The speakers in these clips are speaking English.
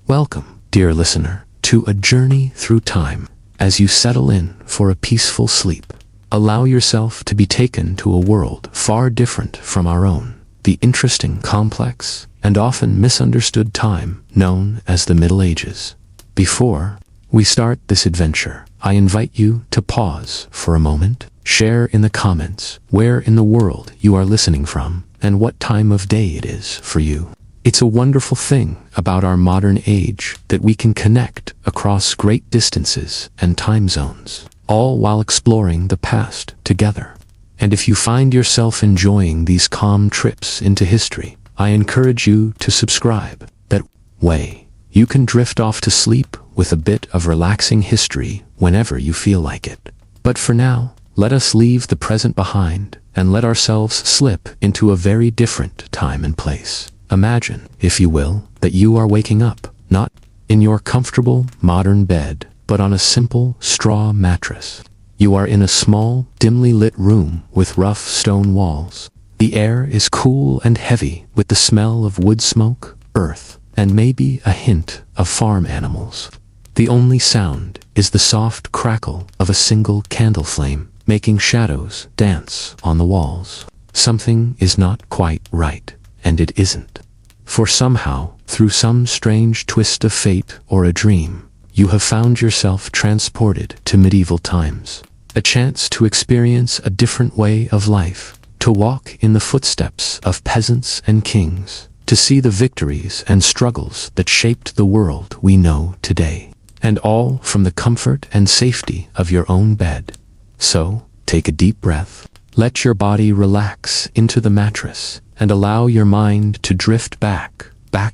Welcome, dear listener, to a journey through time. As you settle in for a peaceful sleep, allow yourself to be taken to a world far different from our own, the interesting, complex, and often misunderstood time known as the Middle Ages. Before we start this adventure, I invite you to pause for a moment, share in the comments where in the world you are listening from and what time of day it is for you. It's a wonderful thing about our modern age that we can connect across great distances and time zones, all while exploring the past together. And if you find yourself enjoying these calm trips into history, I encourage you to subscribe. That way, you can drift off to sleep with a bit of relaxing history whenever you feel like it. But for now, let us leave the present behind and let ourselves slip into a very different time and place. Imagine, if you will, that you are waking up, not in your comfortable, modern bed, but on a simple, straw mattress. You are in a small, dimly lit room with rough stone walls. The air is cool and heavy with the smell of wood smoke, earth, and maybe a hint of farm animals. The only sound is the soft crackle of a single candle flame, making shadows dance on the walls. Something is not quite right. And it isn't. For somehow, through some strange twist of fate or a dream, you have found yourself transported to medieval times. A chance to experience a different way of life, to walk in the footsteps of peasants and kings, to see the victories and struggles that shaped the world we know today. And all from the comfort and safety of your own bed. So, take a deep breath, let your body relax into the mattress, and allow your mind to drift back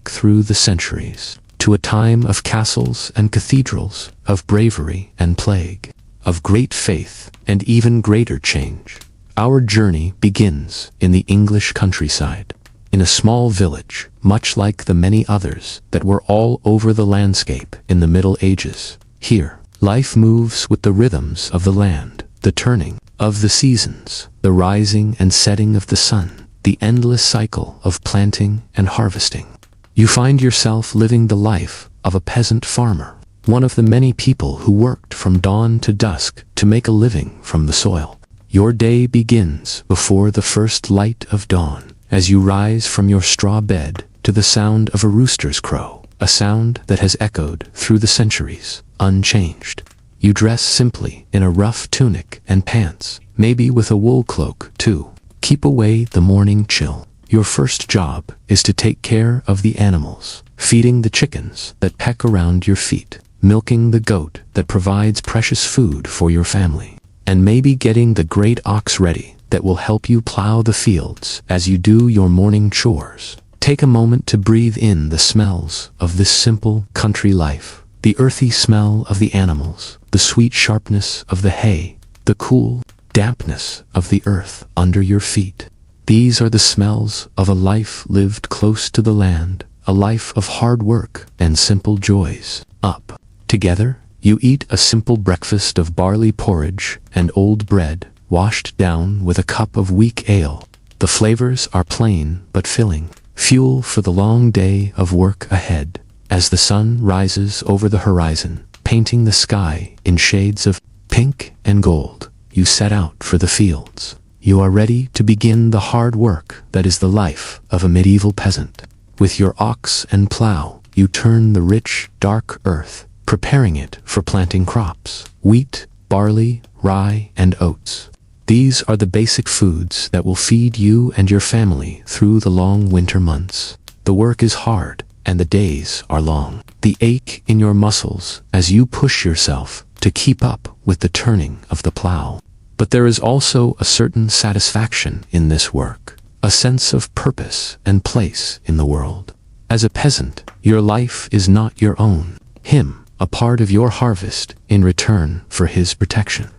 through the centuries, to a time of castles and cathedrals, of bravery and plague, of great faith and even greater change. Our journey begins in the English countryside, in a small village, much like the many others that were all over the landscape in the Middle Ages. Here, life moves with the rhythms of the land, the turning of the seasons, the rising and setting of the sun, the endless cycle of planting and harvesting. You find yourself living the life of a peasant farmer, one of the many people who worked from dawn to dusk to make a living from the soil. Your day begins before the first light of dawn, as you rise from your straw bed to the sound of a rooster's crow, a sound that has echoed through the centuries, unchanged. You dress simply in a rough tunic and pants, maybe with a wool cloak too. Keep away the morning chill. Your first job is to take care of the animals, feeding the chickens that peck around your feet, milking the goat that provides precious food for your family, and maybe getting the great ox ready that will help you plow the fields as you do your morning chores. Take a moment to breathe in the smells of this simple country life, the earthy smell of the animals, the sweet sharpness of the hay, the cool dampness of the earth under your feet. These are the smells of a life lived close to the land, a life of hard work and simple joys. Up. Together, you eat a simple breakfast of barley porridge and old bread, washed down with a cup of weak ale. The flavors are plain but filling, fuel for the long day of work ahead. As the sun rises over the horizon, painting the sky in shades of pink and gold, you set out for the fields. You are ready to begin the hard work that is the life of a medieval peasant. With your ox and plow, you turn the rich, dark earth, preparing it for planting crops: wheat, barley, rye, and oats. These are the basic foods that will feed you and your family through the long winter months. The work is hard, and the days are long. The ache in your muscles as you push yourself to keep up with the turning of the plow. But there is also a certain satisfaction in this work, a sense of purpose and place in the world. As a peasant, your life is not your own. Him, a part of your harvest in return for his protection.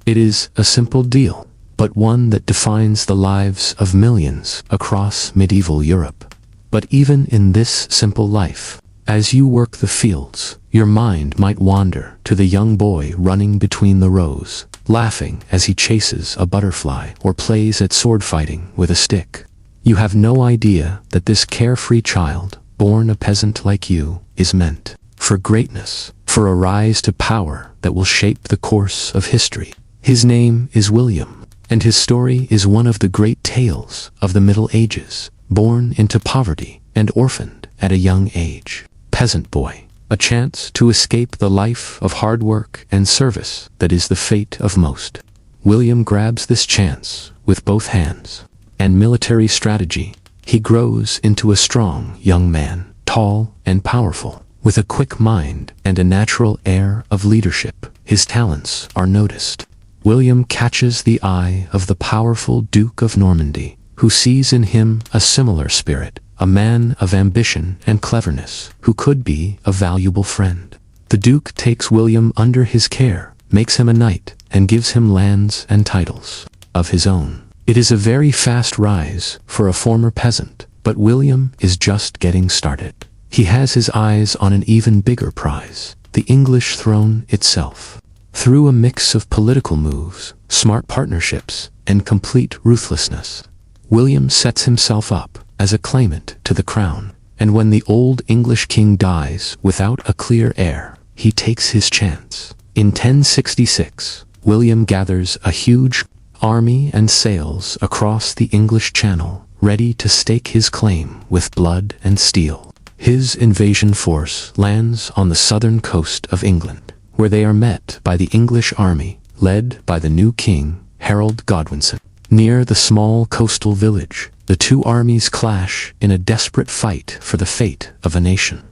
It is a simple deal, but one that defines the lives of millions across medieval Europe. But even in this simple life, as you work the fields, your mind might wander to the young boy running between the rows, laughing as he chases a butterfly or plays at sword fighting with a stick. You have no idea that this carefree child, born a peasant like you, is meant for greatness, for a rise to power that will shape the course of history. His name is William, and his story is one of the great tales of the Middle Ages, born into poverty and orphaned at a young age. Peasant boy, a chance to escape the life of hard work and service that is the fate of most. William grabs this chance with both hands, and military strategy. He grows into a strong young man, tall and powerful, with a quick mind and a natural air of leadership. His talents are noticed. William catches the eye of the powerful Duke of Normandy, who sees in him a similar spirit, a man of ambition and cleverness, who could be a valuable friend. The Duke takes William under his care, makes him a knight, and gives him lands and titles of his own. It is a very fast rise for a former peasant, but William is just getting started. He has his eyes on an even bigger prize, the English throne itself. Through a mix of political moves, smart partnerships, and complete ruthlessness, William sets himself up as a claimant to the crown, and when the old English king dies without a clear heir, he takes his chance. In 1066, William gathers a huge army and sails across the English Channel, ready to stake his claim with blood and steel. His invasion force lands on the southern coast of England, where they are met by the English army, led by the new king, Harold Godwinson. Near the small coastal village, the two armies clash in a desperate fight for the fate of a nation.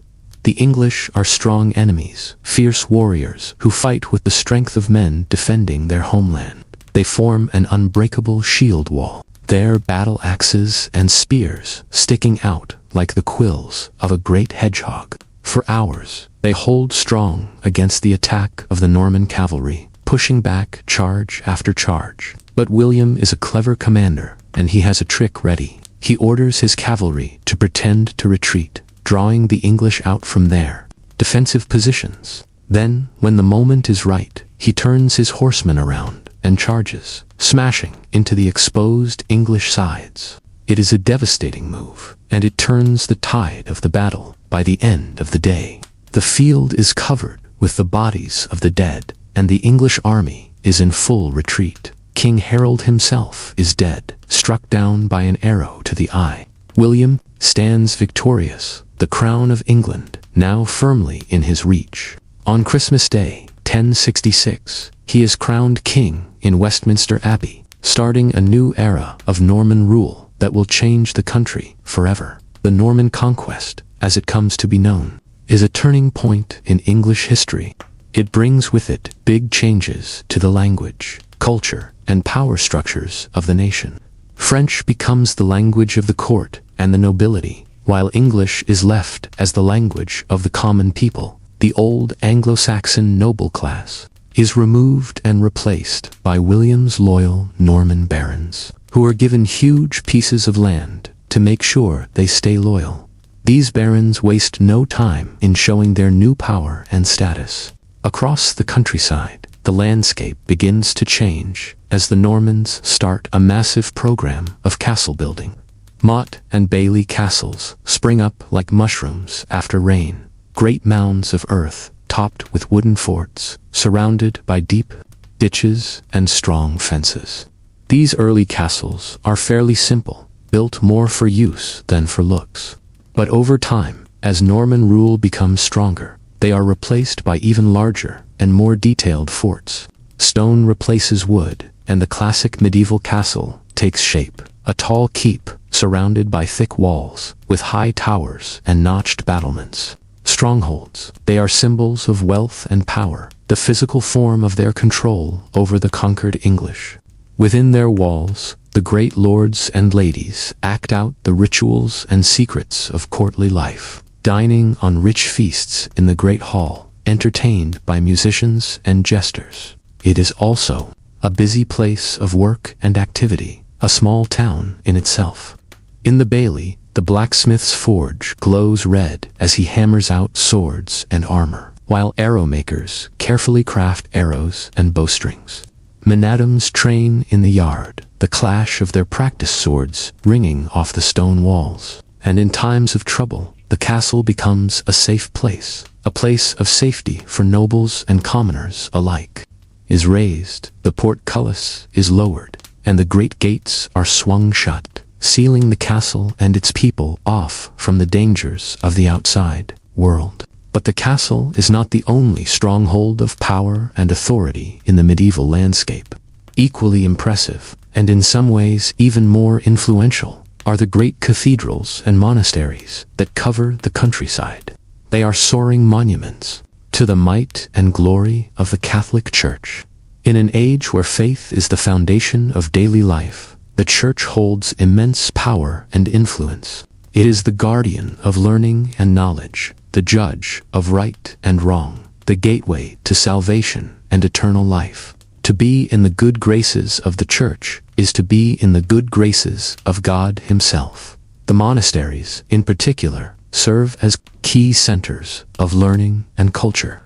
The English are strong enemies, fierce warriors who fight with the strength of men defending their homeland. They form an unbreakable shield wall, their battle axes and spears sticking out like the quills of a great hedgehog. For hours, they hold strong against the attack of the Norman cavalry, pushing back charge after charge. But William is a clever commander, and he has a trick ready. He orders his cavalry to pretend to retreat, drawing the English out from their defensive positions. Then, when the moment is right, he turns his horsemen around and charges, smashing into the exposed English sides. It is a devastating move, and it turns the tide of the battle. By the end of the day, the field is covered with the bodies of the dead, and the English army is in full retreat. King Harold himself is dead, struck down by an arrow to the eye. William stands victorious, the crown of England now firmly in his reach. On Christmas Day, 1066, he is crowned king in Westminster Abbey, starting a new era of Norman rule that will change the country forever. The Norman conquest, as it comes to be known, is a turning point in English history. It brings with it big changes to the language, culture, and power structures of the nation. French becomes the language of the court and the nobility, while English is left as the language of the common people. The old Anglo-Saxon noble class is removed and replaced by William's loyal Norman barons, who are given huge pieces of land to make sure they stay loyal. These barons waste no time in showing their new power and status. Across the countryside, the landscape begins to change as the Normans start a massive program of castle building. Motte and Bailey castles spring up like mushrooms after rain, great mounds of earth topped with wooden forts, surrounded by deep ditches and strong fences. These early castles are fairly simple, built more for use than for looks. But over time, as Norman rule becomes stronger, they are replaced by even larger and more detailed forts. Stone replaces wood, and the classic medieval castle takes shape, a tall keep surrounded by thick walls, with high towers and notched battlements. Strongholds, they are symbols of wealth and power, the physical form of their control over the conquered English. Within their walls, the great lords and ladies act out the rituals and secrets of courtly life, dining on rich feasts in the great hall, entertained by musicians and jesters. It is also a busy place of work and activity, a small town in itself. In the Bailey, the blacksmith's forge glows red as he hammers out swords and armor, while arrow makers carefully craft arrows and bowstrings. Men at arms train in the yard, the clash of their practice swords ringing off the stone walls. And in times of trouble, the castle becomes a safe place, a place of safety for nobles and commoners alike. Is raised, the portcullis is lowered, and the great gates are swung shut, sealing the castle and its people off from the dangers of the outside world. But the castle is not the only stronghold of power and authority in the medieval landscape. Equally impressive, and in some ways even more influential, are the great cathedrals and monasteries that cover the countryside. They are soaring monuments to the might and glory of the Catholic Church. In an age where faith is the foundation of daily life, the Church holds immense power and influence. It is the guardian of learning and knowledge, the judge of right and wrong, the gateway to salvation and eternal life. To be in the good graces of the Church is to be in the good graces of God Himself. The monasteries, in particular, serve as key centers of learning and culture.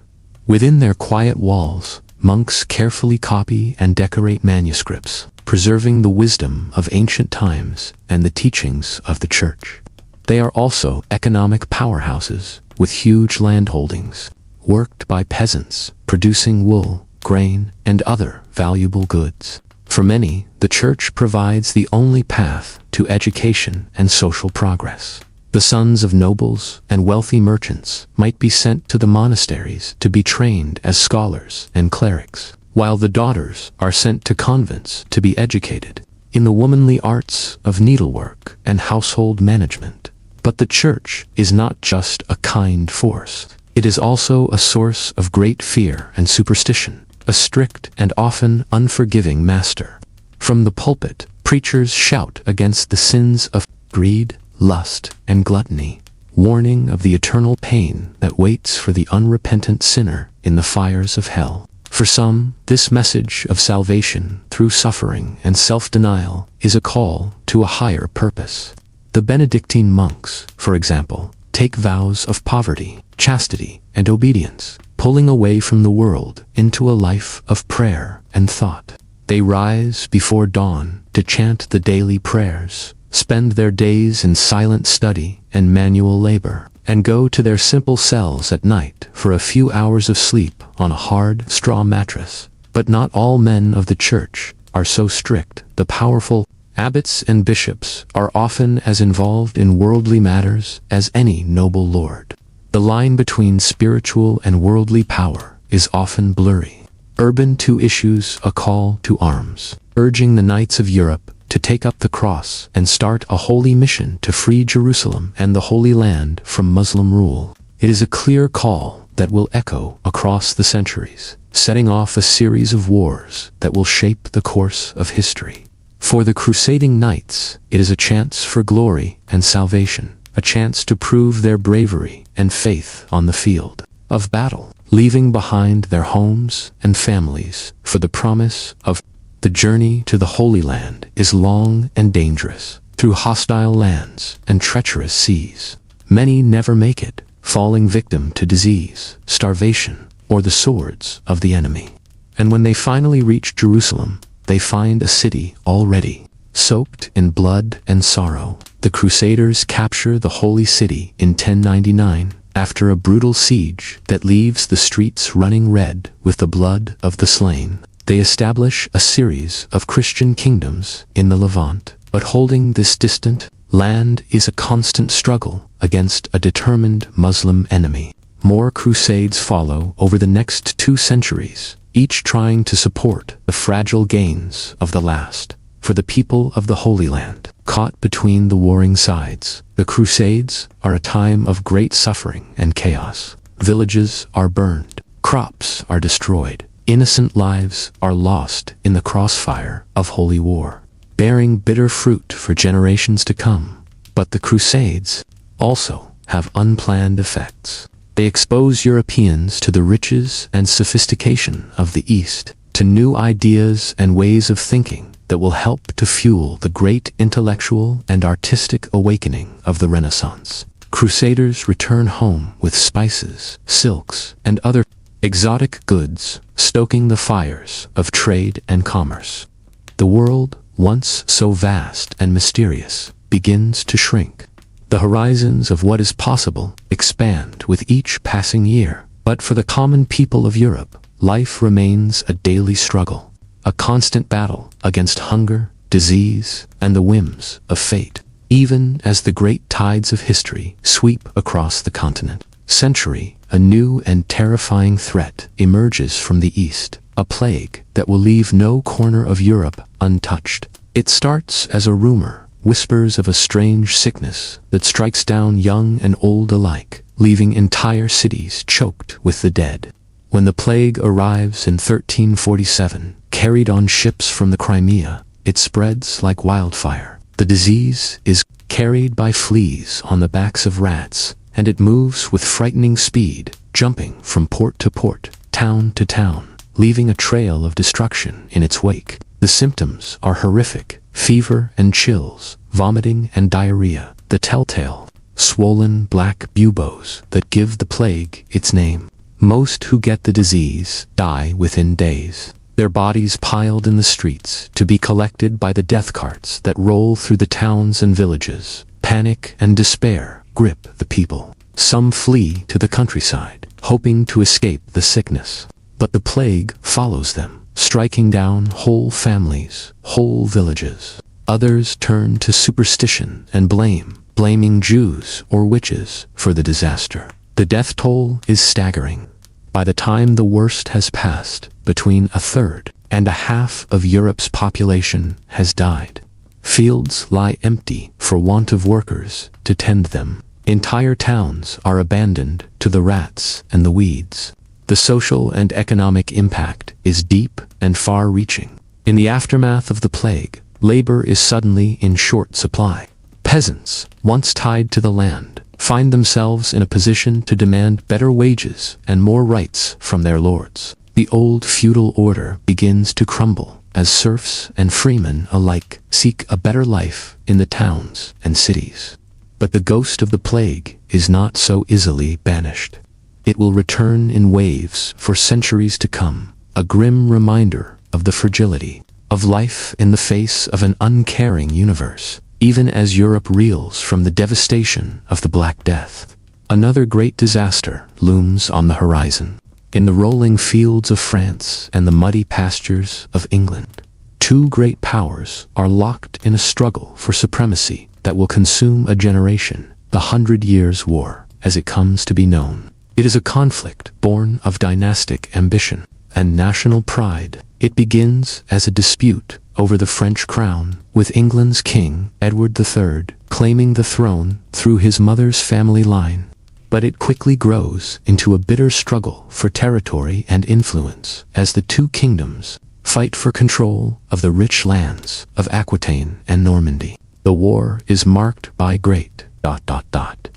Within their quiet walls, monks carefully copy and decorate manuscripts, preserving the wisdom of ancient times and the teachings of the Church. They are also economic powerhouses, with huge landholdings, worked by peasants, producing wool, grain, and other valuable goods. For many, the Church provides the only path to education and social progress. The sons of nobles and wealthy merchants might be sent to the monasteries to be trained as scholars and clerics, while the daughters are sent to convents to be educated in the womanly arts of needlework and household management. But the Church is not just a kind force. It is also a source of great fear and superstition, a strict and often unforgiving master. From the pulpit, preachers shout against the sins of greed, lust, and gluttony, warning of the eternal pain that waits for the unrepentant sinner in the fires of hell. For some, this message of salvation through suffering and self-denial is a call to a higher purpose. The Benedictine monks, for example, take vows of poverty, chastity, and obedience, pulling away from the world into a life of prayer and thought. They rise before dawn to chant the daily prayers, spend their days in silent study and manual labor, and go to their simple cells at night for a few hours of sleep on a hard straw mattress. But not all men of the Church are so strict. The powerful abbots and bishops are often as involved in worldly matters as any noble lord. The line between spiritual and worldly power is often blurry. Urban II issues a call to arms, urging the knights of Europe to take up the cross and start a holy mission to free Jerusalem and the Holy Land from Muslim rule. It is a clear call that will echo across the centuries, setting off a series of wars that will shape the course of history. For the crusading knights, it is a chance for glory and salvation, a chance to prove their bravery and faith on the field of battle, leaving behind their homes and families for the promise of the journey to the Holy Land is long and dangerous, through hostile lands and treacherous seas. Many never make it, falling victim to disease, starvation, or the swords of the enemy. And when they finally reach Jerusalem, they find a city already soaked in blood and sorrow. The Crusaders capture the Holy City in 1099, after a brutal siege that leaves the streets running red with the blood of the slain. They establish a series of Christian kingdoms in the Levant, but holding this distant land is a constant struggle against a determined Muslim enemy. More crusades follow over the next 2 centuries, each trying to support the fragile gains of the last. For the people of the Holy Land, caught between the warring sides, the Crusades are a time of great suffering and chaos. Villages are burned, crops are destroyed, innocent lives are lost in the crossfire of holy war, bearing bitter fruit for generations to come. But the Crusades also have unplanned effects. They expose Europeans to the riches and sophistication of the East, to new ideas and ways of thinking that will help to fuel the great intellectual and artistic awakening of the Renaissance. Crusaders return home with spices, silks, and other exotic goods, stoking the fires of trade and commerce. The world, once so vast and mysterious, begins to shrink. The horizons of what is possible expand with each passing year. But for the common people of Europe, life remains a daily struggle, a constant battle against hunger, disease, and the whims of fate. Even as the great tides of history sweep across the continent, century, a new and terrifying threat emerges from the east, a plague that will leave no corner of Europe untouched. It starts as a rumor, whispers of a strange sickness that strikes down young and old alike, leaving entire cities choked with the dead. When the plague arrives in 1347, carried on ships from the Crimea, it spreads like wildfire. The disease is carried by fleas on the backs of rats, and it moves with frightening speed, jumping from port to port, town to town, leaving a trail of destruction in its wake. The symptoms are horrific: fever and chills, vomiting and diarrhea, the telltale swollen black buboes that give the plague its name. Most who get the disease die within days, their bodies piled in the streets to be collected by the death carts that roll through the towns and villages. Panic and despair grip the people. Some flee to the countryside, hoping to escape the sickness. But the plague follows them, striking down whole families, whole villages. Others turn to superstition and blaming Jews or witches for the disaster. The death toll is staggering. By the time the worst has passed, between a third and a half of Europe's population has died. Fields lie empty for want of workers to tend them. Entire towns are abandoned to the rats and the weeds. The social and economic impact is deep and far-reaching. In the aftermath of the plague, labor is suddenly in short supply. Peasants, once tied to the land, find themselves in a position to demand better wages and more rights from their lords. The old feudal order begins to crumble as serfs and freemen alike seek a better life in the towns and cities. But the ghost of the plague is not so easily banished. It will return in waves for centuries to come, a grim reminder of the fragility of life in the face of an uncaring universe, even as Europe reels from the devastation of the Black Death. Another great disaster looms on the horizon. In the rolling fields of France and the muddy pastures of England, two great powers are locked in a struggle for supremacy that will consume a generation, the 100 Years' War, as it comes to be known. It is a conflict born of dynastic ambition and national pride. It begins as a dispute over the French crown, with England's King Edward III claiming the throne through his mother's family line. But it quickly grows into a bitter struggle for territory and influence as the two kingdoms fight for control of the rich lands of Aquitaine and Normandy. The war is marked by great ...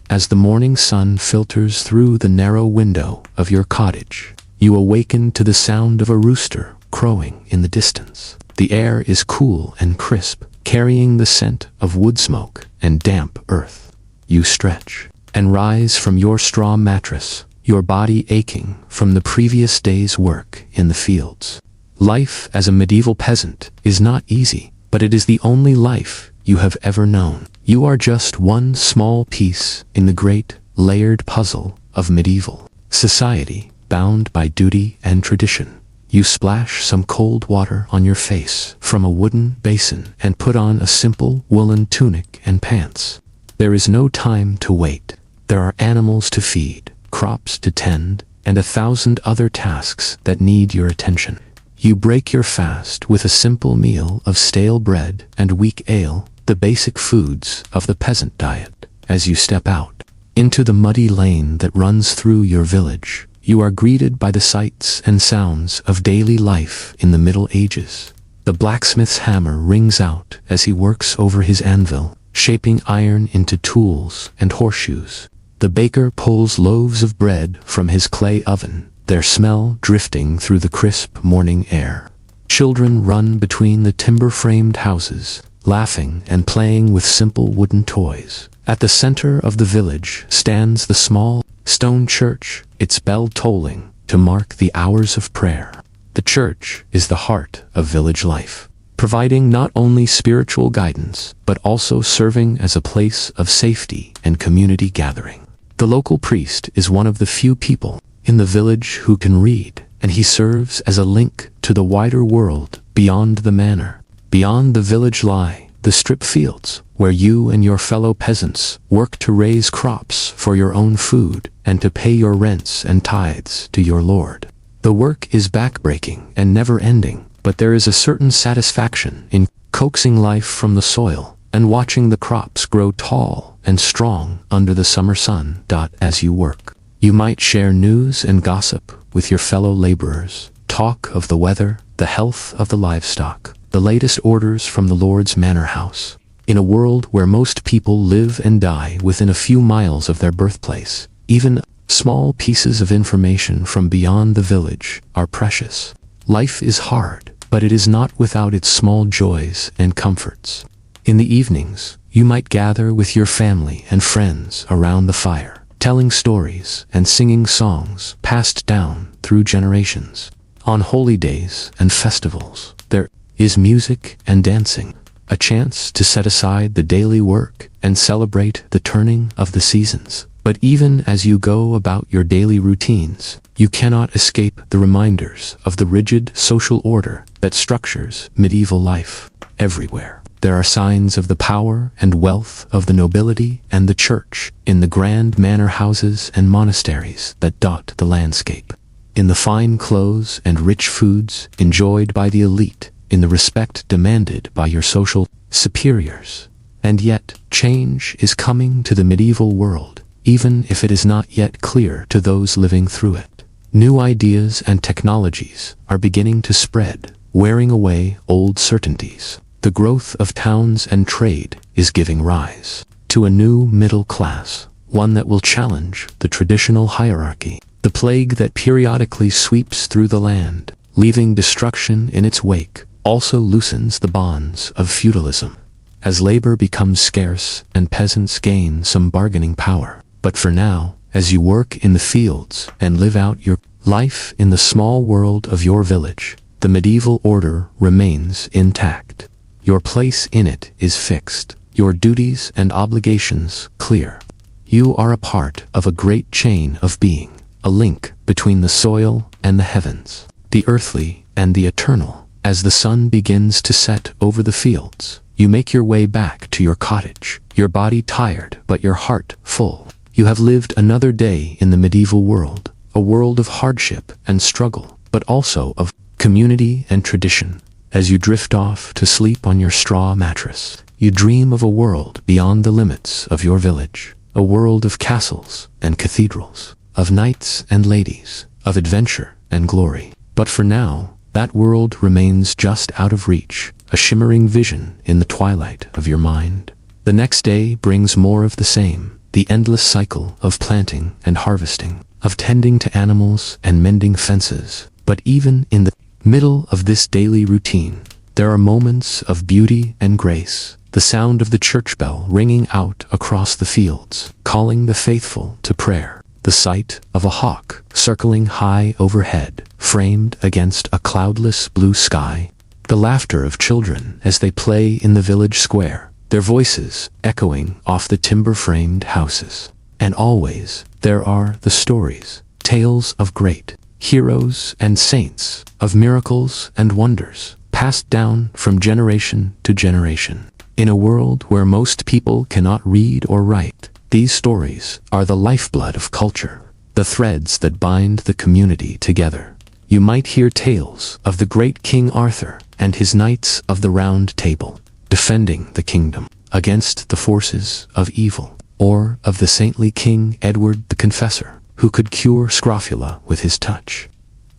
As the morning sun filters through the narrow window of your cottage, you awaken to the sound of a rooster crowing in the distance. The air is cool and crisp, carrying the scent of wood smoke and damp earth. You stretch and rise from your straw mattress, your body aching from the previous day's work in the fields. Life as a medieval peasant is not easy, but it is the only life you have ever known. You are just one small piece in the great, layered puzzle of medieval society, bound by duty and tradition. You splash some cold water on your face from a wooden basin and put on a simple woolen tunic and pants. There is no time to wait. There are animals to feed, crops to tend, and 1,000 other tasks that need your attention. You break your fast with a simple meal of stale bread and weak ale, the basic foods of the peasant diet. As you step out into the muddy lane that runs through your village, you are greeted by the sights and sounds of daily life in the Middle Ages. The blacksmith's hammer rings out as he works over his anvil, shaping iron into tools and horseshoes. The baker pulls loaves of bread from his clay oven, their smell drifting through the crisp morning air. Children run between the timber-framed houses, laughing and playing with simple wooden toys. At the center of the village stands the small stone church, its bell tolling to mark the hours of prayer. The church is the heart of village life. providing not only spiritual guidance, but also serving as a place of safety and community gathering. The local priest is one of the few people in the village who can read, and he serves as a link to the wider world beyond the manor. Beyond the village lie the strip fields, where you and your fellow peasants work to raise crops for your own food and to pay your rents and tithes to your lord. The work is backbreaking and never-ending, but there is a certain satisfaction in coaxing life from the soil and watching the crops grow tall and strong under the summer sun. As you work, you might share news and gossip with your fellow laborers, talk of the weather, the health of the livestock, the latest orders from the Lord's manor house. In a world where most people live and die within a few miles of their birthplace, even small pieces of information from beyond the village are precious. Life is hard, but it is not without its small joys and comforts. In the evenings, you might gather with your family and friends around the fire, telling stories and singing songs passed down through generations. On holy days and festivals, there is music and dancing, a chance to set aside the daily work and celebrate the turning of the seasons. But even as you go about your daily routines, you cannot escape the reminders of the rigid social order that structures medieval life. Everywhere, there are signs of the power and wealth of the nobility and the church in the grand manor houses and monasteries that dot the landscape, in the fine clothes and rich foods enjoyed by the elite, in the respect demanded by your social superiors. And yet, change is coming to the medieval world, even if it is not yet clear to those living through it. New ideas and technologies are beginning to spread, wearing away old certainties. The growth of towns and trade is giving rise to a new middle class, one that will challenge the traditional hierarchy. The plague that periodically sweeps through the land, leaving destruction in its wake, also loosens the bonds of feudalism, as labor becomes scarce and peasants gain some bargaining power. But for now, as you work in the fields and live out your life in the small world of your village, the medieval order remains intact. Your place in it is fixed, your duties and obligations clear. You are a part of a great chain of being, a link between the soil and the heavens, the earthly and the eternal. As the sun begins to set over the fields, you make your way back to your cottage, your body tired but your heart full. You have lived another day in the medieval world, a world of hardship and struggle, but also of community and tradition. As you drift off to sleep on your straw mattress, you dream of a world beyond the limits of your village, a world of castles and cathedrals, of knights and ladies, of adventure and glory. But for now, that world remains just out of reach, a shimmering vision in the twilight of your mind. The next day brings more of the same, the endless cycle of planting and harvesting, of tending to animals and mending fences. But even in the middle of this daily routine, there are moments of beauty and grace, the sound of the church bell ringing out across the fields, calling the faithful to prayer, the sight of a hawk circling high overhead, framed against a cloudless blue sky, the laughter of children as they play in the village square, their voices echoing off the timber-framed houses. And always, there are the stories, tales of great heroes and saints, of miracles and wonders, passed down from generation to generation. In a world where most people cannot read or write, these stories are the lifeblood of culture, the threads that bind the community together. You might hear tales of the great King Arthur and his knights of the Round Table, defending the kingdom against the forces of evil, or of the saintly King Edward the Confessor, who could cure scrofula with his touch,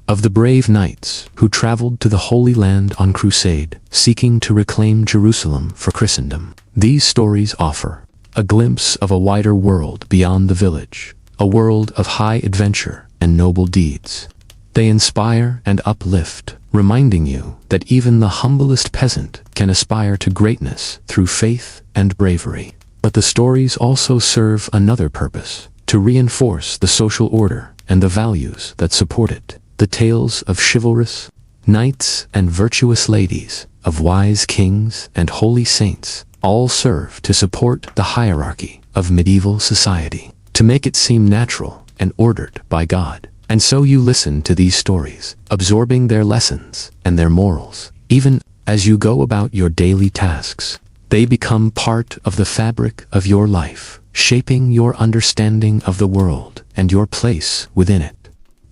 of the brave knights who traveled to the Holy Land on crusade, seeking to reclaim Jerusalem for Christendom. These stories offer a glimpse of a wider world beyond the village, a world of high adventure and noble deeds. They inspire and uplift, reminding you that even the humblest peasant can aspire to greatness through faith and bravery. But the stories also serve another purpose, to reinforce the social order and the values that support it. The tales of chivalrous Knights and virtuous ladies, of wise kings and holy saints, all serve to support the hierarchy of medieval society, to make it seem natural and ordered by God. And so you listen to these stories, absorbing their lessons and their morals. Even as you go about your daily tasks, they become part of the fabric of your life, shaping your understanding of the world and your place within it.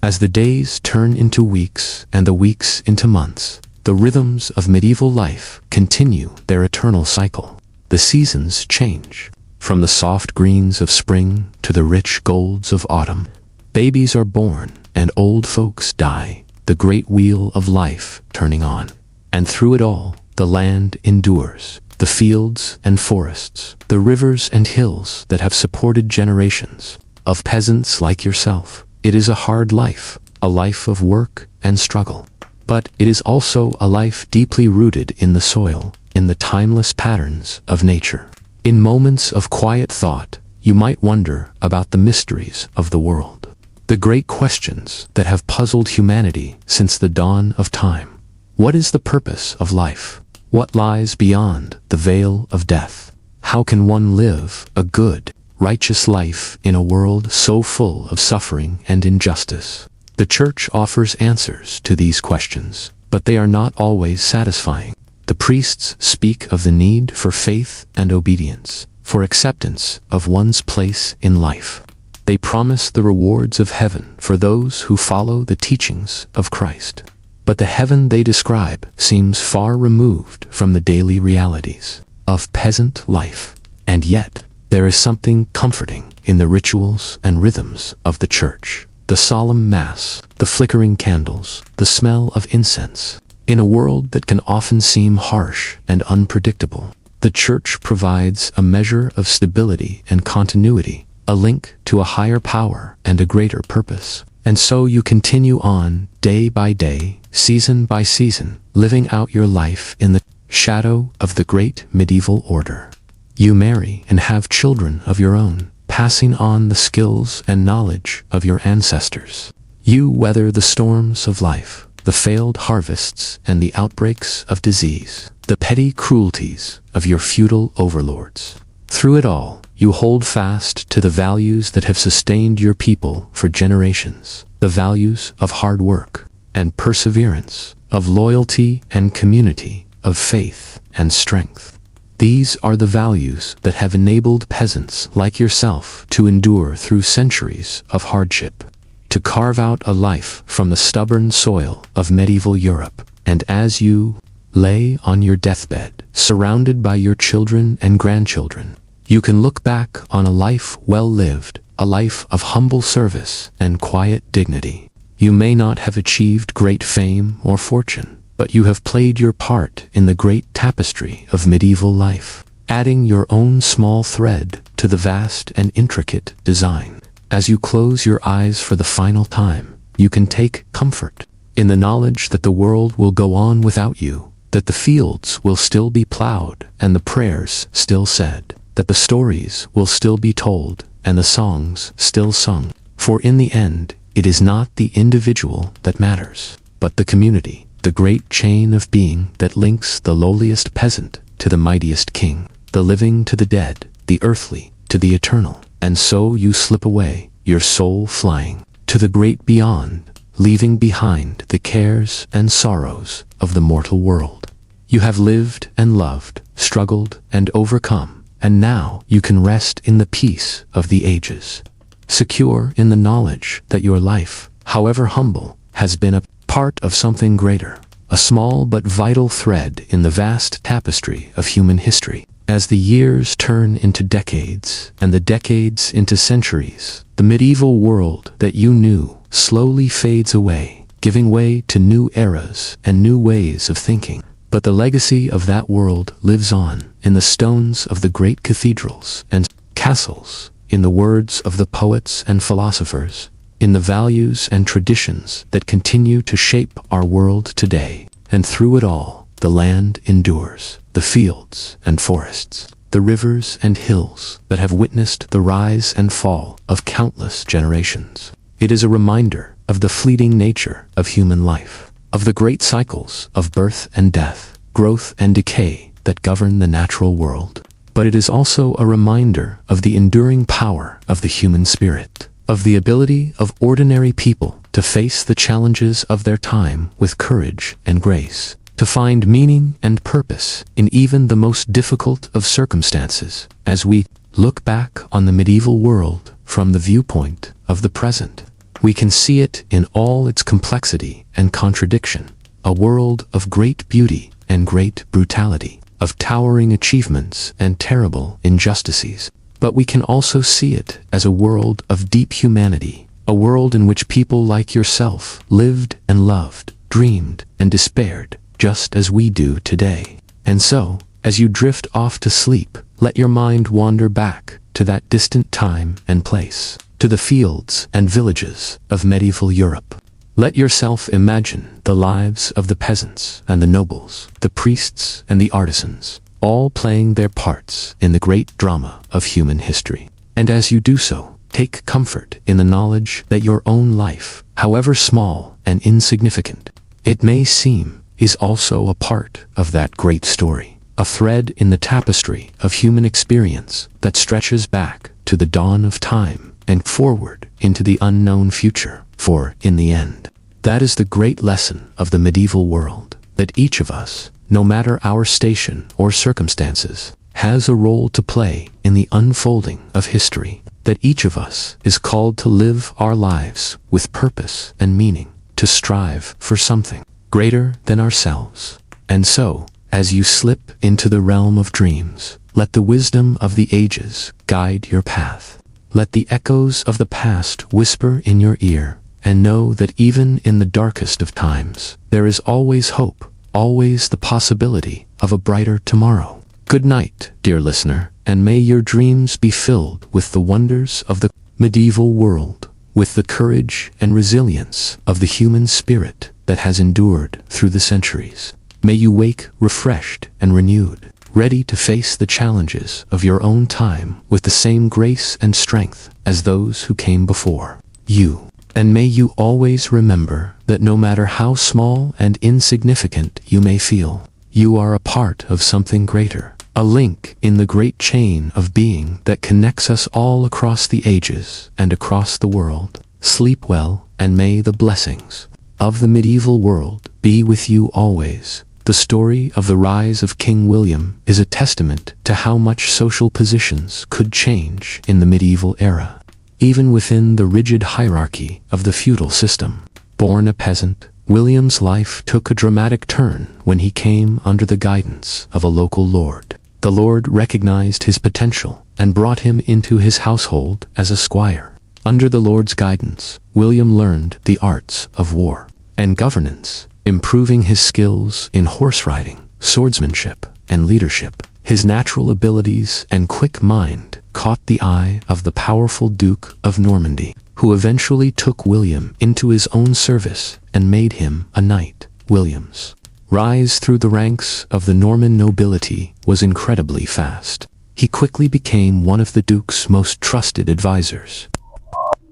As the days turn into weeks and the weeks into months, the rhythms of medieval life continue their eternal cycle. The seasons change, from the soft greens of spring to the rich golds of autumn. Babies are born and old folks die, the great wheel of life turning on. And through it all, the land endures, the fields and forests, the rivers and hills that have supported generations of peasants like yourself. It is a hard life, a life of work and struggle. But it is also a life deeply rooted in the soil, in the timeless patterns of nature. In moments of quiet thought, you might wonder about the mysteries of the world, the great questions that have puzzled humanity since the dawn of time. What is the purpose of life? What lies beyond the veil of death? How can one live a good, righteous life in a world so full of suffering and injustice? The Church offers answers to these questions, but they are not always satisfying. The priests speak of the need for faith and obedience, for acceptance of one's place in life. They promise the rewards of heaven for those who follow the teachings of Christ. But the heaven they describe seems far removed from the daily realities of peasant life. And yet, there is something comforting in the rituals and rhythms of the Church. The solemn Mass, the flickering candles, the smell of incense. In a world that can often seem harsh and unpredictable, the Church provides a measure of stability and continuity, a link to a higher power and a greater purpose. And so you continue on, day by day, season by season, living out your life in the shadow of the great medieval order. You marry and have children of your own, passing on the skills and knowledge of your ancestors. You weather the storms of life, the failed harvests and the outbreaks of disease, the petty cruelties of your feudal overlords. Through it all, you hold fast to the values that have sustained your people for generations, the values of hard work and perseverance, of loyalty and community, of faith and strength. These are the values that have enabled peasants like yourself to endure through centuries of hardship, to carve out a life from the stubborn soil of medieval Europe. And as you lay on your deathbed, surrounded by your children and grandchildren, you can look back on a life well lived, a life of humble service and quiet dignity. You may not have achieved great fame or fortune, but you have played your part in the great tapestry of medieval life, adding your own small thread to the vast and intricate design. As you close your eyes for the final time, you can take comfort in the knowledge that the world will go on without you, that the fields will still be plowed and the prayers still said, that the stories will still be told and the songs still sung. For in the end, it is not the individual that matters, but the community, the great chain of being that links the lowliest peasant to the mightiest king, the living to the dead, the earthly to the eternal. And so you slip away, your soul flying to the great beyond, leaving behind the cares and sorrows of the mortal world. You have lived and loved, struggled and overcome, and now you can rest in the peace of the ages, secure in the knowledge that your life, however humble, has been a part of something greater, a small but vital thread in the vast tapestry of human history. As the years turn into decades, and the decades into centuries, the medieval world that you knew slowly fades away, giving way to new eras and new ways of thinking. But the legacy of that world lives on in the stones of the great cathedrals and castles, in the words of the poets and philosophers, in the values and traditions that continue to shape our world today. And through it all, the land endures, the fields and forests, the rivers and hills that have witnessed the rise and fall of countless generations. It is a reminder of the fleeting nature of human life, of the great cycles of birth and death, growth and decay that govern the natural world. But it is also a reminder of the enduring power of the human spirit, of the ability of ordinary people to face the challenges of their time with courage and grace, to find meaning and purpose in even the most difficult of circumstances. As we look back on the medieval world from the viewpoint of the present, we can see it in all its complexity and contradiction, a world of great beauty and great brutality, of towering achievements and terrible injustices. But we can also see it as a world of deep humanity, a world in which people like yourself lived and loved, dreamed and despaired, just as we do today. And so, as you drift off to sleep, let your mind wander back to that distant time and place, to the fields and villages of medieval Europe. Let yourself imagine the lives of the peasants and the nobles, the priests and the artisans, all playing their parts in the great drama of human history. And as you do so, take comfort in the knowledge that your own life, however small and insignificant it may seem, is also a part of that great story, a thread in the tapestry of human experience that stretches back to the dawn of time and forward into the unknown future. For, in the end, that is the great lesson of the medieval world, that each of us, no matter our station or circumstances, has a role to play in the unfolding of history, that each of us is called to live our lives with purpose and meaning, to strive for something greater than ourselves. And so, as you slip into the realm of dreams, let the wisdom of the ages guide your path. Let the echoes of the past whisper in your ear, and know that even in the darkest of times, there is always hope, always the possibility of a brighter tomorrow. Good night, dear listener, and may your dreams be filled with the wonders of the medieval world, with the courage and resilience of the human spirit that has endured through the centuries. May you wake refreshed and renewed, ready to face the challenges of your own time with the same grace and strength as those who came before you. And may you always remember that no matter how small and insignificant you may feel, you are a part of something greater, a link in the great chain of being that connects us all across the ages and across the world. Sleep well, and may the blessings of the medieval world be with you always. The story of the rise of King William is a testament to how much social positions could change in the medieval era. Even within the rigid hierarchy of the feudal system, born a peasant, William's life took a dramatic turn when he came under the guidance of a local lord. The lord recognized his potential and brought him into his household as a squire. Under the lord's guidance, William learned the arts of war and governance, improving his skills in horse riding, swordsmanship, and leadership. His natural abilities and quick mind caught the eye of the powerful Duke of Normandy, who eventually took William into his own service and made him a knight. William's rise through the ranks of the Norman nobility was incredibly fast. He quickly became one of the Duke's most trusted advisors,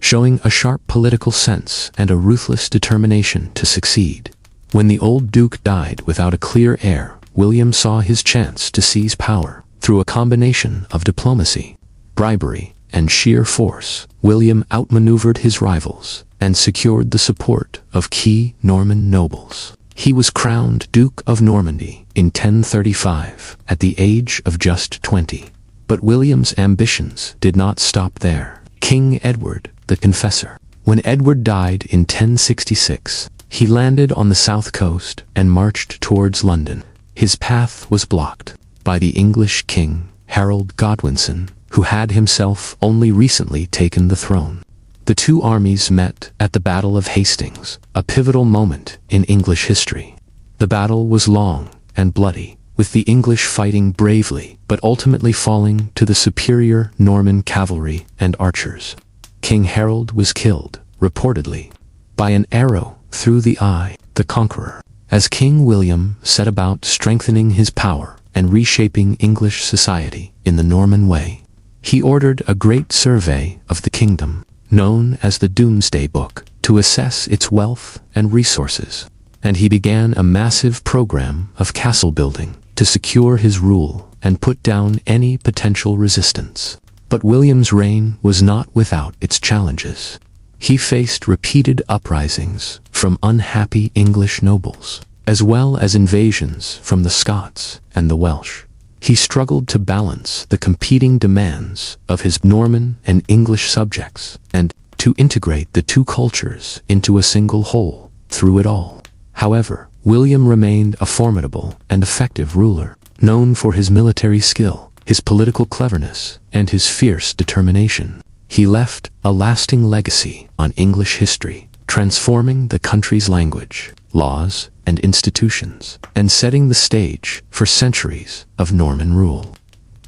showing a sharp political sense and a ruthless determination to succeed. When the old Duke died without a clear heir, William saw his chance to seize power. Through a combination of diplomacy, bribery, and sheer force, William outmaneuvered his rivals and secured the support of key Norman nobles. He was crowned Duke of Normandy in 1035 at the age of just 20. But William's ambitions did not stop there. King Edward the Confessor. When Edward died in 1066, he landed on the south coast and marched towards London. His path was blocked by the English king, Harold Godwinson, who had himself only recently taken the throne. The two armies met at the Battle of Hastings, a pivotal moment in English history. The battle was long and bloody, with the English fighting bravely but ultimately falling to the superior Norman cavalry and archers. King Harold was killed, reportedly, by an arrow through the eye. The conqueror. As King William set about strengthening his power and reshaping English society in the Norman way, he ordered a great survey of the kingdom, known as the Domesday Book, to assess its wealth and resources. and he began a massive program of castle building to secure his rule and put down any potential resistance. But William's reign was not without its challenges. He faced repeated uprisings from unhappy English nobles, as well as invasions from the Scots and the Welsh. He struggled to balance the competing demands of his Norman and English subjects and to integrate the two cultures into a single whole through it all. However, William remained a formidable and effective ruler, known for his military skill, his political cleverness, and his fierce determination. He left a lasting legacy on English history, transforming the country's language, laws, and institutions, and setting the stage for centuries of Norman rule.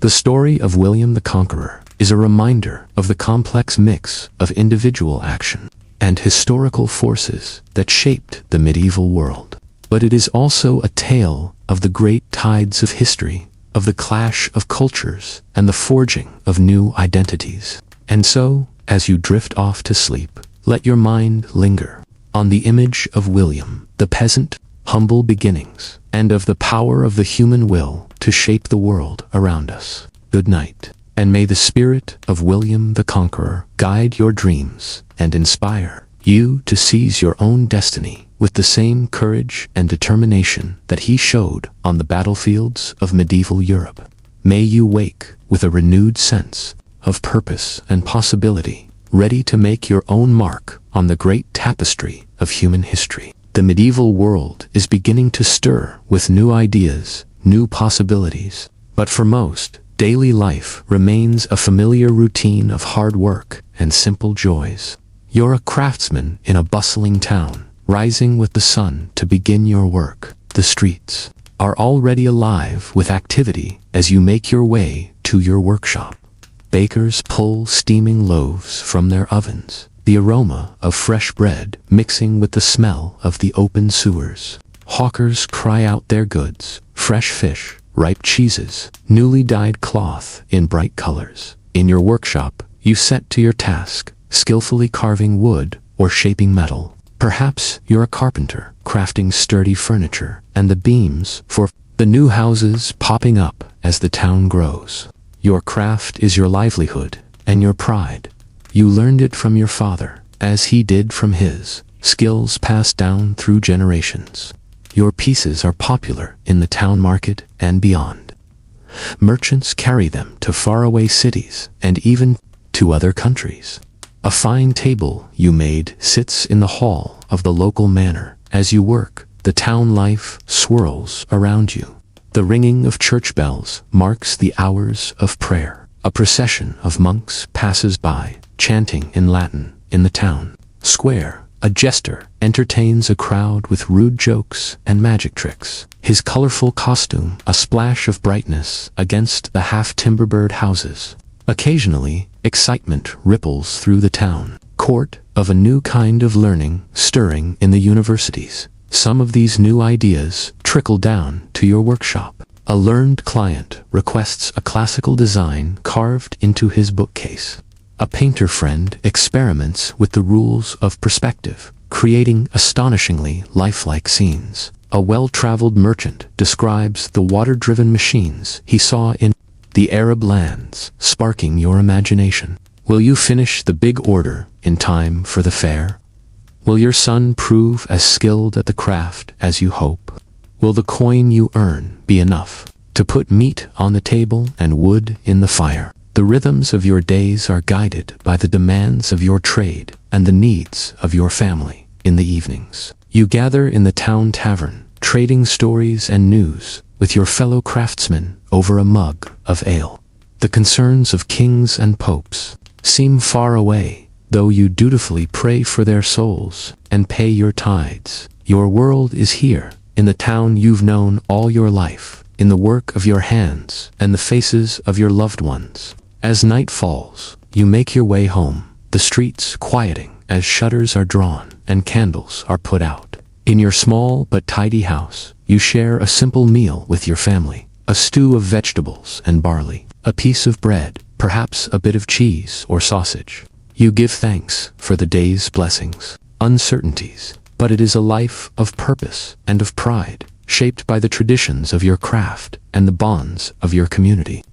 The story of William the Conqueror is a reminder of the complex mix of individual action and historical forces that shaped the medieval world. But it is also a tale of the great tides of history, of the clash of cultures, and the forging of new identities. And so, as you drift off to sleep, let your mind linger on the image of William, the peasant, humble beginnings, and of the power of the human will to shape the world around us. Good night, and may the spirit of William the Conqueror guide your dreams and inspire you to seize your own destiny with the same courage and determination that he showed on the battlefields of medieval Europe. May you wake with a renewed sense of purpose and possibility, ready to make your own mark on the great tapestry of human history. The medieval world is beginning to stir with new ideas, new possibilities. But for most, daily life remains a familiar routine of hard work and simple joys. You're a craftsman in a bustling town, rising with the sun to begin your work. The streets are already alive with activity as you make your way to your workshop. Bakers pull steaming loaves from their ovens, the aroma of fresh bread mixing with the smell of the open sewers. Hawkers cry out their goods, fresh fish, ripe cheeses, newly dyed cloth in bright colors. In your workshop, you set to your task, skillfully carving wood or shaping metal. Perhaps you're a carpenter, crafting sturdy furniture and the beams for the new houses popping up as the town grows. Your craft is your livelihood and your pride. You learned it from your father, as he did from his, skills passed down through generations. Your pieces are popular in the town market and beyond. Merchants carry them to faraway cities and even to other countries. A fine table you made sits in the hall of the local manor. As you work, the town life swirls around you. The ringing of church bells marks the hours of prayer. A procession of monks passes by, chanting in Latin in the town square. A jester entertains a crowd with rude jokes and magic tricks, his colorful costume a splash of brightness against the half-timber-bird houses. Occasionally, excitement ripples through the town court of a new kind of learning stirring in the universities. Some of these new ideas trickle down to your workshop. A learned client requests a classical design carved into his bookcase. A painter friend experiments with the rules of perspective, creating astonishingly lifelike scenes. A well-traveled merchant describes the water-driven machines he saw in the Arab lands, sparking your imagination. Will you finish the big order in time for the fair? Will your son prove as skilled at the craft as you hope? Will the coin you earn be enough to put meat on the table and wood in the fire? The rhythms of your days are guided by the demands of your trade and the needs of your family. In the evenings, you gather in the town tavern, trading stories and news with your fellow craftsmen over a mug of ale. The concerns of kings and popes seem far away, though you dutifully pray for their souls and pay your tithes. Your world is here, in the town you've known all your life, in the work of your hands and the faces of your loved ones. As night falls, you make your way home, the streets quieting as shutters are drawn and candles are put out. In your small but tidy house, you share a simple meal with your family, a stew of vegetables and barley, a piece of bread, perhaps a bit of cheese or sausage. You give thanks for the day's blessings, uncertainties, but it is a life of purpose and of pride, shaped by the traditions of your craft and the bonds of your community.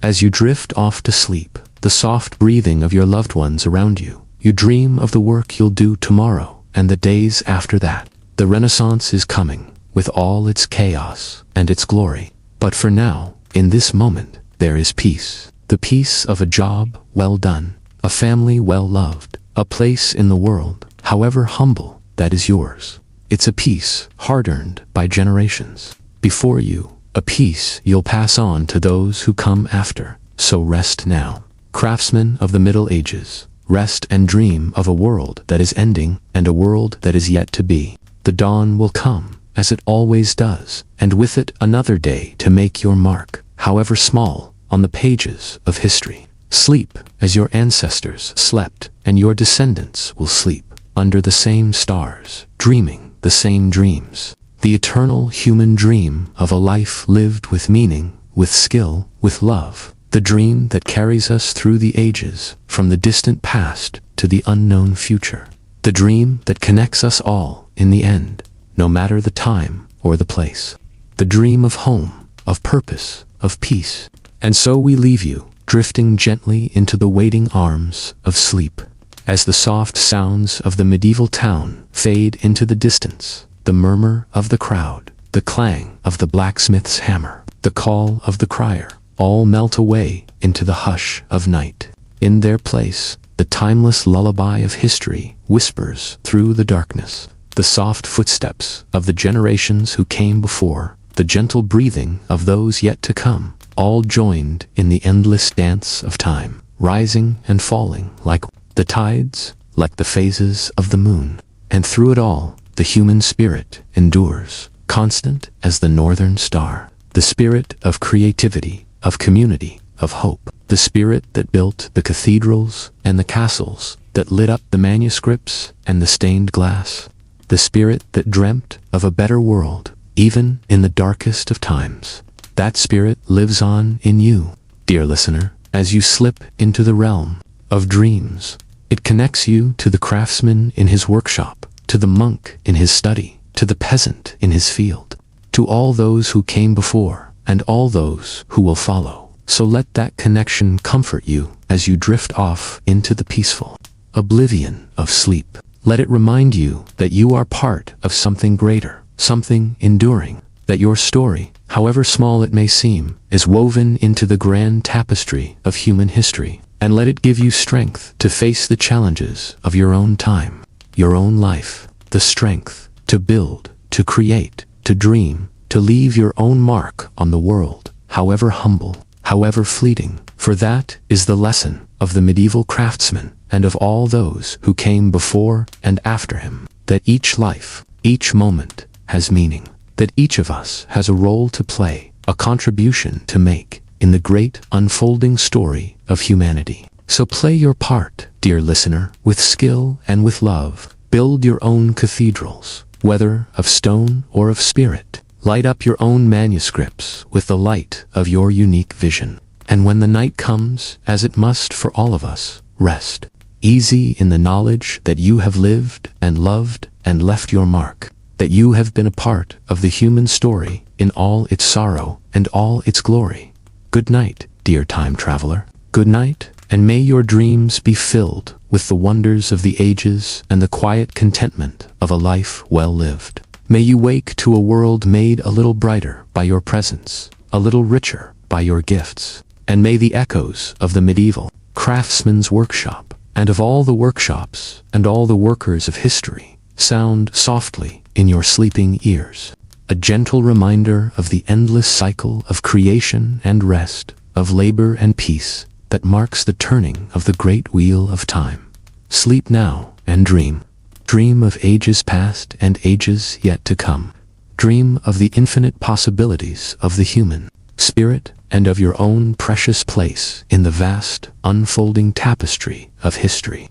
As you drift off to sleep, the soft breathing of your loved ones around you, you dream of the work you'll do tomorrow and the days after that. The Renaissance is coming, with all its chaos and its glory. But for now, in this moment, there is peace. The peace of a job well done, a family well loved, a place in the world, however humble, that is yours. It's a peace hard-earned by generations before you, a peace you'll pass on to those who come after. So rest now. Craftsmen of the Middle Ages, rest and dream of a world that is ending and a world that is yet to be. The dawn will come, as it always does, and with it another day to make your mark, however small, on the pages of history. Sleep as your ancestors slept, and your descendants will sleep under the same stars, dreaming the same dreams. The eternal human dream of a life lived with meaning, with skill, with love. The dream that carries us through the ages, from the distant past to the unknown future. The dream that connects us all in the end, no matter the time or the place. The dream of home, of purpose, of peace. And so we leave you, drifting gently into the waiting arms of sleep. As the soft sounds of the medieval town fade into the distance, the murmur of the crowd, the clang of the blacksmith's hammer, the call of the crier, all melt away into the hush of night. In their place, the timeless lullaby of history whispers through the darkness. The soft footsteps of the generations who came before, the gentle breathing of those yet to come, all joined in the endless dance of time, rising and falling like the tides, like the phases of the moon. And through it all, the human spirit endures, constant as the northern star. The spirit of creativity, of community, of hope. The spirit that built the cathedrals and the castles, that lit up the manuscripts and the stained glass. The spirit that dreamt of a better world, even in the darkest of times. That spirit lives on in you, dear listener, as you slip into the realm of dreams. It connects you to the craftsman in his workshop, to the monk in his study, to the peasant in his field, to all those who came before, and all those who will follow. So let that connection comfort you as you drift off into the peaceful oblivion of sleep. Let it remind you that you are part of something greater, something enduring, that your story, however small it may seem, is woven into the grand tapestry of human history. And let it give you strength to face the challenges of your own time, your own life, the strength to build, to create, to dream, to leave your own mark on the world, however humble, however fleeting. For that is the lesson of the medieval craftsman and of all those who came before and after him, that each life, each moment has meaning, that each of us has a role to play, a contribution to make in the great unfolding story of humanity. So play your part, dear listener, with skill and with love. Build your own cathedrals, whether of stone or of spirit. Light up your own manuscripts with the light of your unique vision. And when the night comes, as it must for all of us, rest easy in the knowledge that you have lived and loved and left your mark, that you have been a part of the human story in all its sorrow and all its glory. Good night, dear time traveler. Good night, and may your dreams be filled with the wonders of the ages and the quiet contentment of a life well lived. May you wake to a world made a little brighter by your presence, a little richer by your gifts. And may the echoes of the medieval craftsman's workshop, and of all the workshops and all the workers of history, sound softly in your sleeping ears. A gentle reminder of the endless cycle of creation and rest, of labor and peace, that marks the turning of the great wheel of time. Sleep now and dream. Dream of ages past and ages yet to come. Dream of the infinite possibilities of the human spirit and of your own precious place in the vast, unfolding tapestry of history.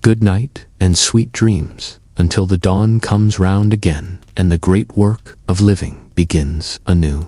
Good night and sweet dreams, until the dawn comes round again and the great work of living begins anew.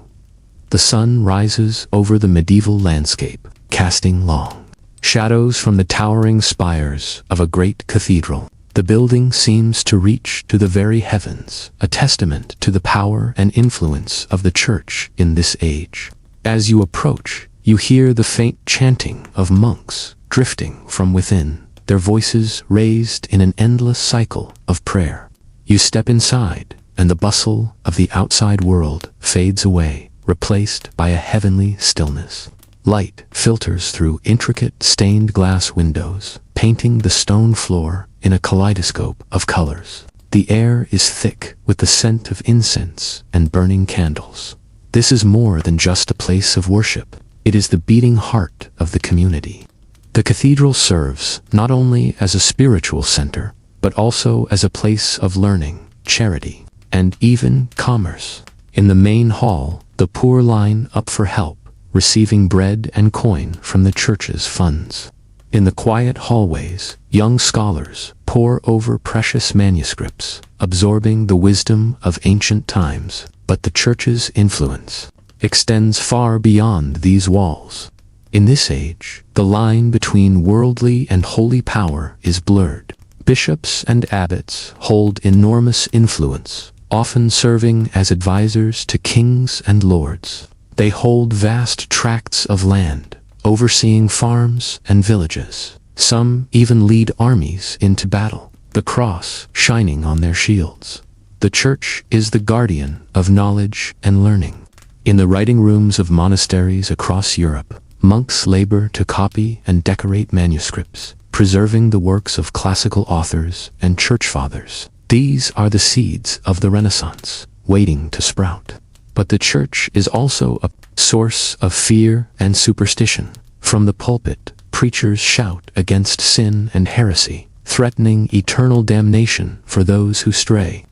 The sun rises over the medieval landscape, casting long shadows from the towering spires of a great cathedral. The building seems to reach to the very heavens, a testament to the power and influence of the church in this age. As you approach, you hear the faint chanting of monks drifting from within, their voices raised in an endless cycle of prayer. You step inside, and the bustle of the outside world fades away, replaced by a heavenly stillness. Light filters through intricate stained glass windows, painting the stone floor in a kaleidoscope of colors. The air is thick with the scent of incense and burning candles. This is more than just a place of worship. It is the beating heart of the community. The cathedral serves not only as a spiritual center, but also as a place of learning, charity, and even commerce. In the main hall, the poor line up for help, receiving bread and coin from the church's funds. In the quiet hallways, young scholars pore over precious manuscripts, absorbing the wisdom of ancient times. But the church's influence extends far beyond these walls. In this age, the line between worldly and holy power is blurred. Bishops and abbots hold enormous influence, often serving as advisors to kings and lords. They hold vast tracts of land, overseeing farms and villages. Some even lead armies into battle, the cross shining on their shields. The church is the guardian of knowledge and learning. In the writing rooms of monasteries across Europe, monks labor to copy and decorate manuscripts, preserving the works of classical authors and church fathers. These are the seeds of the Renaissance, waiting to sprout. But the church is also a source of fear and superstition. From the pulpit, preachers shout against sin and heresy, threatening eternal damnation for those who stray.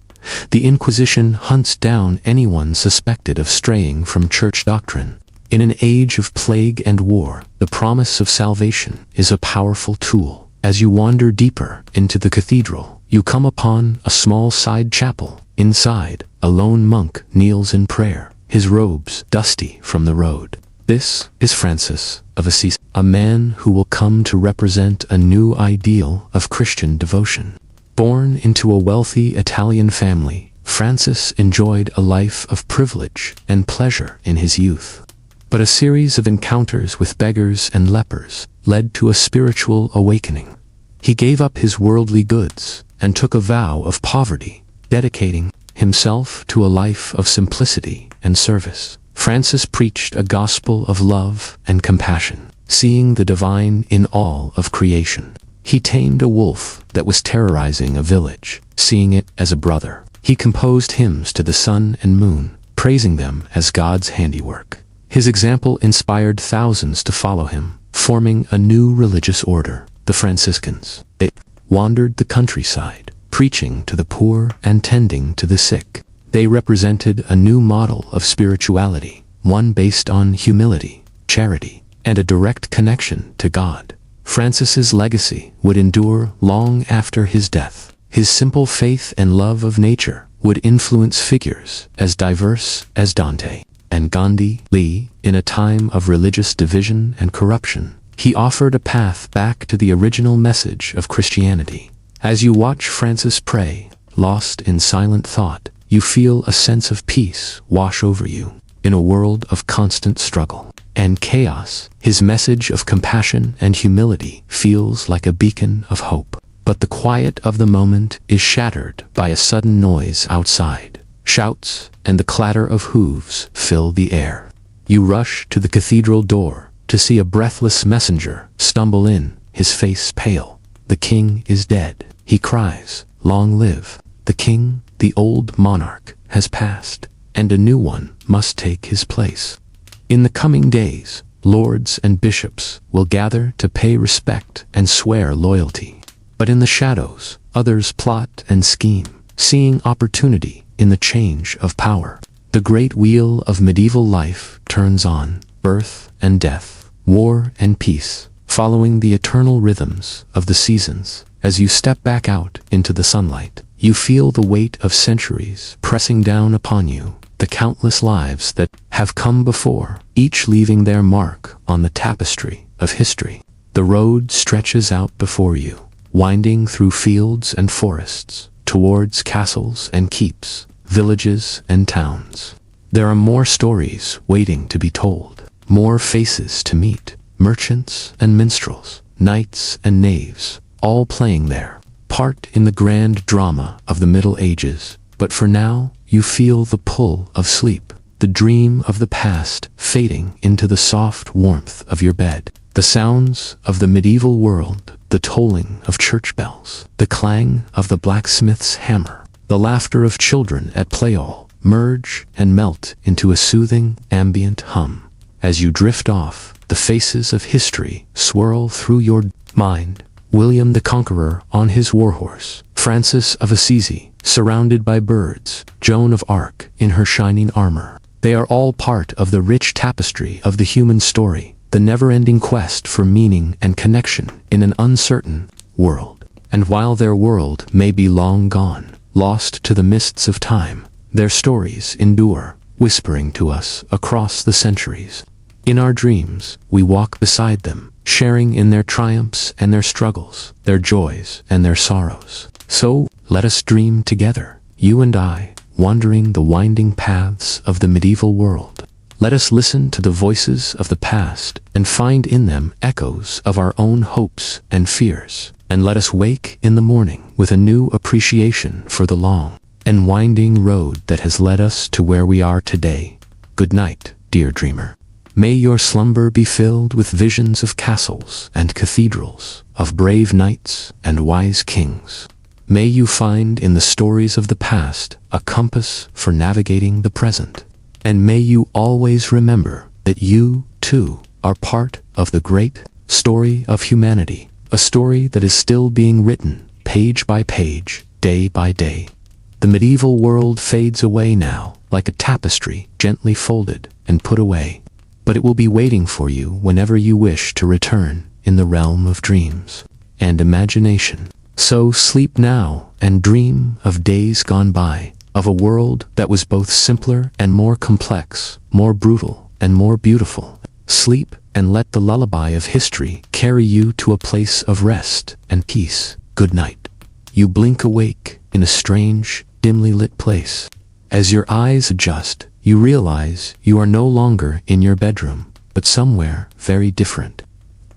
The Inquisition hunts down anyone suspected of straying from church doctrine. In an age of plague and war, the promise of salvation is a powerful tool. As you wander deeper into the cathedral, you come upon a small side chapel. Inside, a lone monk kneels in prayer, his robes dusty from the road. This is Francis of Assisi, a man who will come to represent a new ideal of Christian devotion. Born into a wealthy Italian family, Francis enjoyed a life of privilege and pleasure in his youth. But a series of encounters with beggars and lepers led to a spiritual awakening. He gave up his worldly goods and took a vow of poverty, dedicating himself to a life of simplicity and service. Francis preached a gospel of love and compassion, seeing the divine in all of creation. He tamed a wolf that was terrorizing a village, seeing it as a brother. He composed hymns to the sun and moon, praising them as God's handiwork. His example inspired thousands to follow him, forming a new religious order, the Franciscans. They wandered the countryside, preaching to the poor and tending to the sick. They represented a new model of spirituality, one based on humility, charity, and a direct connection to God. Francis's legacy would endure long after his death. His simple faith and love of nature would influence figures as diverse as Dante and Gandhi. In a time of religious division and corruption, he offered a path back to the original message of Christianity. As you watch Francis pray, lost in silent thought, you feel a sense of peace wash over you. In a world of constant struggle and chaos, his message of compassion and humility feels like a beacon of hope. But the quiet of the moment is shattered by a sudden noise outside. Shouts and the clatter of hooves fill the air. You rush to the cathedral door to see a breathless messenger stumble in, his face pale. The king is dead, he cries. Long live the king. The old monarch has passed, and a new one must take his place. In the coming days, lords and bishops will gather to pay respect and swear loyalty. But in the shadows, others plot and scheme, seeing opportunity in the change of power. The great wheel of medieval life turns on, birth and death, war and peace, following the eternal rhythms of the seasons. As you step back out into the sunlight, you feel the weight of centuries pressing down upon you, the countless lives that have come before, each leaving their mark on the tapestry of history. The road stretches out before you, winding through fields and forests, towards castles and keeps, villages and towns. There are more stories waiting to be told, more faces to meet, merchants and minstrels, knights and knaves, all playing their part in the grand drama of the Middle Ages. But for now, you feel the pull of sleep, the dream of the past fading into the soft warmth of your bed. The sounds of the medieval world, the tolling of church bells, the clang of the blacksmith's hammer, the laughter of children at play all merge and melt into a soothing, ambient hum. As you drift off, the faces of history swirl through your mind. William the Conqueror on his warhorse, Francis of Assisi, surrounded by birds, Joan of Arc in her shining armor. They are all part of the rich tapestry of the human story, the never-ending quest for meaning and connection in an uncertain world. And while their world may be long gone, lost to the mists of time, their stories endure, whispering to us across the centuries. In our dreams, we walk beside them, sharing in their triumphs and their struggles, their joys and their sorrows. So, let us dream together, you and I, wandering the winding paths of the medieval world. Let us listen to the voices of the past and find in them echoes of our own hopes and fears. And let us wake in the morning with a new appreciation for the long and winding road that has led us to where we are today. Good night, dear dreamer. May your slumber be filled with visions of castles and cathedrals, of brave knights and wise kings. May you find in the stories of the past a compass for navigating the present. And may you always remember that you, too, are part of the great story of humanity, a story that is still being written, page by page, day by day. The medieval world fades away now, like a tapestry gently folded and put away. But it will be waiting for you whenever you wish to return in the realm of dreams and imagination. So sleep now and dream of days gone by, of a world that was both simpler and more complex, more brutal and more beautiful. Sleep and let the lullaby of history carry you to a place of rest and peace. Good night. You blink awake in a strange, dimly lit place. As your eyes adjust, you realize you are no longer in your bedroom, but somewhere very different.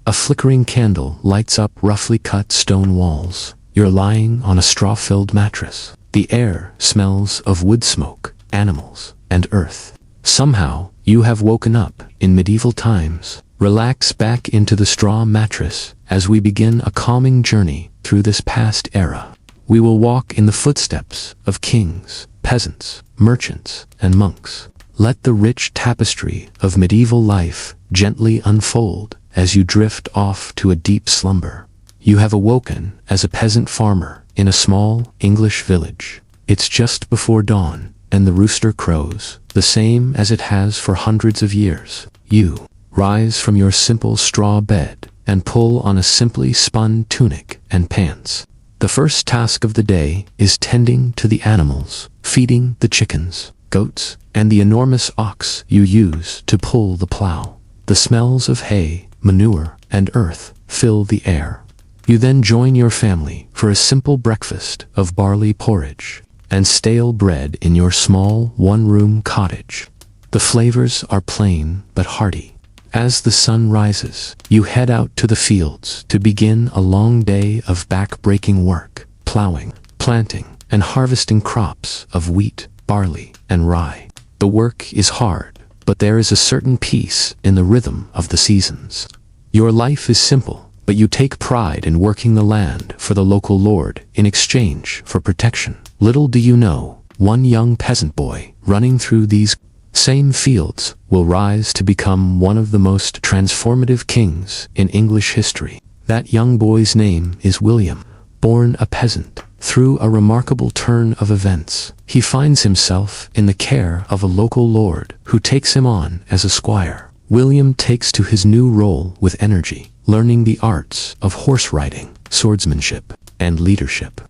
A flickering candle lights up roughly cut stone walls. You're lying on a straw-filled mattress. The air smells of wood smoke, animals, and earth. Somehow, you have woken up in medieval times. Relax back into the straw mattress as we begin a calming journey through this past era. We will walk in the footsteps of kings, peasants, merchants, and monks. Let the rich tapestry of medieval life gently unfold as you drift off to a deep slumber. You have awoken as a peasant farmer in a small English village. It's just before dawn, and the rooster crows, the same as it has for hundreds of years. You rise from your simple straw bed and pull on a simply spun tunic and pants. The first task of the day is tending to the animals, feeding the chickens, goats, and the enormous ox you use to pull the plow. The smells of hay, manure, and earth fill the air. You then join your family for a simple breakfast of barley porridge and stale bread in your small one-room cottage. The flavors are plain but hearty. As the sun rises, you head out to the fields to begin a long day of back-breaking work, plowing, planting, and harvesting crops of wheat, barley, and rye. The work is hard, but there is a certain peace in the rhythm of the seasons. Your life is simple, but you take pride in working the land for the local lord in exchange for protection. Little do you know, one young peasant boy running through these same fields will rise to become one of the most transformative kings in English history. That young boy's name is William. Born a peasant, through a remarkable turn of events, he finds himself in the care of a local lord who takes him on as a squire. William takes to his new role with energy, learning the arts of horse riding, swordsmanship, and leadership.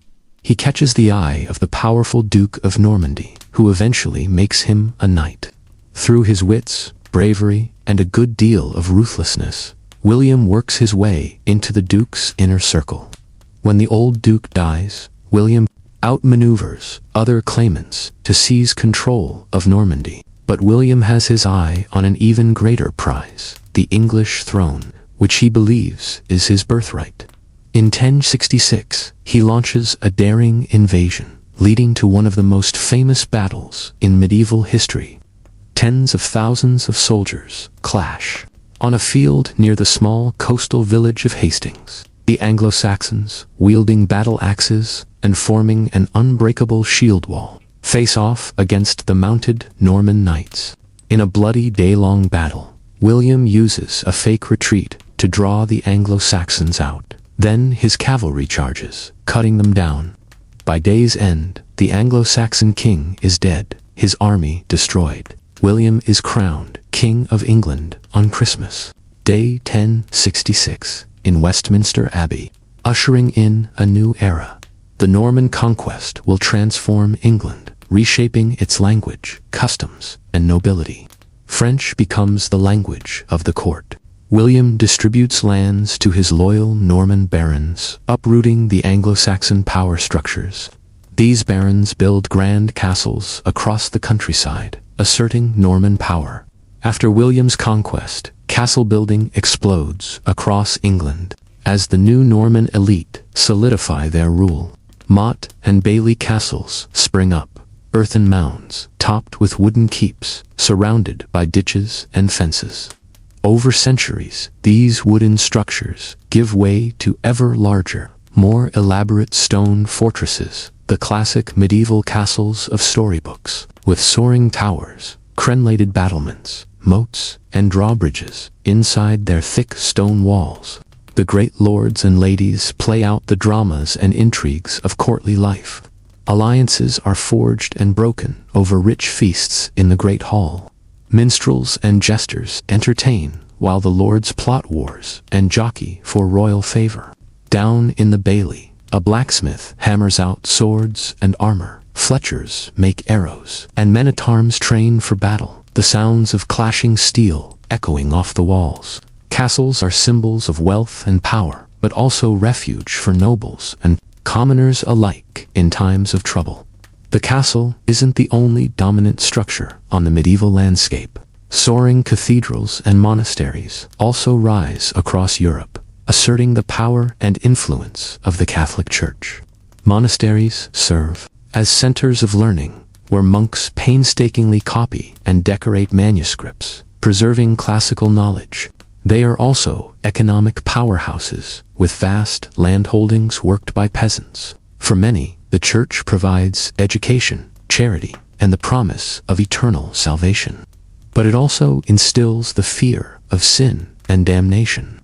He catches the eye of the powerful Duke of Normandy, who eventually makes him a knight. Through his wits, bravery, and a good deal of ruthlessness, William works his way into the Duke's inner circle. When the old duke dies, William outmaneuvers other claimants to seize control of Normandy. But William has his eye on an even greater prize, the English throne, which he believes is his birthright. In 1066, he launches a daring invasion, leading to one of the most famous battles in medieval history. Tens of thousands of soldiers clash on a field near the small coastal village of Hastings. The Anglo-Saxons, wielding battle axes and forming an unbreakable shield wall, face off against the mounted Norman knights. In a bloody day-long battle, William uses a fake retreat to draw the Anglo-Saxons out. Then his cavalry charges, cutting them down. By day's end, the Anglo-Saxon king is dead, his army destroyed. William is crowned King of England on Christmas Day 1066 in Westminster Abbey, ushering in a new era. The Norman conquest will transform England, reshaping its language, customs, and nobility. French becomes the language of the court. William distributes lands to his loyal Norman barons, uprooting the Anglo-Saxon power structures. These barons build grand castles across the countryside, asserting Norman power. After William's conquest, castle building explodes across England as the new Norman elite solidify their rule. Motte and Bailey castles spring up, earthen mounds topped with wooden keeps, surrounded by ditches and fences. Over centuries, these wooden structures give way to ever larger, more elaborate stone fortresses, the classic medieval castles of storybooks, with soaring towers, crenellated battlements, moats, and drawbridges inside their thick stone walls. The great lords and ladies play out the dramas and intrigues of courtly life. Alliances are forged and broken over rich feasts in the great hall. Minstrels and jesters entertain while the lords plot wars and jockey for royal favor. Down in the bailey, a blacksmith hammers out swords and armor, fletchers make arrows, and men-at-arms train for battle, the sounds of clashing steel echoing off the walls. Castles are symbols of wealth and power, but also refuge for nobles and commoners alike in times of trouble. The castle isn't the only dominant structure on the medieval landscape. Soaring cathedrals and monasteries also rise across Europe, asserting the power and influence of the Catholic Church. Monasteries serve as centers of learning, where monks painstakingly copy and decorate manuscripts, preserving classical knowledge. They are also economic powerhouses, with vast landholdings worked by peasants. For many, the Church provides education, charity, and the promise of eternal salvation. But it also instills the fear of sin and damnation.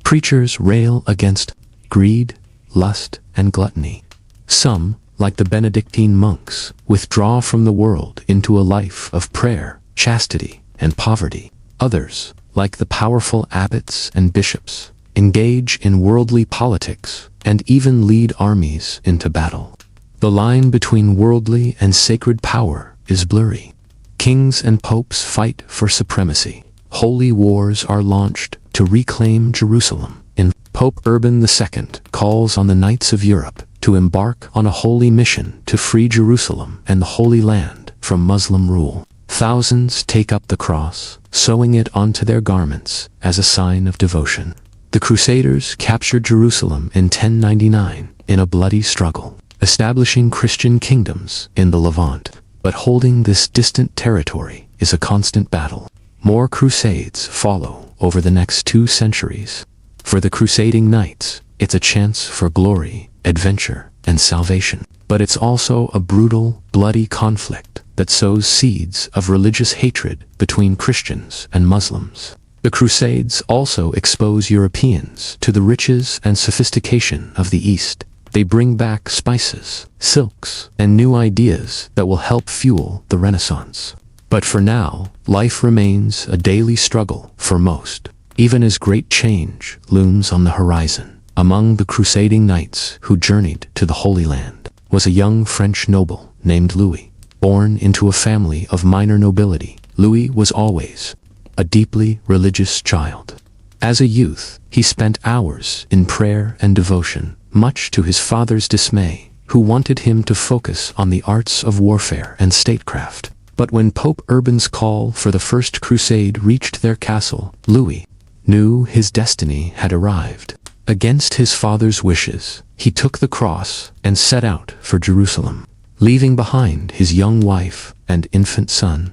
Preachers rail against greed, lust, and gluttony. Some, like the Benedictine monks, withdraw from the world into a life of prayer, chastity, and poverty. Others, like the powerful abbots and bishops, engage in worldly politics and even lead armies into battle. The line between worldly and sacred power is blurry. Kings and popes fight for supremacy. Holy wars are launched to reclaim Jerusalem. And Pope Urban II calls on the Knights of Europe to embark on a holy mission to free Jerusalem and the Holy Land from Muslim rule. Thousands take up the cross, sewing it onto their garments as a sign of devotion. The Crusaders captured Jerusalem in 1099 in a bloody struggle, establishing Christian kingdoms in the Levant. But holding this distant territory is a constant battle. More crusades follow over the next 2 centuries. For the crusading knights, it's a chance for glory, adventure, and salvation. But it's also a brutal, bloody conflict that sows seeds of religious hatred between Christians and Muslims. The Crusades also expose Europeans to the riches and sophistication of the East. They bring back spices, silks, and new ideas that will help fuel the Renaissance. But for now, life remains a daily struggle for most, even as great change looms on the horizon. Among the crusading knights who journeyed to the Holy Land was a young French noble named Louis. Born into a family of minor nobility, Louis was always a deeply religious child. As a youth, he spent hours in prayer and devotion, much to his father's dismay, who wanted him to focus on the arts of warfare and statecraft. But when Pope Urban's call for the First Crusade reached their castle, Louis knew his destiny had arrived. Against his father's wishes, he took the cross and set out for Jerusalem, leaving behind his young wife and infant son.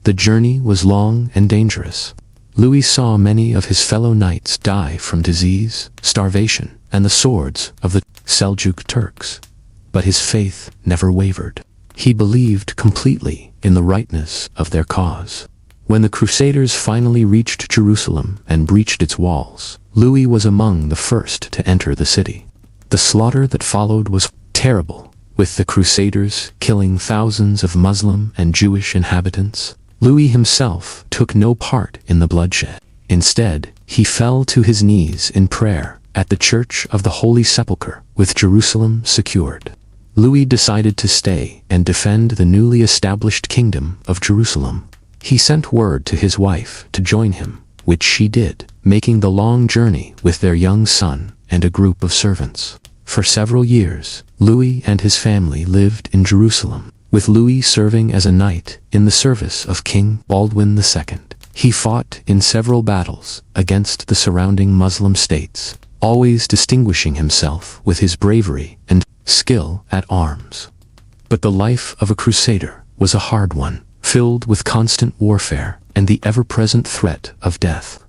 The journey was long and dangerous. Louis saw many of his fellow knights die from disease, starvation, and the swords of the Seljuk Turks. But his faith never wavered. He believed completely in the rightness of their cause. When the Crusaders finally reached Jerusalem and breached its walls, Louis was among the first to enter the city. The slaughter that followed was terrible, with the Crusaders killing thousands of Muslim and Jewish inhabitants. Louis himself took no part in the bloodshed. Instead, he fell to his knees in prayer at the Church of the Holy Sepulchre, with Jerusalem secured. Louis decided to stay and defend the newly established kingdom of Jerusalem. He sent word to his wife to join him, which she did, making the long journey with their young son and a group of servants. For several years, Louis and his family lived in Jerusalem, with Louis serving as a knight in the service of King Baldwin II. He fought in several battles against the surrounding Muslim states, always distinguishing himself with his bravery and skill at arms. But the life of a crusader was a hard one, filled with constant warfare and the ever-present threat of death.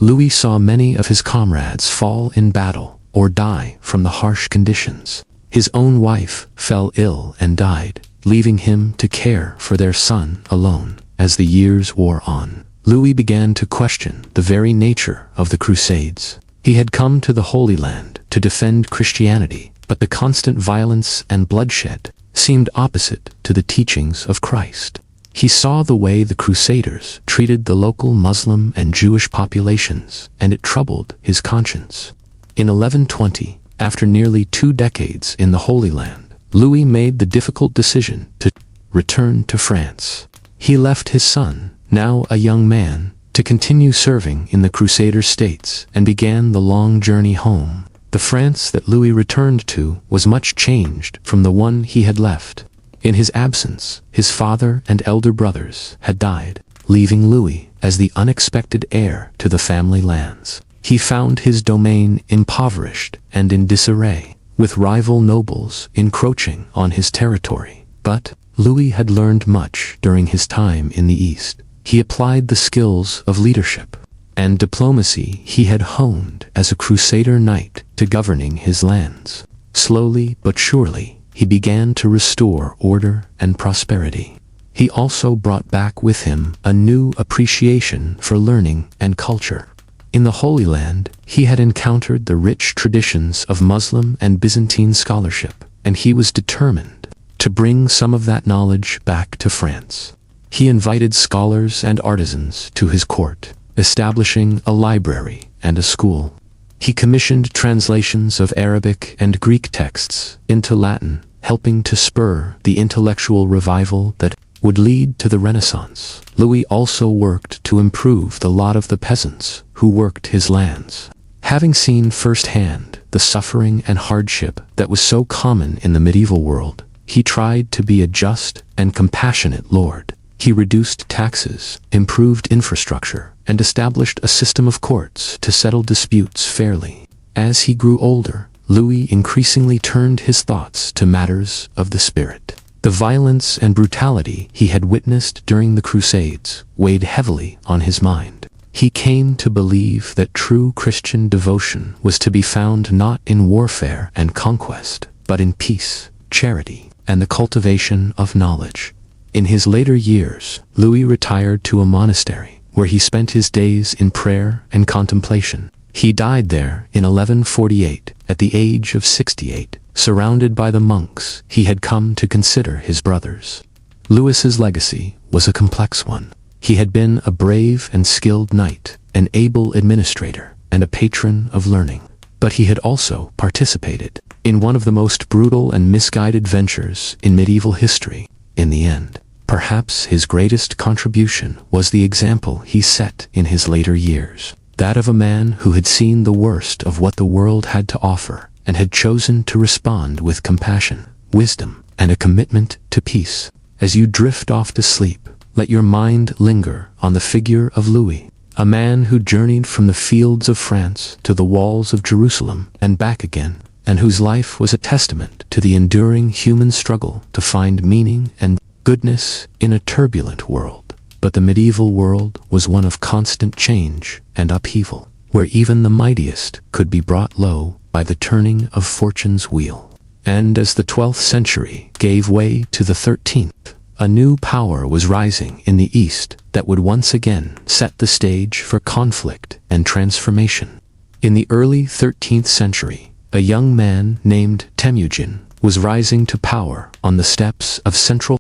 Louis saw many of his comrades fall in battle or die from the harsh conditions. His own wife fell ill and died, leaving him to care for their son alone. As the years wore on, Louis began to question the very nature of the Crusades. He had come to the Holy Land to defend Christianity, but the constant violence and bloodshed seemed opposite to the teachings of Christ. He saw the way the Crusaders treated the local Muslim and Jewish populations, and it troubled his conscience. In 1120, after nearly 2 decades in the Holy Land, Louis made the difficult decision to return to France. He left his son, now a young man, to continue serving in the Crusader states and began the long journey home. The France that Louis returned to was much changed from the one he had left. In his absence, his father and elder brothers had died, leaving Louis as the unexpected heir to the family lands. He found his domain impoverished and in disarray, with rival nobles encroaching on his territory. But Louis had learned much during his time in the East. He applied the skills of leadership and diplomacy he had honed as a Crusader knight to governing his lands. Slowly but surely, he began to restore order and prosperity. He also brought back with him a new appreciation for learning and culture. In the Holy Land, he had encountered the rich traditions of Muslim and Byzantine scholarship, and he was determined to bring some of that knowledge back to France. He invited scholars and artisans to his court, establishing a library and a school. He commissioned translations of Arabic and Greek texts into Latin, helping to spur the intellectual revival that would lead to the Renaissance. Louis also worked to improve the lot of the peasants who worked his lands. Having seen firsthand the suffering and hardship that was so common in the medieval world, he tried to be a just and compassionate lord. He reduced taxes, improved infrastructure, and established a system of courts to settle disputes fairly. As he grew older, Louis increasingly turned his thoughts to matters of the spirit. The violence and brutality he had witnessed during the Crusades weighed heavily on his mind. He came to believe that true Christian devotion was to be found not in warfare and conquest, but in peace, charity, and the cultivation of knowledge. In his later years, Louis retired to a monastery, where he spent his days in prayer and contemplation. He died there in 1148, at the age of 68, surrounded by the monks he had come to consider his brothers. Louis's legacy was a complex one. He had been a brave and skilled knight, an able administrator, and a patron of learning. But he had also participated in one of the most brutal and misguided ventures in medieval history. In the end, perhaps his greatest contribution was the example he set in his later years, that of a man who had seen the worst of what the world had to offer and had chosen to respond with compassion, wisdom, and a commitment to peace. As you drift off to sleep, let your mind linger on the figure of Louis, a man who journeyed from the fields of France to the walls of Jerusalem and back again, and whose life was a testament to the enduring human struggle to find meaning and goodness in a turbulent world. But the medieval world was one of constant change and upheaval, where even the mightiest could be brought low by the turning of fortune's wheel. And as the 12th century gave way to the 13th, a new power was rising in the East that would once again set the stage for conflict and transformation. In the early 13th century, a young man named Temujin was rising to power on the steppes of Central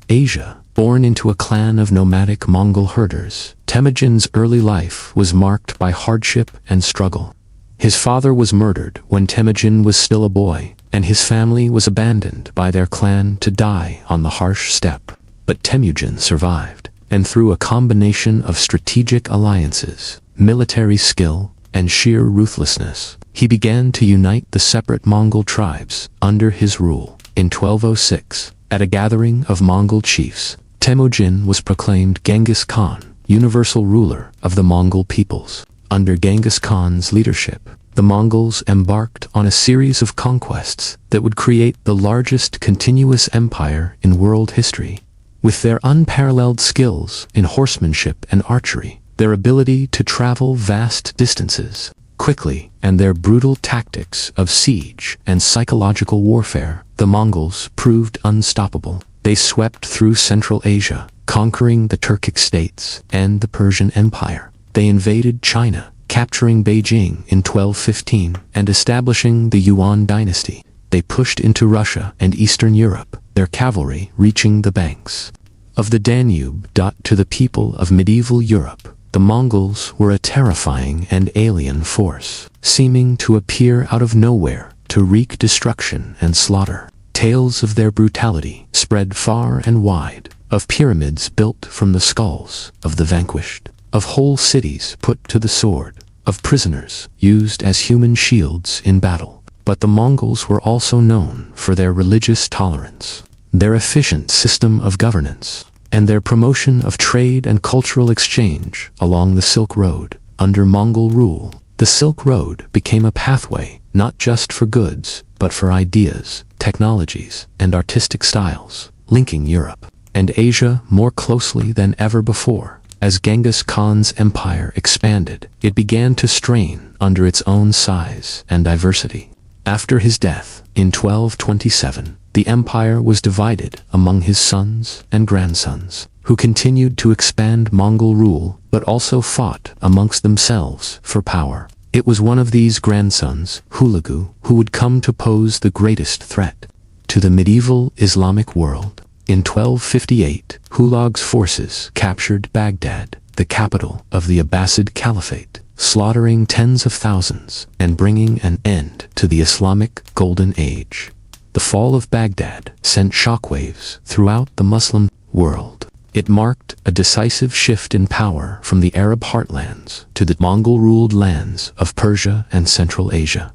Asia. Born into a clan of nomadic Mongol herders, Temujin's early life was marked by hardship and struggle. His father was murdered when Temujin was still a boy, and his family was abandoned by their clan to die on the harsh steppe. But Temujin survived, and through a combination of strategic alliances, military skill, and sheer ruthlessness, he began to unite the separate Mongol tribes under his rule. In 1206, at a gathering of Mongol chiefs, Temujin was proclaimed Genghis Khan, universal ruler of the Mongol peoples. Under Genghis Khan's leadership, the Mongols embarked on a series of conquests that would create the largest continuous empire in world history. With their unparalleled skills in horsemanship and archery, their ability to travel vast distances quickly, and their brutal tactics of siege and psychological warfare, the Mongols proved unstoppable. They swept through Central Asia, conquering the Turkic states and the Persian Empire. They invaded China, capturing Beijing in 1215 and establishing the Yuan dynasty. They pushed into Russia and Eastern Europe, their cavalry reaching the banks of the Danube. To the people of medieval Europe, the Mongols were a terrifying and alien force, seeming to appear out of nowhere to wreak destruction and slaughter. Tales of their brutality spread far and wide, of pyramids built from the skulls of the vanquished, of whole cities put to the sword, of prisoners used as human shields in battle. But the Mongols were also known for their religious tolerance, their efficient system of governance, and their promotion of trade and cultural exchange along the Silk Road. Under Mongol rule, the Silk Road became a pathway not just for goods, but for ideas, technologies, and artistic styles, linking Europe and Asia more closely than ever before. As Genghis Khan's empire expanded, it began to strain under its own size and diversity. After his death, in 1227, the empire was divided among his sons and grandsons, who continued to expand Mongol rule but also fought amongst themselves for power. It was one of these grandsons, Hulagu, who would come to pose the greatest threat to the medieval Islamic world. In 1258, Hulag's forces captured Baghdad, the capital of the Abbasid Caliphate, slaughtering tens of thousands and bringing an end to the Islamic Golden Age. The fall of Baghdad sent shockwaves throughout the Muslim world. It marked a decisive shift in power from the Arab heartlands to the Mongol-ruled lands of Persia and Central Asia.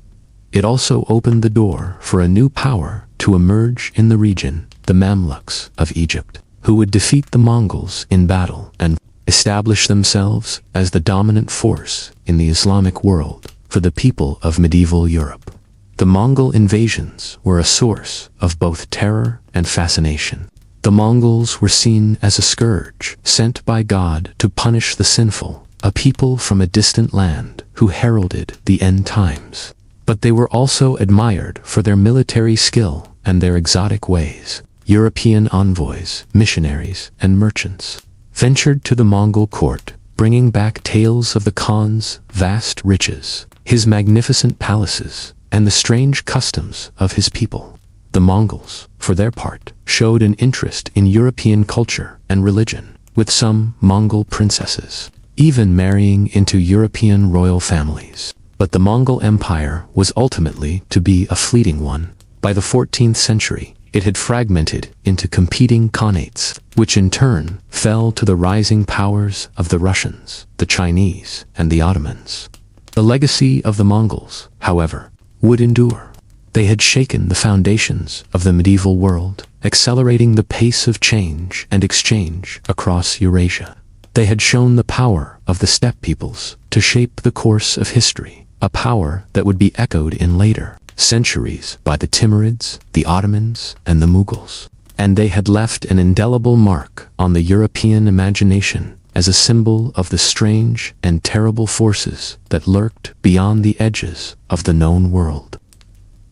It also opened the door for a new power to emerge in the region, the Mamluks of Egypt, who would defeat the Mongols in battle and establish themselves as the dominant force in the Islamic world for the people of medieval Europe. The Mongol invasions were a source of both terror and fascination. The Mongols were seen as a scourge sent by God to punish the sinful, a people from a distant land who heralded the end times. But they were also admired for their military skill and their exotic ways. European envoys, missionaries, and merchants ventured to the Mongol court, bringing back tales of the Khan's vast riches, his magnificent palaces, and the strange customs of his people. The Mongols, for their part, showed an interest in European culture and religion, with some Mongol princesses even marrying into European royal families. But the Mongol Empire was ultimately to be a fleeting one. By the 14th century, it had fragmented into competing khanates, which in turn fell to the rising powers of the Russians, the Chinese, and the Ottomans. The legacy of the Mongols, however, would endure. They had shaken the foundations of the medieval world, accelerating the pace of change and exchange across Eurasia. They had shown the power of the steppe peoples to shape the course of history, a power that would be echoed in later centuries by the Timurids, the Ottomans, and the Mughals. And they had left an indelible mark on the European imagination as a symbol of the strange and terrible forces that lurked beyond the edges of the known world.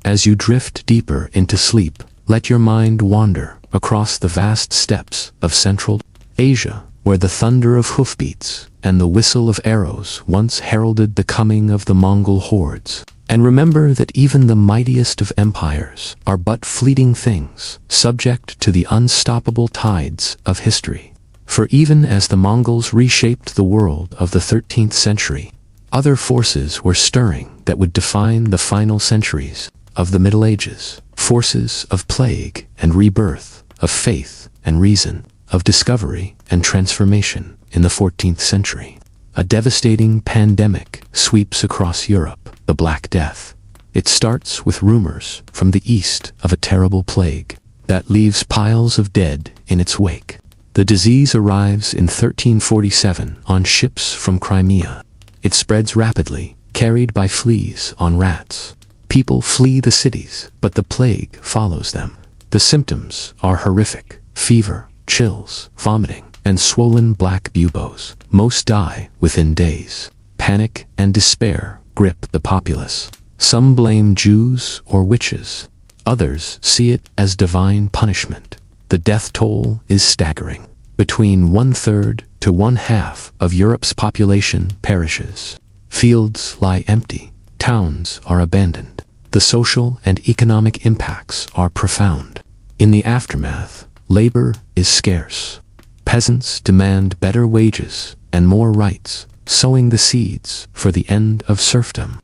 As you drift deeper into sleep, let your mind wander across the vast steppes of Central Asia, where the thunder of hoofbeats and the whistle of arrows once heralded the coming of the Mongol hordes. And remember that even the mightiest of empires are but fleeting things, subject to the unstoppable tides of history. For even as the Mongols reshaped the world of the 13th century, other forces were stirring that would define the final centuries of the Middle Ages, forces of plague and rebirth, of faith and reason, of discovery and transformation in the 14th century. A devastating pandemic sweeps across Europe, the Black Death. It starts with rumors from the east of a terrible plague that leaves piles of dead in its wake. The disease arrives in 1347 on ships from Crimea. It spreads rapidly, carried by fleas on rats. People flee the cities, but the plague follows them. The symptoms are horrific: fever, chills, vomiting, and swollen black buboes. Most die within days. Panic and despair grip the populace. Some blame Jews or witches. Others see it as divine punishment. The death toll is staggering. Between 1/3 to 1/2 of Europe's population perishes. Fields lie empty. Towns are abandoned. The social and economic impacts are profound. In the aftermath, labor is scarce. Peasants demand better wages and more rights, sowing the seeds for the end of serfdom.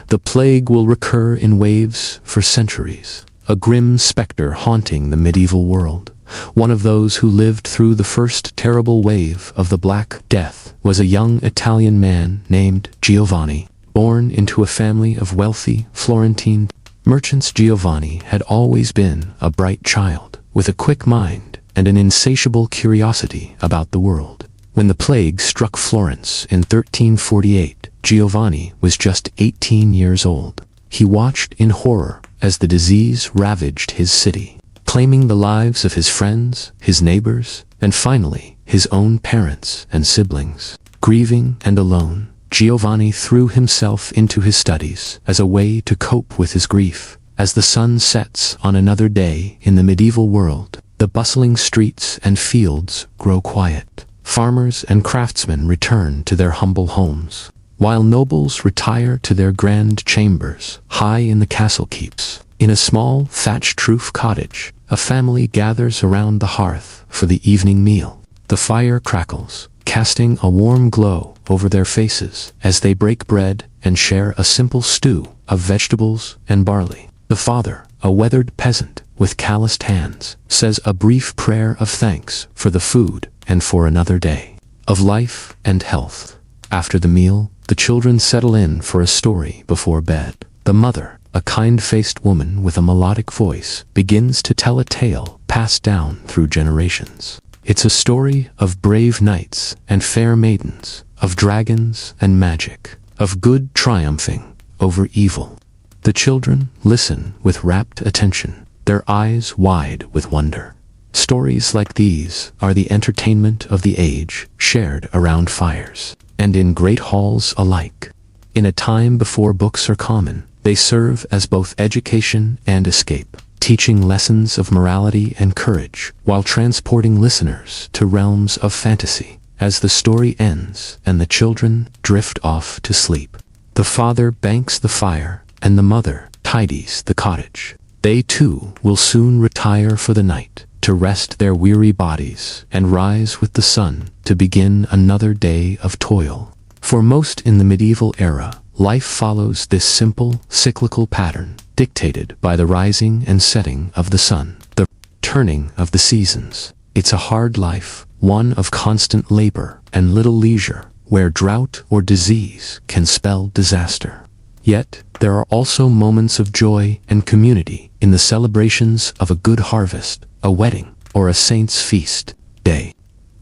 The plague will recur in waves for centuries, a grim specter haunting the medieval world. One of those who lived through the first terrible wave of the Black Death was a young Italian man named Giovanni. Born into a family of wealthy Florentine merchants, Giovanni had always been a bright child, with a quick mind and an insatiable curiosity about the world. When the plague struck Florence in 1348, Giovanni was just 18 years old. He watched in horror as the disease ravaged his city, claiming the lives of his friends, his neighbors, and finally, his own parents and siblings. Grieving and alone, Giovanni threw himself into his studies as a way to cope with his grief. As the sun sets on another day in the medieval world, the bustling streets and fields grow quiet. Farmers and craftsmen return to their humble homes, while nobles retire to their grand chambers high in the castle keeps. In a small thatched roof cottage, a family gathers around the hearth for the evening meal. The fire crackles, casting a warm glow over their faces as they break bread and share a simple stew of vegetables and barley. The father, a weathered peasant with calloused hands, says a brief prayer of thanks for the food and for another day of life and health. After the meal, the children settle in for a story before bed. The mother, a kind-faced woman with a melodic voice, begins to tell a tale passed down through generations. It's a story of brave knights and fair maidens, of dragons and magic, of good triumphing over evil. The children listen with rapt attention, their eyes wide with wonder. Stories like these are the entertainment of the age, shared around fires, and in great halls alike. In a time before books are common, they serve as both education and escape, teaching lessons of morality and courage, while transporting listeners to realms of fantasy. As the story ends and the children drift off to sleep, the father banks the fire and the mother tidies the cottage. They too will soon retire for the night, to rest their weary bodies and rise with the sun to begin another day of toil. For most in the medieval era, life follows this simple, cyclical pattern, dictated by the rising and setting of the sun, the turning of the seasons. It's a hard life, one of constant labor and little leisure, where drought or disease can spell disaster. Yet, there are also moments of joy and community in the celebrations of a good harvest, a wedding, or a saint's feast day.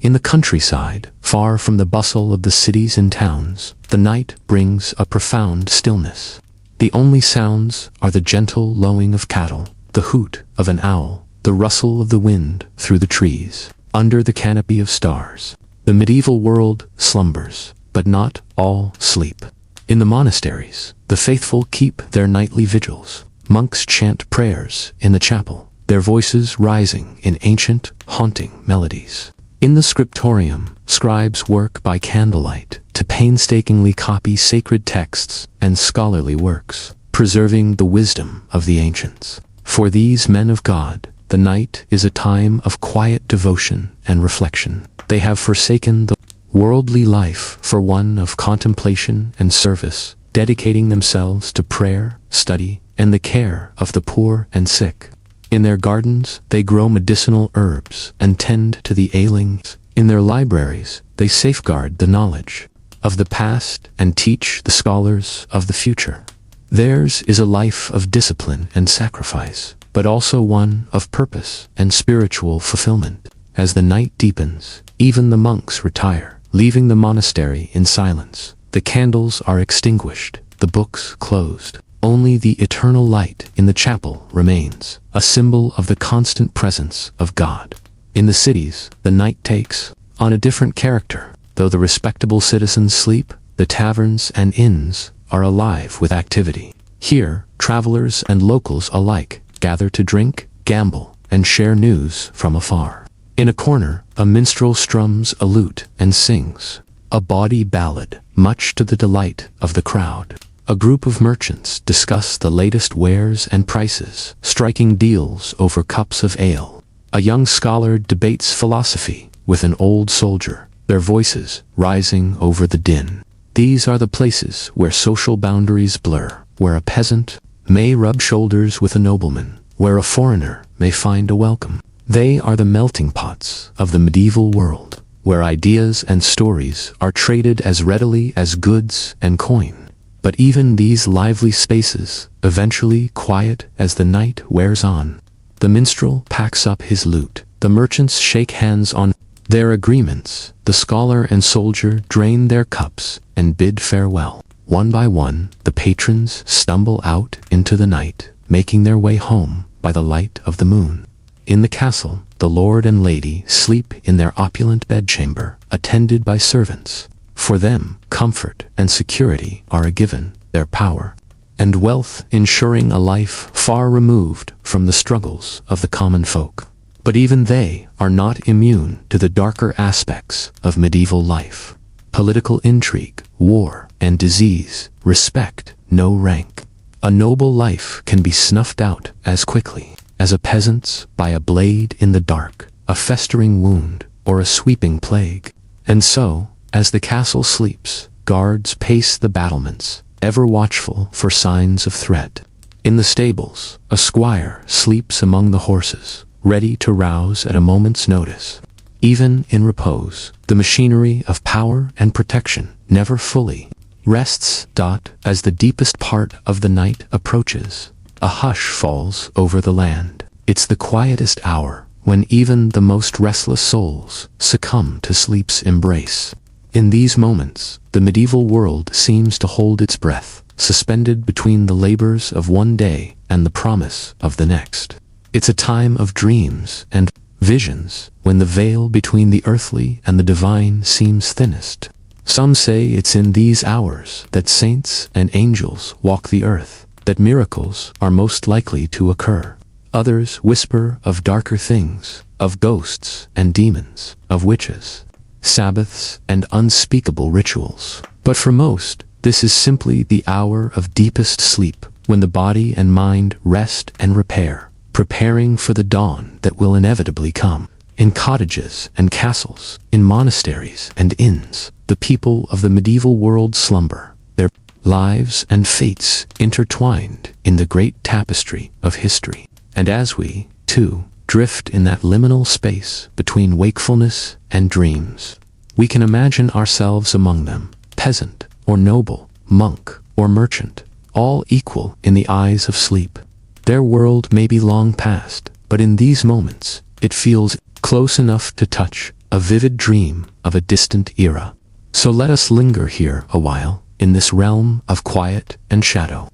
In the countryside, far from the bustle of the cities and towns, the night brings a profound stillness. The only sounds are the gentle lowing of cattle, the hoot of an owl, the rustle of the wind through the trees. Under the canopy of stars, the medieval world slumbers, but not all sleep. In the monasteries, the faithful keep their nightly vigils. Monks chant prayers in the chapel, their voices rising in ancient, haunting melodies. In the scriptorium, scribes work by candlelight to painstakingly copy sacred texts and scholarly works, preserving the wisdom of the ancients. For these men of God, the night is a time of quiet devotion and reflection. They have forsaken the worldly life for one of contemplation and service, dedicating themselves to prayer, study, and the care of the poor and sick. In their gardens, they grow medicinal herbs and tend to the ailing. In their libraries, they safeguard the knowledge of the past and teach the scholars of the future. Theirs is a life of discipline and sacrifice, but also one of purpose and spiritual fulfillment. As the night deepens, even the monks retire, leaving the monastery in silence. The candles are extinguished, the books closed. Only the eternal light in the chapel remains, a symbol of the constant presence of God. In the cities, the night takes on a different character. Though the respectable citizens sleep, the taverns and inns are alive with activity. Here, travelers and locals alike gather to drink, gamble, and share news from afar. In a corner, a minstrel strums a lute and sings a bawdy ballad, much to the delight of the crowd. A group of merchants discuss the latest wares and prices, striking deals over cups of ale. A young scholar debates philosophy with an old soldier, their voices rising over the din. These are the places where social boundaries blur, where a peasant may rub shoulders with a nobleman, where a foreigner may find a welcome. They are the melting pots of the medieval world, where ideas and stories are traded as readily as goods and coin. But even these lively spaces eventually quiet as the night wears on. The minstrel packs up his lute, the merchants shake hands on their agreements, the scholar and soldier drain their cups and bid farewell. One by one, the patrons stumble out into the night, making their way home by the light of the moon. In the castle, the lord and lady sleep in their opulent bedchamber, attended by servants. For them, comfort and security are a given, their power and wealth ensuring a life far removed from the struggles of the common folk. But even they are not immune to the darker aspects of medieval life. Political intrigue, war, and disease respect no rank. A noble life can be snuffed out as quickly as a peasant's by a blade in the dark, a festering wound, or a sweeping plague. And so, as the castle sleeps, guards pace the battlements, ever watchful for signs of threat. In the stables, a squire sleeps among the horses, ready to rouse at a moment's notice. Even in repose, the machinery of power and protection never fully rests. As the deepest part of the night approaches, a hush falls over the land. It's the quietest hour, when even the most restless souls succumb to sleep's embrace. In these moments, the medieval world seems to hold its breath, suspended between the labors of one day and the promise of the next. It's a time of dreams and visions, when the veil between the earthly and the divine seems thinnest. Some say it's in these hours that saints and angels walk the earth, that miracles are most likely to occur. Others whisper of darker things, of ghosts and demons, of witches, Sabbaths, and unspeakable rituals. But for most, this is simply the hour of deepest sleep, when the body and mind rest and repair, preparing for the dawn that will inevitably come. In cottages and castles, in monasteries and inns, the people of the medieval world slumber, their lives and fates intertwined in the great tapestry of history. And as we, too, drift in that liminal space between wakefulness and dreams, we can imagine ourselves among them, peasant or noble, monk or merchant, all equal in the eyes of sleep. Their world may be long past, but in these moments, it feels close enough to touch, a vivid dream of a distant era. So let us linger here a while, in this realm of quiet and shadow,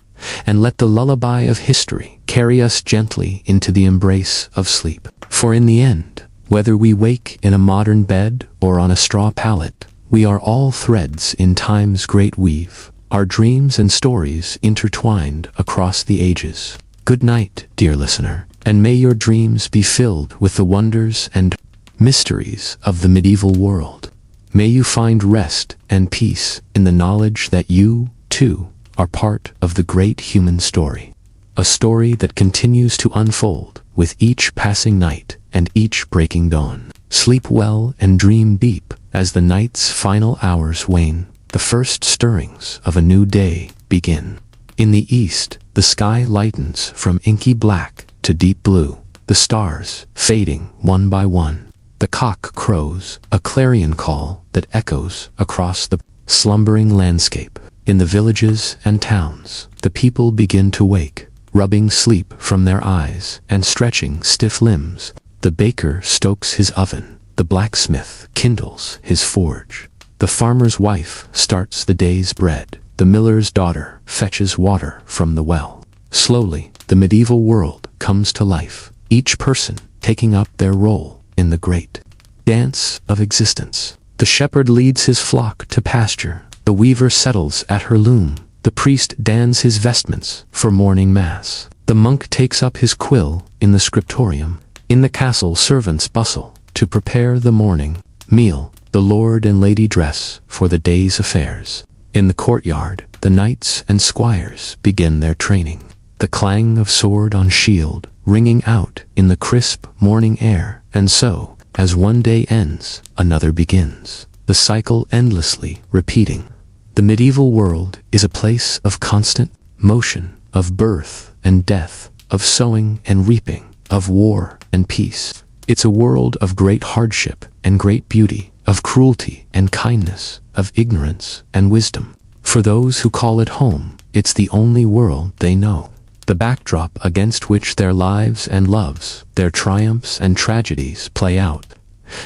and let the lullaby of history carry us gently into the embrace of sleep. For in the end, whether we wake in a modern bed or on a straw pallet, we are all threads in time's great weave, our dreams and stories intertwined across the ages. Good night, dear listener, and may your dreams be filled with the wonders and mysteries of the medieval world. May you find rest and peace in the knowledge that you, too, are part of the great human story. A story that continues to unfold with each passing night and each breaking dawn. Sleep well and dream deep as the night's final hours wane, the first stirrings of a new day begin. In the east, the sky lightens from inky black to deep blue, the stars fading one by one. The cock crows, a clarion call that echoes across the slumbering landscape. In the villages and towns, the people begin to wake, rubbing sleep from their eyes and stretching stiff limbs. The baker stokes his oven, the blacksmith kindles his forge. The farmer's wife starts the day's bread, the miller's daughter fetches water from the well. Slowly, the medieval world comes to life, each person taking up their role in the great dance of existence. The shepherd leads his flock to pasture, the weaver settles at her loom, the priest dons his vestments for morning mass. The monk takes up his quill in the scriptorium. In the castle servants bustle to prepare the morning meal. The lord and lady dress for the day's affairs. In the courtyard, the knights and squires begin their training. The clang of sword on shield ringing out in the crisp morning air. And so, as one day ends, another begins, the cycle endlessly repeating. The medieval world is a place of constant motion, of birth and death, of sowing and reaping, of war and peace. It's a world of great hardship and great beauty, of cruelty and kindness, of ignorance and wisdom. For those who call it home, it's the only world they know, the backdrop against which their lives and loves, their triumphs and tragedies play out.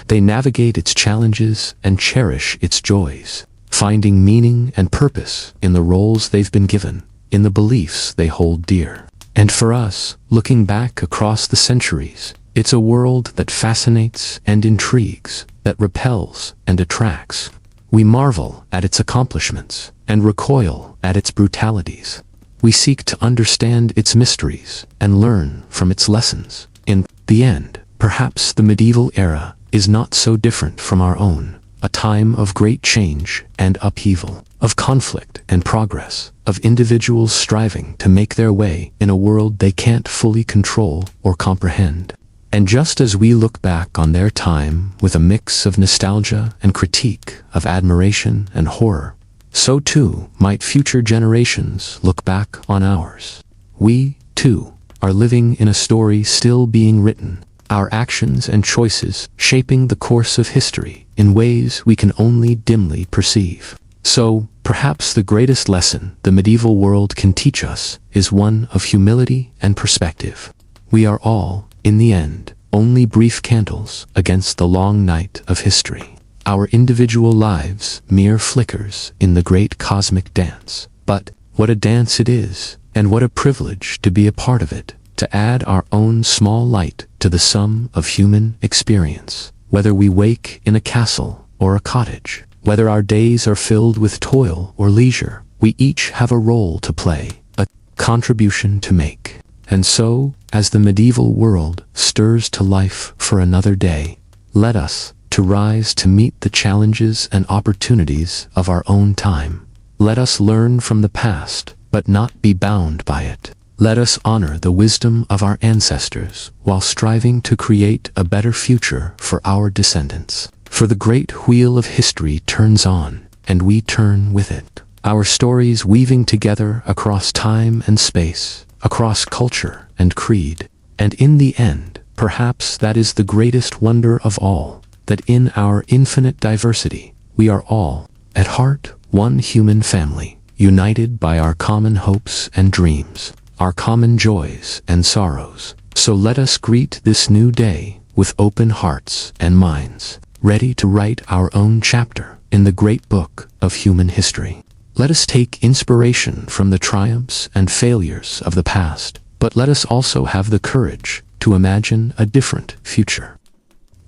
They navigate its challenges and cherish its joys, finding meaning and purpose in the roles they've been given, in the beliefs they hold dear. And for us, looking back across the centuries, it's a world that fascinates and intrigues, that repels and attracts. We marvel at its accomplishments and recoil at its brutalities. We seek to understand its mysteries and learn from its lessons. In the end, perhaps the medieval era is not so different from our own, a time of great change and upheaval, of conflict and progress, of individuals striving to make their way in a world they can't fully control or comprehend. And just as we look back on their time with a mix of nostalgia and critique, of admiration and horror, so too might future generations look back on ours. We, too, are living in a story still being written, our actions and choices shaping the course of history in ways we can only dimly perceive. So, perhaps the greatest lesson the medieval world can teach us is one of humility and perspective. We are all, in the end, only brief candles against the long night of history. Our individual lives mere flickers in the great cosmic dance. But what a dance it is, and what a privilege to be a part of it, to add our own small light to the sum of human experience. Whether we wake in a castle or a cottage, whether our days are filled with toil or leisure, we each have a role to play, a contribution to make. And so, as the medieval world stirs to life for another day, let us to rise to meet the challenges and opportunities of our own time. Let us learn from the past, but not be bound by it. Let us honor the wisdom of our ancestors while striving to create a better future for our descendants. For the great wheel of history turns on, and we turn with it. Our stories weaving together across time and space, across culture and creed. And in the end, perhaps that is the greatest wonder of all, that in our infinite diversity, we are all, at heart, one human family, united by our common hopes and dreams, our common joys and sorrows. So let us greet this new day with open hearts and minds, ready to write our own chapter in the great book of human history. Let us take inspiration from the triumphs and failures of the past, but let us also have the courage to imagine a different future,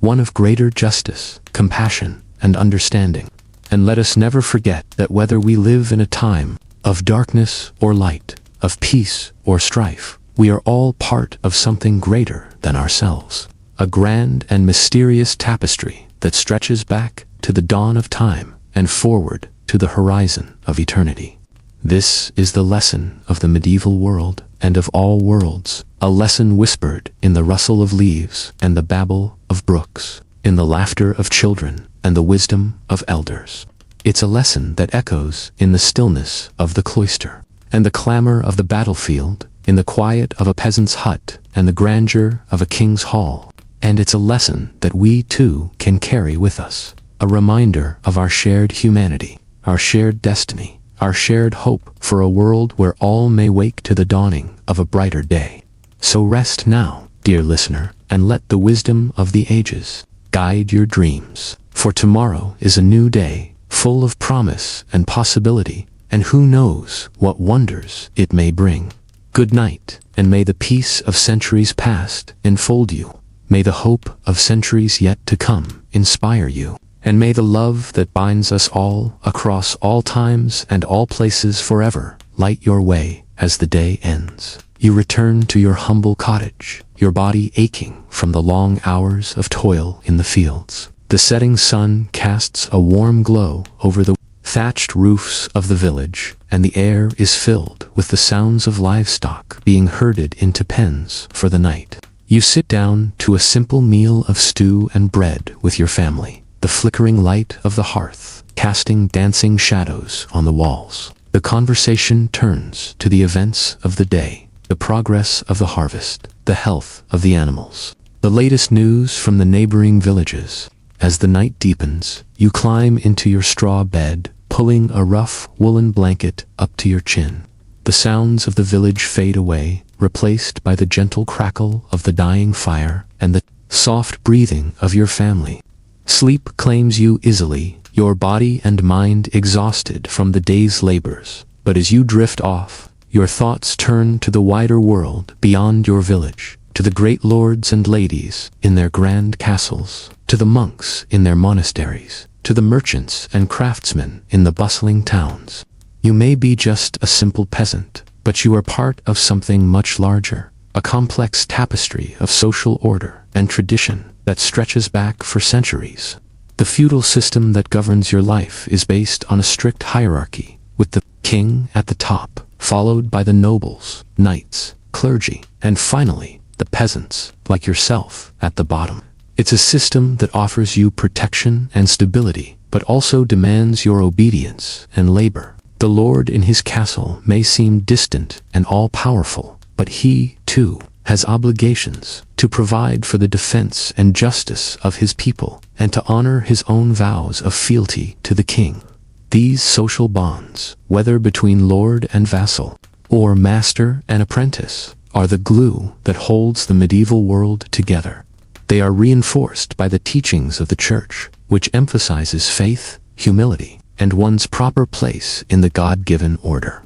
one of greater justice, compassion, and understanding. And let us never forget that whether we live in a time of darkness or light, of peace or strife, we are all part of something greater than ourselves, a grand and mysterious tapestry that stretches back to the dawn of time and forward to the horizon of eternity. This is the lesson of the medieval world and of all worlds, a lesson whispered in the rustle of leaves and the babble of brooks, in the laughter of children and the wisdom of elders. It's a lesson that echoes in the stillness of the cloister and the clamor of the battlefield, in the quiet of a peasant's hut and the grandeur of a king's hall. And it's a lesson that we too can carry with us, a reminder of our shared humanity, our shared destiny, our shared hope for a world where all may wake to the dawning of a brighter day. So rest now, dear listener, and let the wisdom of the ages guide your dreams, for tomorrow is a new day, full of promise and possibility, and who knows what wonders it may bring. Good night, and may the peace of centuries past enfold you. May the hope of centuries yet to come inspire you. And may the love that binds us all across all times and all places forever light your way as the day ends. You return to your humble cottage, your body aching from the long hours of toil in the fields. The setting sun casts a warm glow over the thatched roofs of the village, and the air is filled with the sounds of livestock being herded into pens for the night. You sit down to a simple meal of stew and bread with your family, the flickering light of the hearth casting dancing shadows on the walls. The conversation turns to the events of the day, the progress of the harvest, the health of the animals, the latest news from the neighboring villages. As the night deepens, you climb into your straw bed, pulling a rough woolen blanket up to your chin. The sounds of the village fade away, replaced by the gentle crackle of the dying fire and the soft breathing of your family. Sleep claims you easily, your body and mind exhausted from the day's labors. But as you drift off, your thoughts turn to the wider world beyond your village, to the great lords and ladies in their grand castles, to the monks in their monasteries, to the merchants and craftsmen in the bustling towns. You may be just a simple peasant, but you are part of something much larger, a complex tapestry of social order and tradition that stretches back for centuries. The feudal system that governs your life is based on a strict hierarchy, with the king at the top, followed by the nobles, knights, clergy, and finally, the peasants, like yourself, at the bottom. It's a system that offers you protection and stability, but also demands your obedience and labor. The lord in his castle may seem distant and all-powerful, but he, too, has obligations to provide for the defense and justice of his people, and to honor his own vows of fealty to the king. These social bonds, whether between lord and vassal, or master and apprentice, are the glue that holds the medieval world together. They are reinforced by the teachings of the Church, which emphasizes faith, humility, and one's proper place in the God-given order.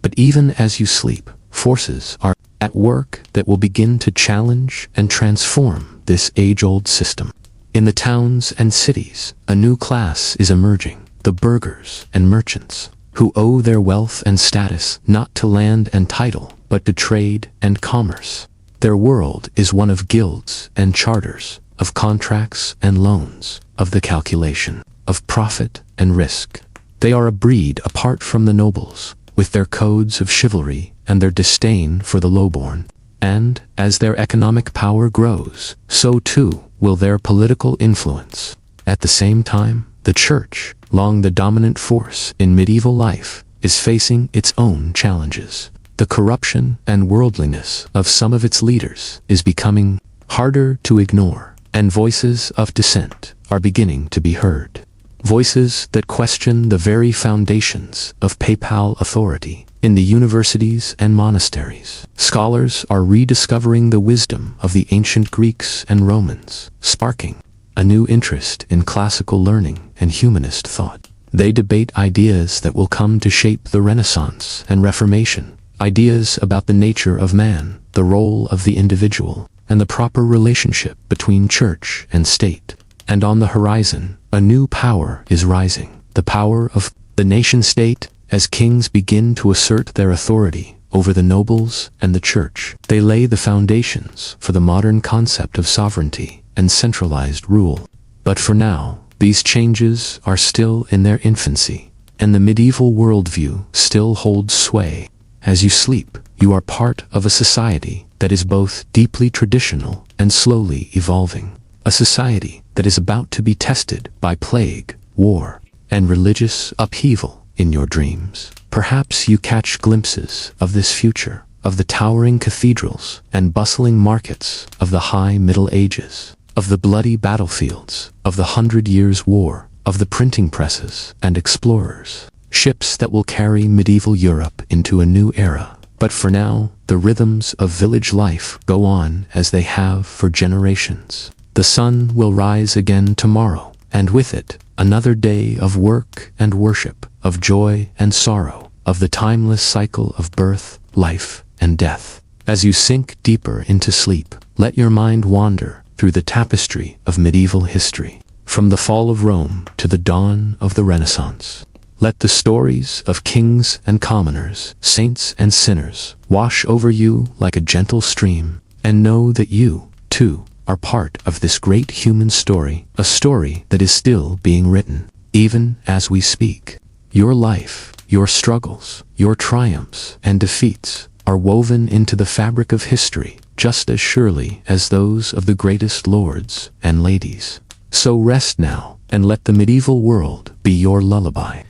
But even as you sleep, forces are at work that will begin to challenge and transform this age-old system. In the towns and cities, a new class is emerging, the burghers and merchants, who owe their wealth and status not to land and title, but to trade and commerce. Their world is one of guilds and charters, of contracts and loans, of the calculation, of profit and risk. They are a breed apart from the nobles, with their codes of chivalry and their disdain for the lowborn. And, as their economic power grows, so too will their political influence. At the same time, the Church, long the dominant force in medieval life, is facing its own challenges. The corruption and worldliness of some of its leaders is becoming harder to ignore, and voices of dissent are beginning to be heard. Voices that question the very foundations of papal authority. In the universities and monasteries, scholars are rediscovering the wisdom of the ancient Greeks and Romans, sparking a new interest in classical learning and humanist thought. They debate ideas that will come to shape the Renaissance and Reformation, ideas about the nature of man, the role of the individual, and the proper relationship between church and state. And on the horizon, a new power is rising, the power of the nation-state. As kings begin to assert their authority over the nobles and the church, they lay the foundations for the modern concept of sovereignty and centralized rule. But for now, these changes are still in their infancy, and the medieval worldview still holds sway. As you sleep, you are part of a society that is both deeply traditional and slowly evolving. A society that is about to be tested by plague, war, and religious upheaval. In your dreams, perhaps you catch glimpses of this future, of the towering cathedrals and bustling markets of the high Middle Ages, of the bloody battlefields, of the 100 Years' War, of the printing presses and explorers, ships that will carry medieval Europe into a new era. But for now, the rhythms of village life go on as they have for generations. The sun will rise again tomorrow, and with it, another day of work and worship, of joy and sorrow, of the timeless cycle of birth, life, and death. As you sink deeper into sleep, let your mind wander through the tapestry of medieval history, from the fall of Rome to the dawn of the Renaissance. Let the stories of kings and commoners, saints and sinners, wash over you like a gentle stream, and know that you, too, are part of this great human story, a story that is still being written, even as we speak. Your life, your struggles, your triumphs and defeats are woven into the fabric of history just as surely as those of the greatest lords and ladies. So rest now and let the medieval world be your lullaby.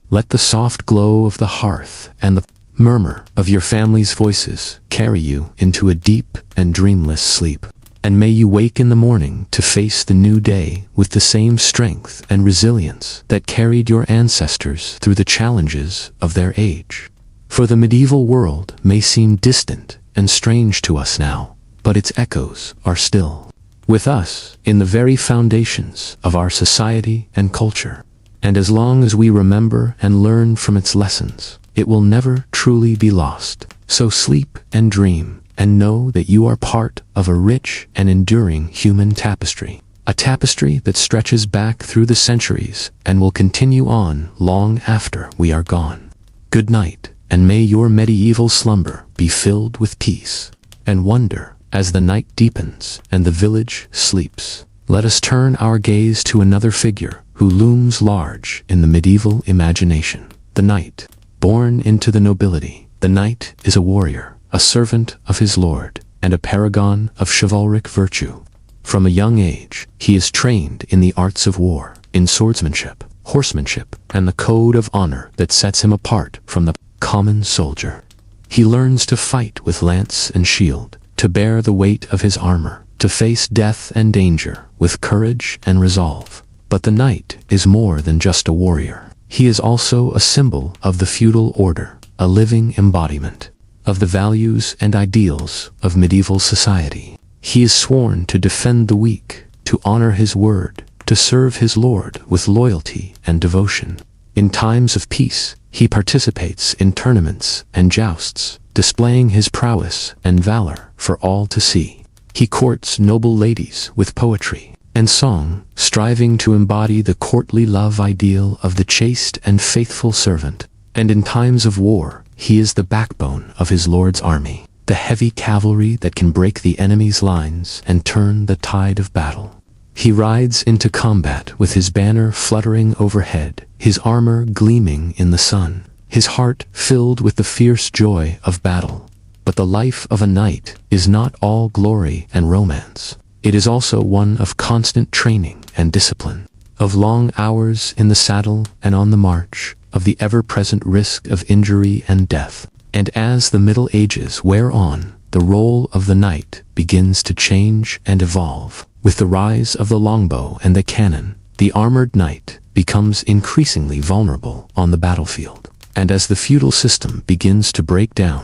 Let the soft glow of the hearth and the murmur of your family's voices carry you into a deep and dreamless sleep. And may you wake in the morning to face the new day with the same strength and resilience that carried your ancestors through the challenges of their age. For the medieval world may seem distant and strange to us now, but its echoes are still with us in the very foundations of our society and culture. And as long as we remember and learn from its lessons, it will never truly be lost. So sleep and dream, and know that you are part of a rich and enduring human tapestry. A tapestry that stretches back through the centuries and will continue on long after we are gone. Good night, and may your medieval slumber be filled with peace and wonder as the night deepens and the village sleeps. Let us turn our gaze to another figure who looms large in the medieval imagination. The knight. Born into the nobility, the knight is a warrior, a servant of his lord, and a paragon of chivalric virtue. From a young age, he is trained in the arts of war, in swordsmanship, horsemanship, and the code of honor that sets him apart from the common soldier. He learns to fight with lance and shield, to bear the weight of his armor, to face death and danger with courage and resolve. But the knight is more than just a warrior. He is also a symbol of the feudal order, a living embodiment of the values and ideals of medieval society. He is sworn to defend the weak, to honor his word, to serve his lord with loyalty and devotion. In times of peace, he participates in tournaments and jousts, displaying his prowess and valor for all to see. He courts noble ladies with poetry and song, striving to embody the courtly love ideal of the chaste and faithful servant. And in times of war, he is the backbone of his lord's army, the heavy cavalry that can break the enemy's lines and turn the tide of battle. He rides into combat with his banner fluttering overhead, his armor gleaming in the sun, his heart filled with the fierce joy of battle. But the life of a knight is not all glory and romance. It is also one of constant training and discipline, of long hours in the saddle and on the march, of the ever-present risk of injury and death. And as the Middle Ages wear on, the role of the knight begins to change and evolve. With the rise of the longbow and the cannon, the armored knight becomes increasingly vulnerable on the battlefield. And as the feudal system begins to break down,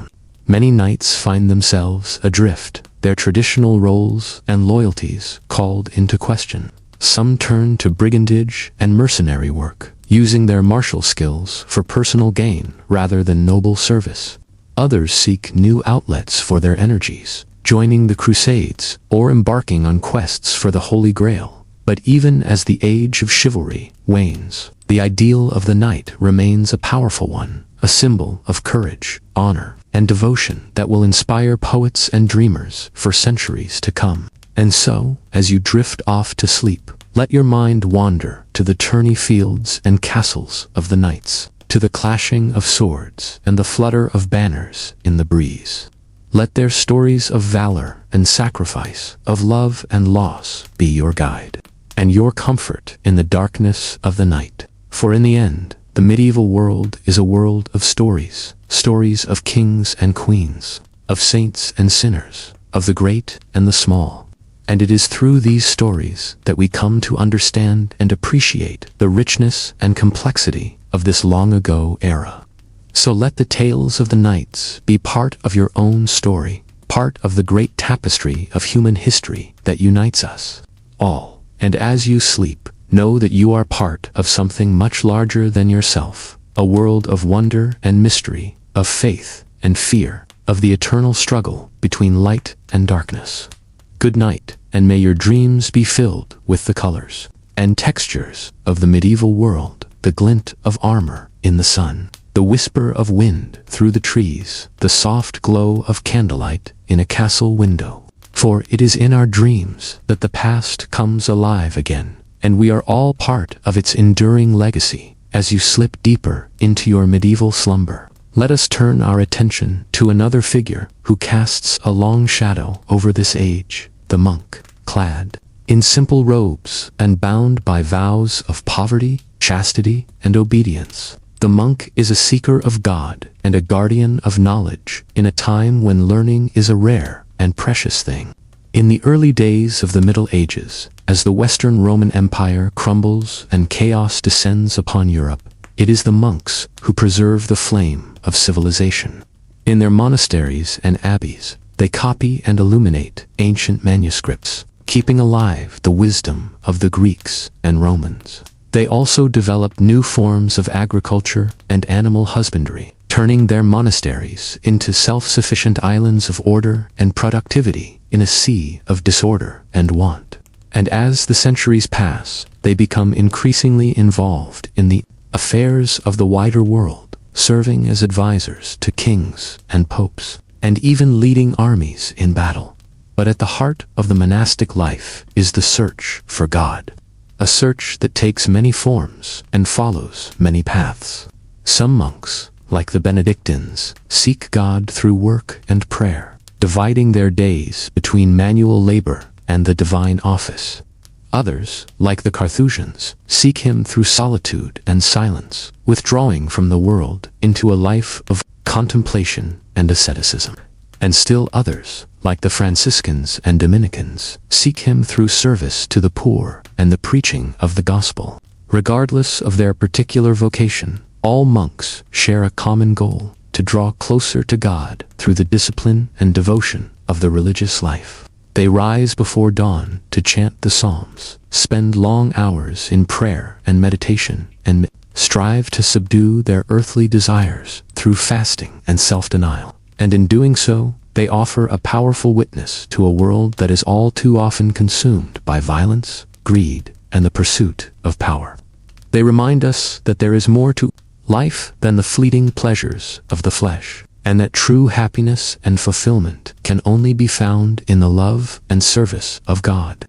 many knights find themselves adrift, their traditional roles and loyalties called into question. Some turn to brigandage and mercenary work, using their martial skills for personal gain rather than noble service. Others seek new outlets for their energies, joining the Crusades or embarking on quests for the Holy Grail. But even as the age of chivalry wanes, the ideal of the knight remains a powerful one, a symbol of courage, honor, and devotion that will inspire poets and dreamers for centuries to come. And so, as you drift off to sleep, let your mind wander to the tourney fields and castles of the knights, to the clashing of swords and the flutter of banners in the breeze. Let their stories of valor and sacrifice, of love and loss, be your guide, and your comfort in the darkness of the night. For in the end, the medieval world is a world of stories, stories of kings and queens, of saints and sinners, of the great and the small. And it is through these stories that we come to understand and appreciate the richness and complexity of this long-ago era. So let the tales of the knights be part of your own story, part of the great tapestry of human history that unites us all. And as you sleep, know that you are part of something much larger than yourself, a world of wonder and mystery, of faith and fear, of the eternal struggle between light and darkness. Good night, and may your dreams be filled with the colors and textures of the medieval world, the glint of armor in the sun, the whisper of wind through the trees, the soft glow of candlelight in a castle window. For it is in our dreams that the past comes alive again, and we are all part of its enduring legacy. As you slip deeper into your medieval slumber, let us turn our attention to another figure who casts a long shadow over this age, the monk, clad in simple robes and bound by vows of poverty, chastity, and obedience. The monk is a seeker of God and a guardian of knowledge in a time when learning is a rare and precious thing. In the early days of the Middle Ages, as the Western Roman Empire crumbles and chaos descends upon Europe, it is the monks who preserve the flame of civilization. In their monasteries and abbeys, they copy and illuminate ancient manuscripts, keeping alive the wisdom of the Greeks and Romans. They also developed new forms of agriculture and animal husbandry, turning their monasteries into self-sufficient islands of order and productivity in a sea of disorder and want. And as the centuries pass, they become increasingly involved in the affairs of the wider world, serving as advisors to kings and popes, and even leading armies in battle. But at the heart of the monastic life is the search for God, a search that takes many forms and follows many paths. Some monks, like the Benedictines, seek God through work and prayer, dividing their days between manual labor and the divine office. Others, like the Carthusians, seek him through solitude and silence, withdrawing from the world into a life of contemplation and asceticism. And still others, like the Franciscans and Dominicans, seek him through service to the poor and the preaching of the gospel. Regardless of their particular vocation, all monks share a common goal: to draw closer to God through the discipline and devotion of the religious life. They rise before dawn to chant the Psalms, spend long hours in prayer and meditation, and strive to subdue their earthly desires through fasting and self-denial. And in doing so, they offer a powerful witness to a world that is all too often consumed by violence, greed, and the pursuit of power. They remind us that there is more to life than the fleeting pleasures of the flesh, and that true happiness and fulfillment can only be found in the love and service of God.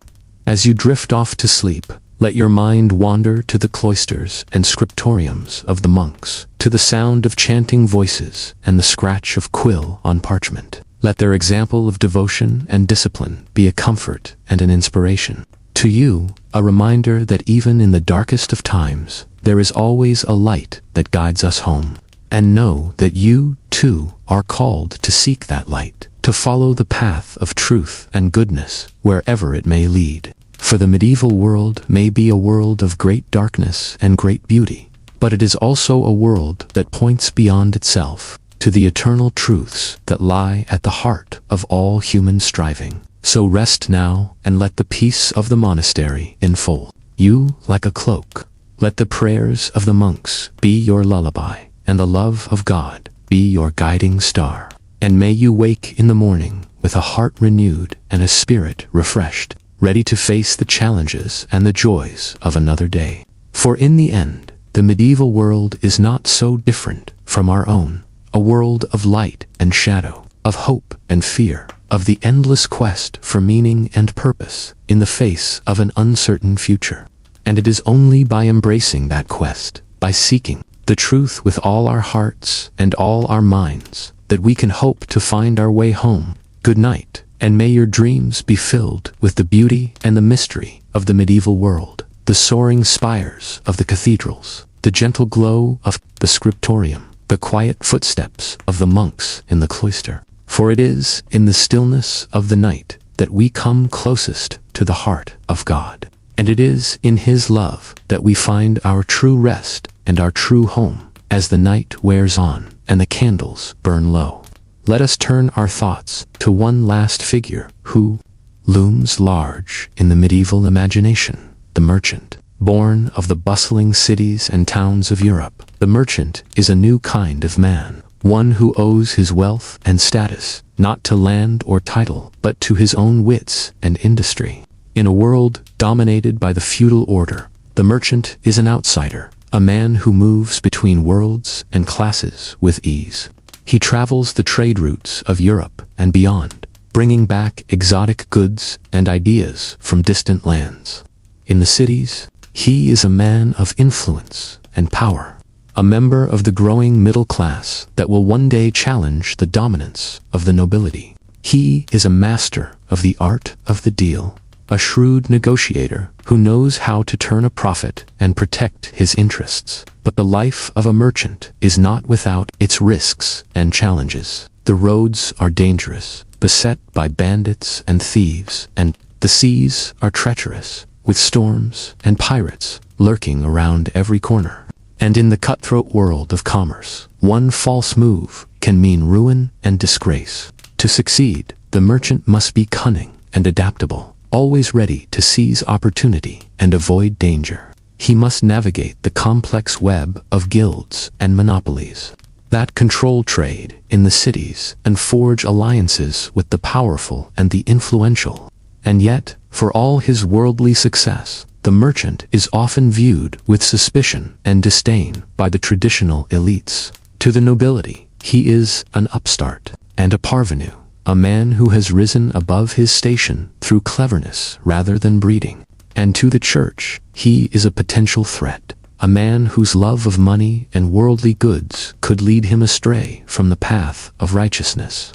As you drift off to sleep, let your mind wander to the cloisters and scriptoriums of the monks, to the sound of chanting voices and the scratch of quill on parchment. Let their example of devotion and discipline be a comfort and an inspiration. To you, a reminder that even in the darkest of times, there is always a light that guides us home. And know that you, too, are called to seek that light, to follow the path of truth and goodness wherever it may lead. For the medieval world may be a world of great darkness and great beauty, but it is also a world that points beyond itself to the eternal truths that lie at the heart of all human striving. So rest now and let the peace of the monastery enfold you like a cloak. Let the prayers of the monks be your lullaby, and the love of God be your guiding star. And may you wake in the morning with a heart renewed and a spirit refreshed, ready to face the challenges and the joys of another day. For in the end, the medieval world is not so different from our own, a world of light and shadow, of hope and fear, of the endless quest for meaning and purpose in the face of an uncertain future. And it is only by embracing that quest, by seeking the truth with all our hearts and all our minds, that we can hope to find our way home. Good night, and may your dreams be filled with the beauty and the mystery of the medieval world, the soaring spires of the cathedrals, the gentle glow of the scriptorium, the quiet footsteps of the monks in the cloister. For it is in the stillness of the night that we come closest to the heart of God. And it is in His love that we find our true rest and our true home as the night wears on and the candles burn low. Let us turn our thoughts to one last figure who looms large in the medieval imagination, the merchant. Born of the bustling cities and towns of Europe, the merchant is a new kind of man, one who owes his wealth and status not to land or title, but to his own wits and industry. In a world dominated by the feudal order, the merchant is an outsider, a man who moves between worlds and classes with ease. He travels the trade routes of Europe and beyond, bringing back exotic goods and ideas from distant lands. In the cities, he is a man of influence and power, a member of the growing middle class that will one day challenge the dominance of the nobility. He is a master of the art of the deal, a shrewd negotiator who knows how to turn a profit and protect his interests. But the life of a merchant is not without its risks and challenges. The roads are dangerous, beset by bandits and thieves, and the seas are treacherous, with storms and pirates lurking around every corner. And in the cutthroat world of commerce, one false move can mean ruin and disgrace. To succeed, the merchant must be cunning and adaptable, always ready to seize opportunity and avoid danger. He must navigate the complex web of guilds and monopolies that control trade in the cities and forge alliances with the powerful and the influential. And yet, for all his worldly success, the merchant is often viewed with suspicion and disdain by the traditional elites. To the nobility, he is an upstart and a parvenu, a man who has risen above his station through cleverness rather than breeding. And to the church, he is a potential threat, a man whose love of money and worldly goods could lead him astray from the path of righteousness.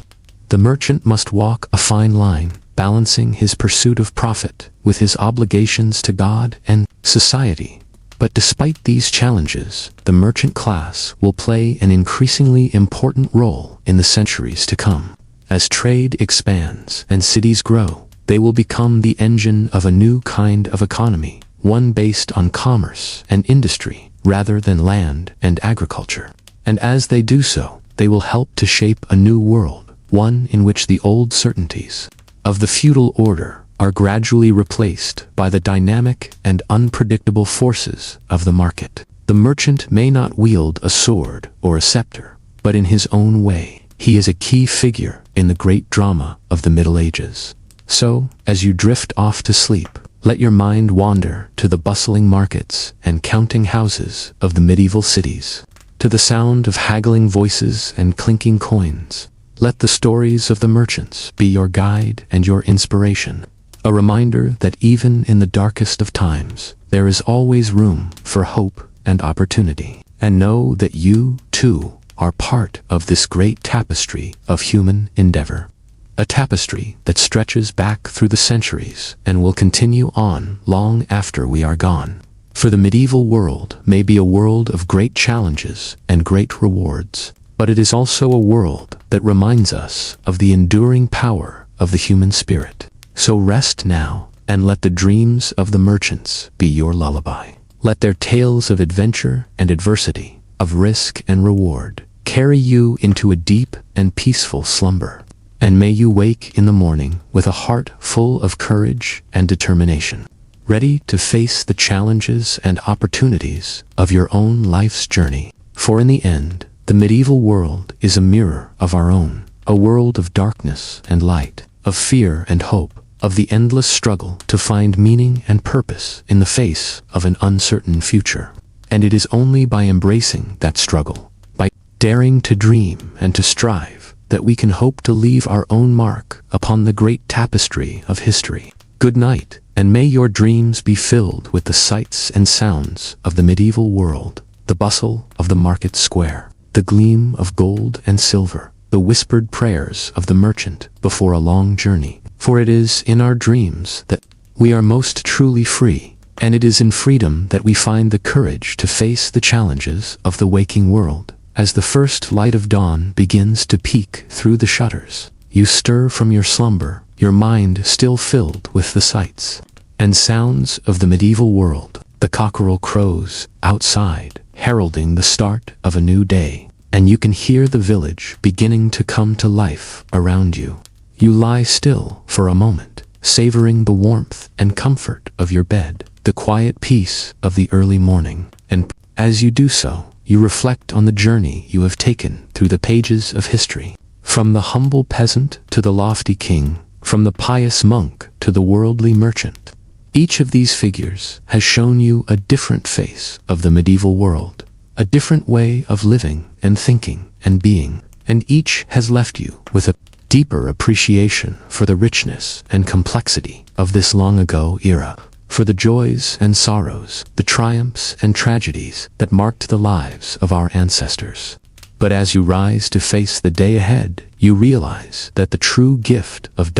The merchant must walk a fine line, balancing his pursuit of profit with his obligations to God and society. But despite these challenges, the merchant class will play an increasingly important role in the centuries to come. As trade expands and cities grow, they will become the engine of a new kind of economy, one based on commerce and industry rather than land and agriculture. And as they do so, they will help to shape a new world, one in which the old certainties of the feudal order are gradually replaced by the dynamic and unpredictable forces of the market. The merchant may not wield a sword or a scepter, but in his own way, he is a key figure in the great drama of the Middle Ages. So, as you drift off to sleep, let your mind wander to the bustling markets and counting houses of the medieval cities, to the sound of haggling voices and clinking coins. Let the stories of the merchants be your guide and your inspiration, a reminder that even in the darkest of times, there is always room for hope and opportunity. And know that you, too, are part of this great tapestry of human endeavor. A tapestry that stretches back through the centuries and will continue on long after we are gone. For the medieval world may be a world of great challenges and great rewards, but it is also a world that reminds us of the enduring power of the human spirit. So rest now and let the dreams of the merchants be your lullaby. Let their tales of adventure and adversity, of risk and reward, carry you into a deep and peaceful slumber. And may you wake in the morning with a heart full of courage and determination, ready to face the challenges and opportunities of your own life's journey. For in the end, the medieval world is a mirror of our own, a world of darkness and light, of fear and hope, of the endless struggle to find meaning and purpose in the face of an uncertain future. And it is only by embracing that struggle, by daring to dream and to strive, that we can hope to leave our own mark upon the great tapestry of history. Good night, and may your dreams be filled with the sights and sounds of the medieval world, the bustle of the market square, the gleam of gold and silver, the whispered prayers of the merchant before a long journey. For it is in our dreams that we are most truly free, and it is in freedom that we find the courage to face the challenges of the waking world. As the first light of dawn begins to peek through the shutters, you stir from your slumber, your mind still filled with the sights and sounds of the medieval world. The cockerel crows outside, heralding the start of a new day, and you can hear the village beginning to come to life around you. You lie still for a moment, savoring the warmth and comfort of your bed, the quiet peace of the early morning, and as you do so, you reflect on the journey you have taken through the pages of history. From the humble peasant to the lofty king, from the pious monk to the worldly merchant, each of these figures has shown you a different face of the medieval world, a different way of living and thinking and being, and each has left you with a deeper appreciation for the richness and complexity of this long-ago era, for the joys and sorrows, the triumphs and tragedies that marked the lives of our ancestors. But as you rise to face the day ahead, you realize that the true gift of ...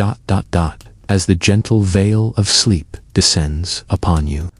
as the gentle veil of sleep descends upon you.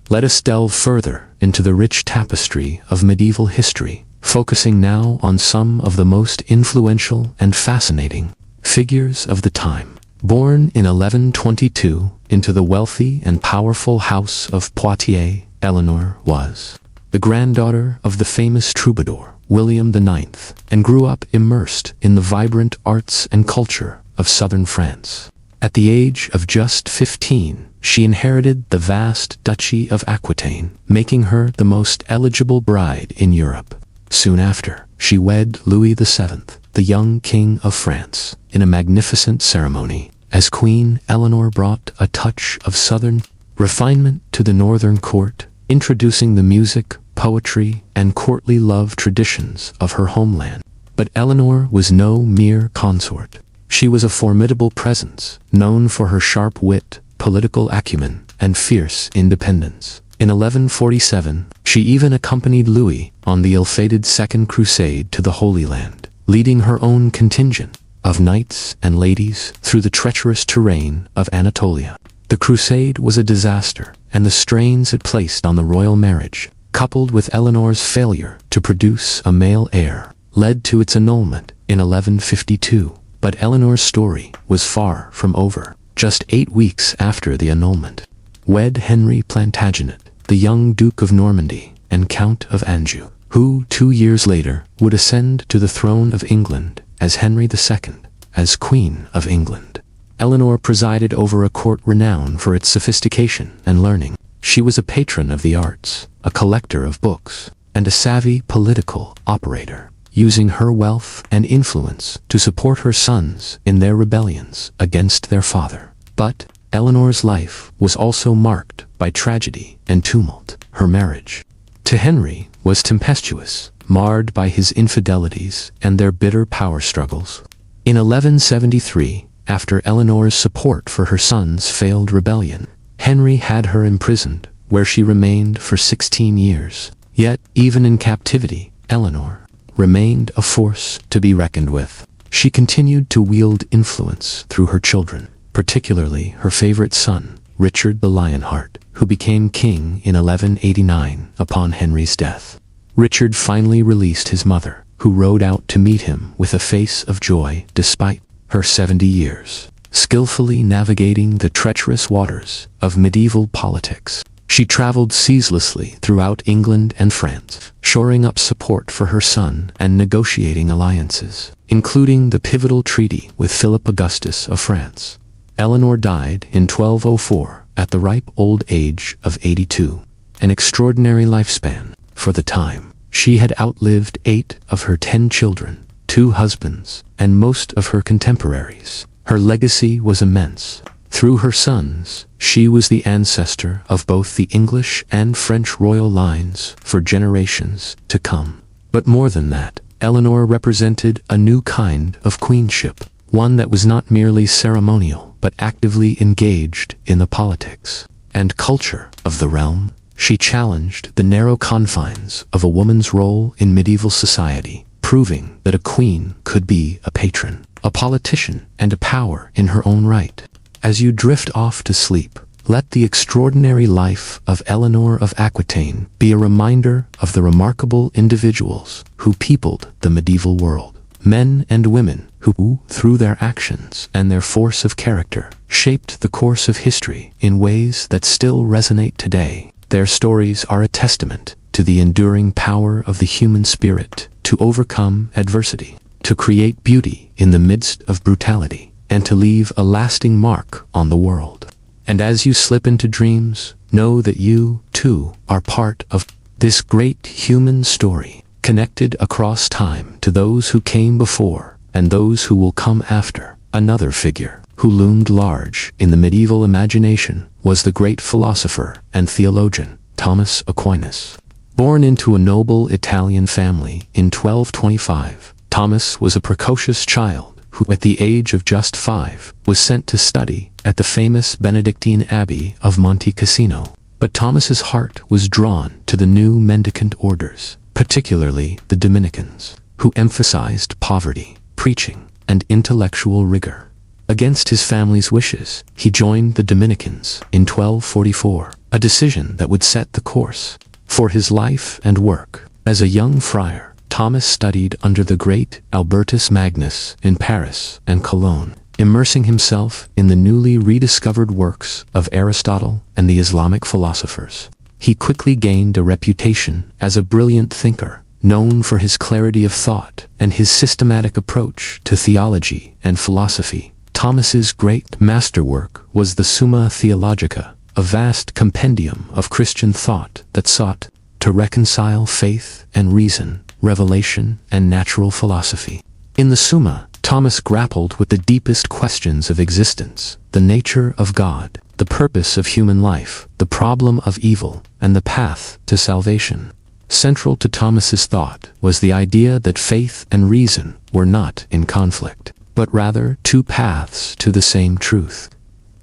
Let us delve further into the rich tapestry of medieval history, focusing now on some of the most influential and fascinating figures of the time. Born in 1122 into the wealthy and powerful house of Poitiers, Eleanor was the granddaughter of the famous troubadour William IX, and grew up immersed in the vibrant arts and culture of southern France. At the age of just 15, she inherited the vast Duchy of Aquitaine, making her the most eligible bride in Europe. Soon after, she wed Louis VII, the young King of France, in a magnificent ceremony, as Queen Eleanor brought a touch of southern refinement to the northern court, introducing the music, poetry, and courtly love traditions of her homeland. But Eleanor was no mere consort. She was a formidable presence, known for her sharp wit, political acumen, and fierce independence. In 1147, she even accompanied Louis on the ill-fated Second Crusade to the Holy Land, leading her own contingent of knights and ladies through the treacherous terrain of Anatolia. The crusade was a disaster, and the strains it placed on the royal marriage, coupled with Eleanor's failure to produce a male heir, led to its annulment in 1152. But Eleanor's story was far from over. Just 8 weeks after the annulment, wed Henry Plantagenet, the young Duke of Normandy and Count of Anjou, who 2 years later would ascend to the throne of England as Henry II, as Queen of England. Eleanor presided over a court renowned for its sophistication and learning. She was a patron of the arts, a collector of books, and a savvy political operator, using her wealth and influence to support her sons in their rebellions against their father. But Eleanor's life was also marked by tragedy and tumult. Her marriage to Henry was tempestuous, marred by his infidelities and their bitter power struggles. In 1173, after Eleanor's support for her son's failed rebellion, Henry had her imprisoned, where she remained for 16 years. Yet, even in captivity, Eleanor remained a force to be reckoned with. She continued to wield influence through her children, particularly her favorite son, Richard the Lionheart, who became king in 1189 upon Henry's death. Richard finally released his mother, who rode out to meet him with a face of joy despite her 70 years. skillfully navigating the treacherous waters of medieval politics. She traveled ceaselessly throughout England and France, shoring up support for her son and negotiating alliances, including the pivotal treaty with Philip Augustus of France. Eleanor died in 1204 at the ripe old age of 82, an extraordinary lifespan for the time. She had outlived 8 of her 10 children, 2 husbands, and most of her contemporaries. Her legacy was immense. Through her sons, she was the ancestor of both the English and French royal lines for generations to come. But more than that, Eleanor represented a new kind of queenship, one that was not merely ceremonial, but actively engaged in the politics and culture of the realm. She challenged the narrow confines of a woman's role in medieval society, proving that a queen could be a patron, a politician, and a power in her own right. As you drift off to sleep, let the extraordinary life of Eleanor of Aquitaine be a reminder of the remarkable individuals who peopled the medieval world. Men and women who, through their actions and their force of character, shaped the course of history in ways that still resonate today. Their stories are a testament to the enduring power of the human spirit to overcome adversity, to create beauty in the midst of brutality, and to leave a lasting mark on the world. And as you slip into dreams, know that you, too, are part of this great human story, connected across time to those who came before and those who will come after. Another figure who loomed large in the medieval imagination was the great philosopher and theologian, Thomas Aquinas. Born into a noble Italian family in 1225, Thomas was a precocious child who, at the age of just 5, was sent to study at the famous Benedictine Abbey of Monte Cassino. But Thomas's heart was drawn to the new mendicant orders, particularly the Dominicans, who emphasized poverty, preaching, and intellectual rigor. Against his family's wishes, he joined the Dominicans in 1244, a decision that would set the course for his life and work. As a young friar, Thomas studied under the great Albertus Magnus in Paris and Cologne, immersing himself in the newly rediscovered works of Aristotle and the Islamic philosophers. He quickly gained a reputation as a brilliant thinker, known for his clarity of thought and his systematic approach to theology and philosophy. Thomas's great masterwork was the Summa Theologica, a vast compendium of Christian thought that sought to reconcile faith and reason, revelation and natural philosophy. In the Summa, Thomas grappled with the deepest questions of existence, the nature of God, the purpose of human life, the problem of evil, and the path to salvation. Central to Thomas's thought was the idea that faith and reason were not in conflict, but rather 2 paths to the same truth.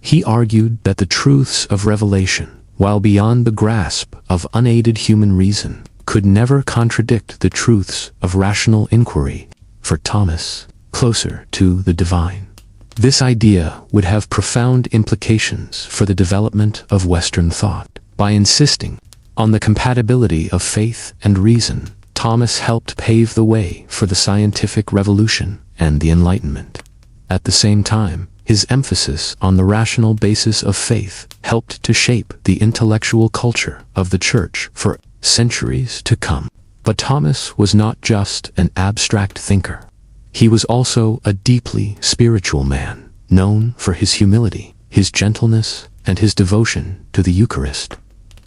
He argued that the truths of revelation, while beyond the grasp of unaided human reason, could never contradict the truths of rational inquiry. For Thomas, closer to the divine. This idea would have profound implications for the development of Western thought. By insisting on the compatibility of faith and reason, Thomas helped pave the way for the scientific revolution and the Enlightenment. At the same time, his emphasis on the rational basis of faith helped to shape the intellectual culture of the Church for centuries to come. But Thomas was not just an abstract thinker. He was also a deeply spiritual man, known for his humility, his gentleness, and his devotion to the Eucharist.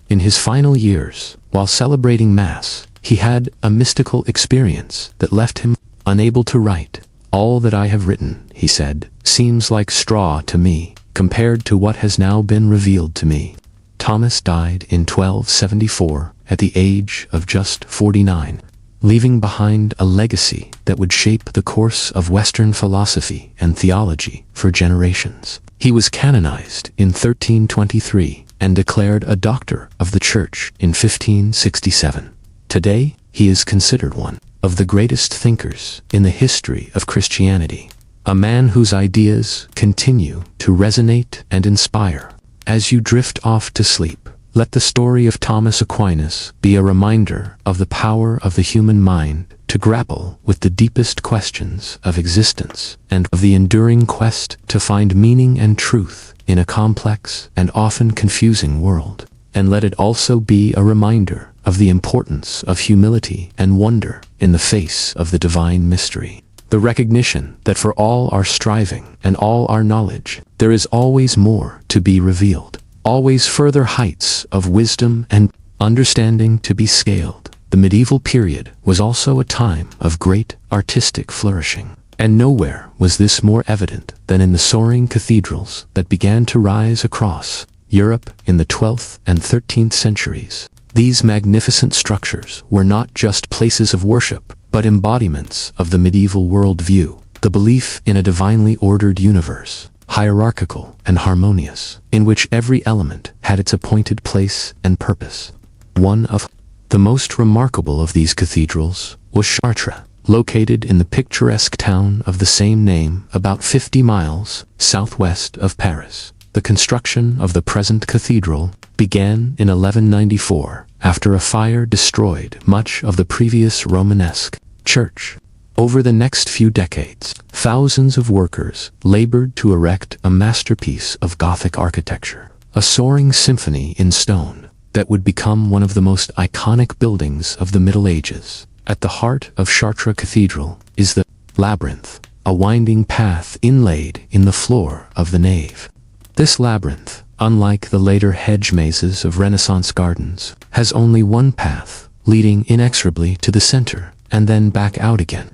In his final years, while celebrating Mass, he had a mystical experience that left him unable to write. "All that I have written," he said, "seems like straw to me, compared to what has now been revealed to me." Thomas died in 1274 at the age of just 49, leaving behind a legacy that would shape the course of Western philosophy and theology for generations. He was canonized in 1323 and declared a doctor of the Church in 1567. Today, he is considered one of the greatest thinkers in the history of Christianity, a man whose ideas continue to resonate and inspire. As you drift off to sleep, Let the story of Thomas Aquinas be a reminder of the power of the human mind to grapple with the deepest questions of existence and of the enduring quest to find meaning and truth in a complex and often confusing world. And let it also be a reminder of the importance of humility and wonder in the face of the divine mystery. The recognition that for all our striving and all our knowledge, there is always more to be revealed, always further heights of wisdom and understanding to be scaled. The medieval period was also a time of great artistic flourishing, and nowhere was this more evident than in the soaring cathedrals that began to rise across Europe in the 12th and 13th centuries. These magnificent structures were not just places of worship, but embodiments of the medieval worldview, the belief in a divinely ordered universe, hierarchical and harmonious, in which every element had its appointed place and purpose. One of the most remarkable of these cathedrals was Chartres, located in the picturesque town of the same name about 50 miles southwest of Paris. The construction of the present cathedral began in 1194 after a fire destroyed much of the previous Romanesque church. Over the next few decades, thousands of workers labored to erect a masterpiece of Gothic architecture, a soaring symphony in stone that would become one of the most iconic buildings of the Middle Ages. At the heart of Chartres Cathedral is the labyrinth, a winding path inlaid in the floor of the nave. This labyrinth, unlike the later hedge mazes of Renaissance gardens, has only one path, leading inexorably to the center and then back out again.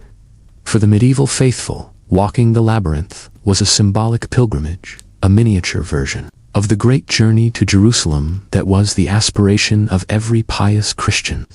For the medieval faithful, walking the labyrinth was a symbolic pilgrimage, a miniature version of the great journey to Jerusalem that was the aspiration of every pious Christian.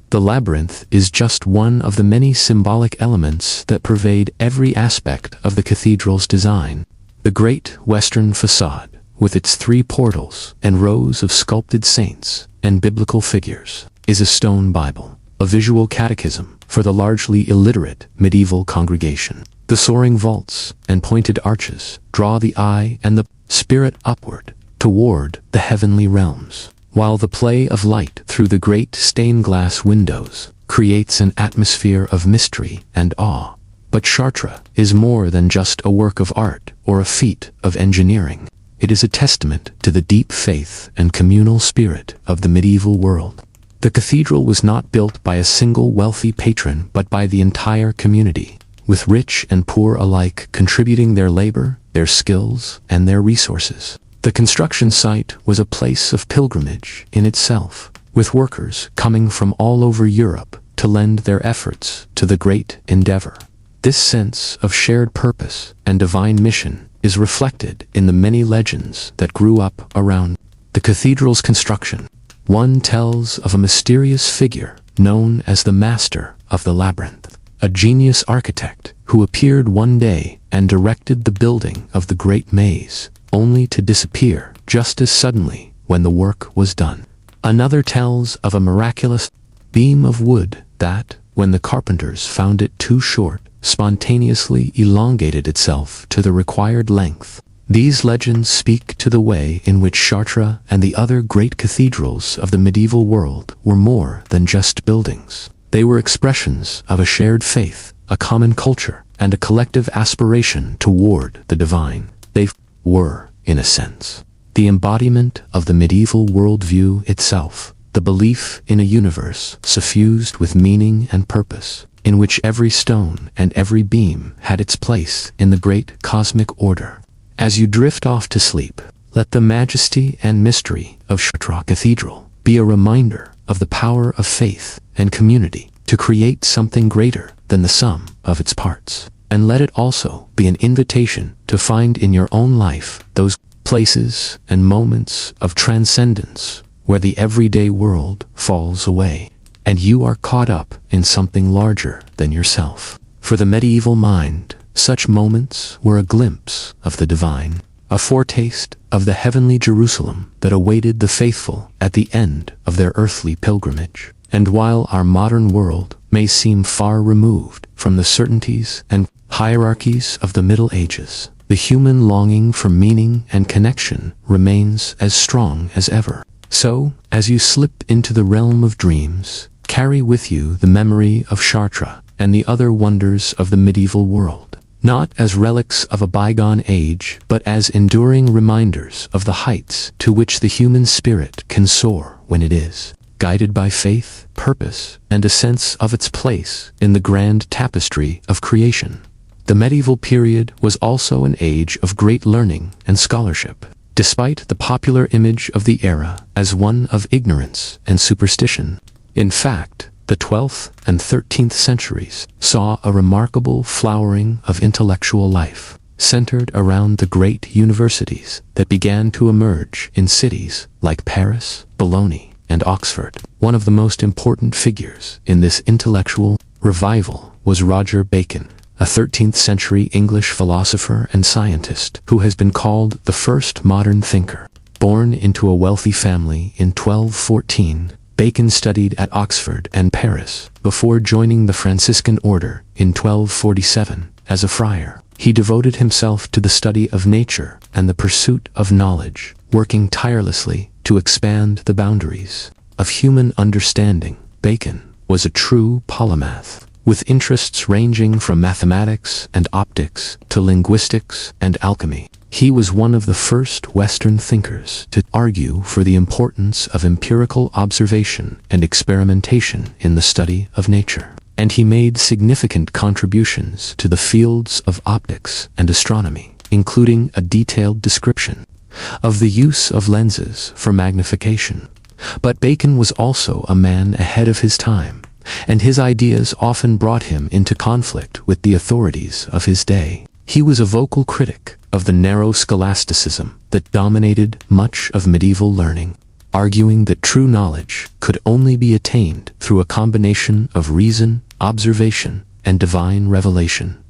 The labyrinth is just one of the many symbolic elements that pervade every aspect of the cathedral's design. The great western facade, with its 3 portals and rows of sculpted saints and biblical figures, is a stone Bible, a visual catechism for the largely illiterate medieval congregation. The soaring vaults and pointed arches draw the eye and the spirit upward toward the heavenly realms, while the play of light through the great stained glass windows creates an atmosphere of mystery and awe. But Chartres is more than just a work of art or a feat of engineering. It is a testament to the deep faith and communal spirit of the medieval world. The cathedral was not built by a single wealthy patron but by the entire community, with rich and poor alike contributing their labor, their skills, and their resources. The construction site was a place of pilgrimage in itself, with workers coming from all over Europe to lend their efforts to the great endeavor. This sense of shared purpose and divine mission is reflected in the many legends that grew up around the cathedral's construction. One tells of a mysterious figure known as the Master of the Labyrinth, a genius architect who appeared one day and directed the building of the great maze, only to disappear just as suddenly when the work was done. Another tells of a miraculous beam of wood that, when the carpenters found it too short, spontaneously elongated itself to the required length. These legends speak to the way in which Chartres and the other great cathedrals of the medieval world were more than just buildings. They were expressions of a shared faith, a common culture, and a collective aspiration toward the divine. They were, in a sense, the embodiment of the medieval worldview itself, the belief in a universe suffused with meaning and purpose, in which every stone and every beam had its place in the great cosmic order. As you drift off to sleep, let the majesty and mystery of Chartres Cathedral be a reminder of the power of faith and community to create something greater than the sum of its parts. And let it also be an invitation to find in your own life those places and moments of transcendence where the everyday world falls away, and you are caught up in something larger than yourself. For the medieval mind, such moments were a glimpse of the divine, a foretaste of the heavenly Jerusalem that awaited the faithful at the end of their earthly pilgrimage. And while our modern world may seem far removed from the certainties and hierarchies of the Middle Ages, the human longing for meaning and connection remains as strong as ever. So, as you slip into the realm of dreams, carry with you the memory of Chartres and the other wonders of the medieval world, not as relics of a bygone age, but as enduring reminders of the heights to which the human spirit can soar when it is guided by faith, purpose, and a sense of its place in the grand tapestry of creation. The medieval period was also an age of great learning and scholarship, despite the popular image of the era as one of ignorance and superstition. In fact, the 12th and 13th centuries saw a remarkable flowering of intellectual life, centered around the great universities that began to emerge in cities like Paris, Bologna, and Oxford. One of the most important figures in this intellectual revival was Roger Bacon, a 13th century English philosopher and scientist who has been called the first modern thinker. Born into a wealthy family in 1214, Bacon studied at Oxford and Paris before joining the Franciscan order in 1247 as a friar. He devoted himself to the study of nature and the pursuit of knowledge, working tirelessly to expand the boundaries of human understanding. Bacon was a true polymath, with interests ranging from mathematics and optics to linguistics and alchemy. He was one of the first Western thinkers to argue for the importance of empirical observation and experimentation in the study of nature, and he made significant contributions to the fields of optics and astronomy, including a detailed description of the use of lenses for magnification. But Bacon was also a man ahead of his time, and his ideas often brought him into conflict with the authorities of his day. He was a vocal critic of the narrow scholasticism that dominated much of medieval learning, arguing that true knowledge could only be attained through a combination of reason, observation, and divine revelation.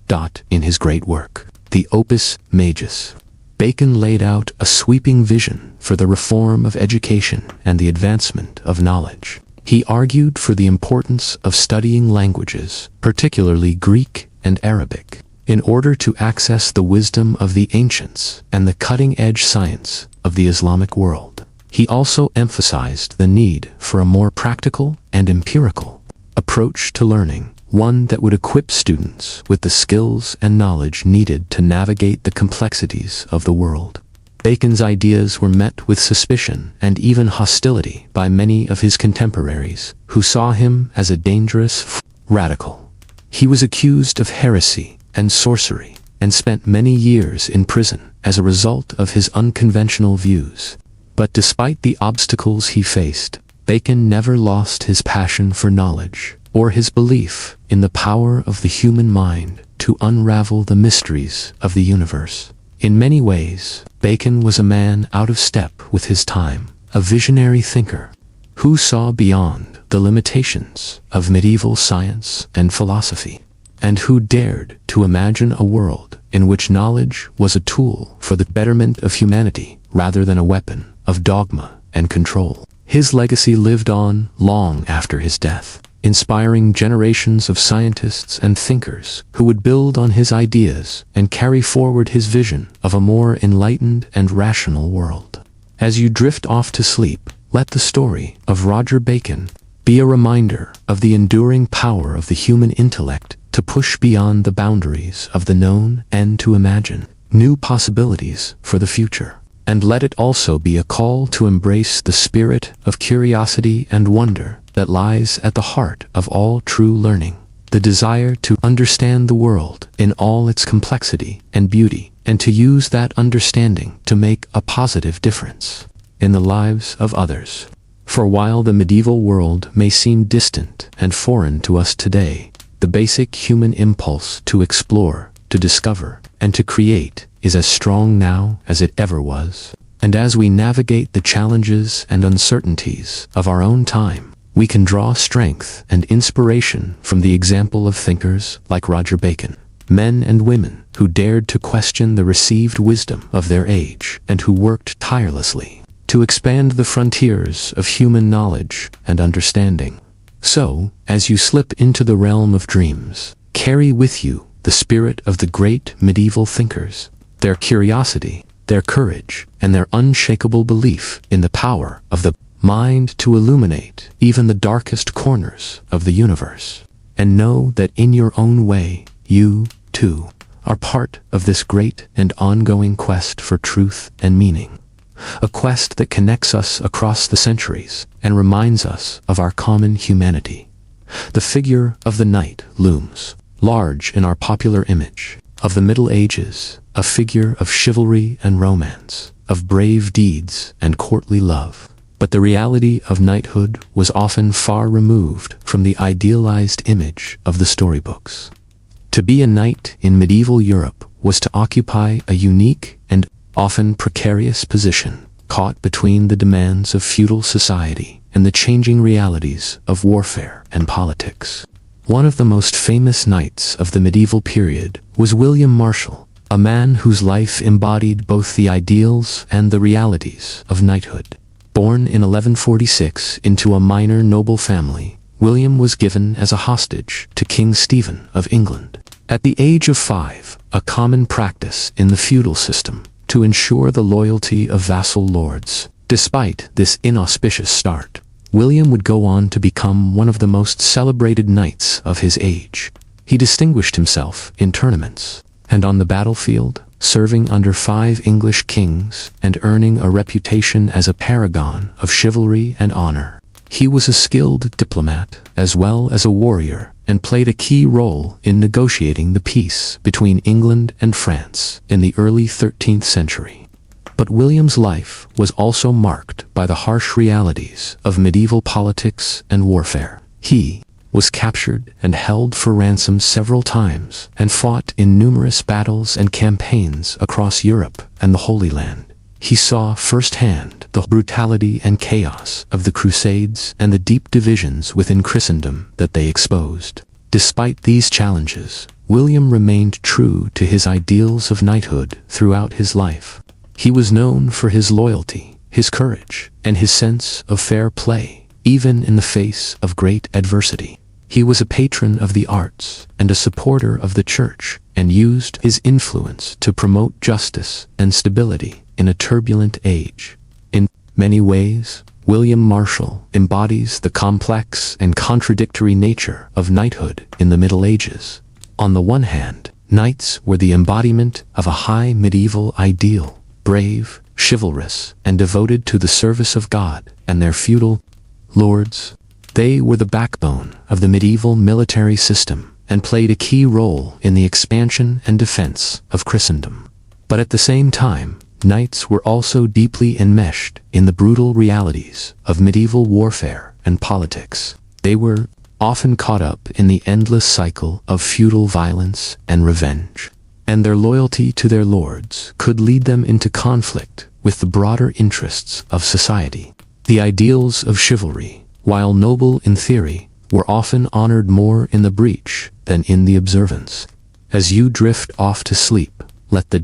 In his great work, the Opus Majus, Bacon laid out a sweeping vision for the reform of education and the advancement of knowledge. He argued for the importance of studying languages, particularly Greek and Arabic, in order to access the wisdom of the ancients and the cutting-edge science of the Islamic world. He also emphasized the need for a more practical and empirical approach to learning, one that would equip students with the skills and knowledge needed to navigate the complexities of the world. Bacon's ideas were met with suspicion and even hostility by many of his contemporaries, who saw him as a dangerous radical. He was accused of heresy and sorcery, and spent many years in prison as a result of his unconventional views. But despite the obstacles he faced, Bacon never lost his passion for knowledge, or his belief in the power of the human mind to unravel the mysteries of the universe. In many ways, Bacon was a man out of step with his time, a visionary thinker who saw beyond the limitations of medieval science and philosophy, and who dared to imagine a world in which knowledge was a tool for the betterment of humanity rather than a weapon of dogma and control. His legacy lived on long after his death, inspiring generations of scientists and thinkers who would build on his ideas and carry forward his vision of a more enlightened and rational world. As you drift off to sleep, let the story of Roger Bacon be a reminder of the enduring power of the human intellect to push beyond the boundaries of the known and to imagine new possibilities for the future. And let it also be a call to embrace the spirit of curiosity and wonder that lies at the heart of all true learning, the desire to understand the world in all its complexity and beauty, and to use that understanding to make a positive difference in the lives of others. For while the medieval world may seem distant and foreign to us today, the basic human impulse to explore, to discover, and to create is as strong now as it ever was. And as we navigate the challenges and uncertainties of our own time, we can draw strength and inspiration from the example of thinkers like Roger Bacon, men and women who dared to question the received wisdom of their age and who worked tirelessly to expand the frontiers of human knowledge and understanding. So, as you slip into the realm of dreams, carry with you the spirit of the great medieval thinkers, their curiosity, their courage, and their unshakable belief in the power of the mind to illuminate even the darkest corners of the universe. And know that in your own way, you, too, are part of this great and ongoing quest for truth and meaning. A quest that connects us across the centuries and reminds us of our common humanity. The figure of the knight looms, large in our popular image of the Middle Ages, a figure of chivalry and romance, of brave deeds and courtly love. But the reality of knighthood was often far removed from the idealized image of the storybooks. To be a knight in medieval Europe was to occupy a unique and often precarious position, caught between the demands of feudal society and the changing realities of warfare and politics. One of the most famous knights of the medieval period was William Marshal, a man whose life embodied both the ideals and the realities of knighthood. Born in 1146 into a minor noble family, William was given as a hostage to King Stephen of England. At the age of 5, a common practice in the feudal system, to ensure the loyalty of vassal lords. Despite this inauspicious start, William would go on to become one of the most celebrated knights of his age. He distinguished himself in tournaments and on the battlefield, serving under 5 English kings and earning a reputation as a paragon of chivalry and honor. He was a skilled diplomat as well as a warrior and played a key role in negotiating the peace between England and France in the early 13th century. But William's life was also marked by the harsh realities of medieval politics and warfare. He was captured and held for ransom several times and fought in numerous battles and campaigns across Europe and the Holy Land. He saw firsthand the brutality and chaos of the Crusades and the deep divisions within Christendom that they exposed. Despite these challenges, William remained true to his ideals of knighthood throughout his life. He was known for his loyalty, his courage, and his sense of fair play, even in the face of great adversity. He was a patron of the arts and a supporter of the church, and used his influence to promote justice and stability in a turbulent age. In many ways, William Marshal embodies the complex and contradictory nature of knighthood in the Middle Ages. On the one hand, knights were the embodiment of a high medieval ideal, brave, chivalrous, and devoted to the service of God and their feudal lords. They were the backbone of the medieval military system and played a key role in the expansion and defense of Christendom. But at the same time, knights were also deeply enmeshed in the brutal realities of medieval warfare and politics. They were often caught up in the endless cycle of feudal violence and revenge, and their loyalty to their lords could lead them into conflict with the broader interests of society. The ideals of chivalry, while noble in theory, were often honored more in the breach than in the observance. As you drift off to sleep, let the ...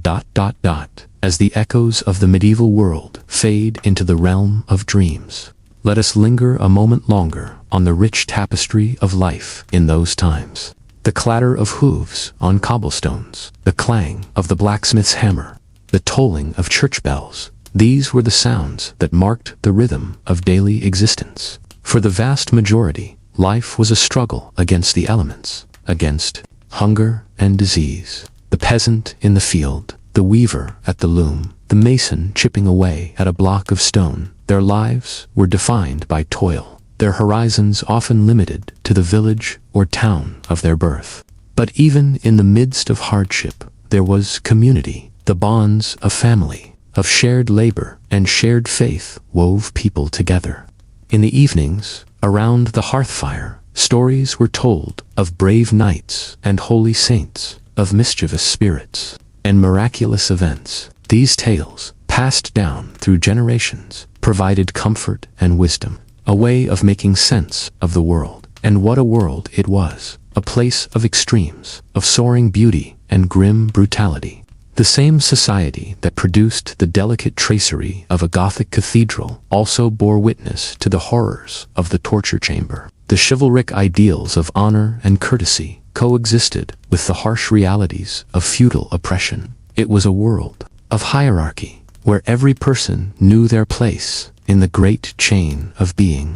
as the echoes of the medieval world fade into the realm of dreams. Let us linger a moment longer on the rich tapestry of life in those times. The clatter of hooves on cobblestones, the clang of the blacksmith's hammer, the tolling of church bells, these were the sounds that marked the rhythm of daily existence. For the vast majority, life was a struggle against the elements, against hunger and disease. The peasant in the field, the weaver at the loom, the mason chipping away at a block of stone, their lives were defined by toil, their horizons often limited to the village or town of their birth. But even in the midst of hardship, there was community. The bonds of family, of shared labor and shared faith wove people together. In the evenings, around the hearth fire, stories were told of brave knights and holy saints, of mischievous spirits and miraculous events. These tales, passed down through generations, provided comfort and wisdom, a way of making sense of the world. And what a world it was, a place of extremes, of soaring beauty and grim brutality. The same society that produced the delicate tracery of a Gothic cathedral also bore witness to the horrors of the torture chamber. The chivalric ideals of honor and courtesy coexisted with the harsh realities of feudal oppression. It was a world of hierarchy, where every person knew their place in the great chain of being.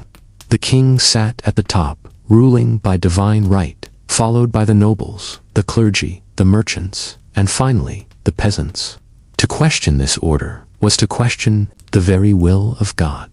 The king sat at the top, ruling by divine right, followed by the nobles, the clergy, the merchants, and finally, the peasants. To question this order was to question the very will of God.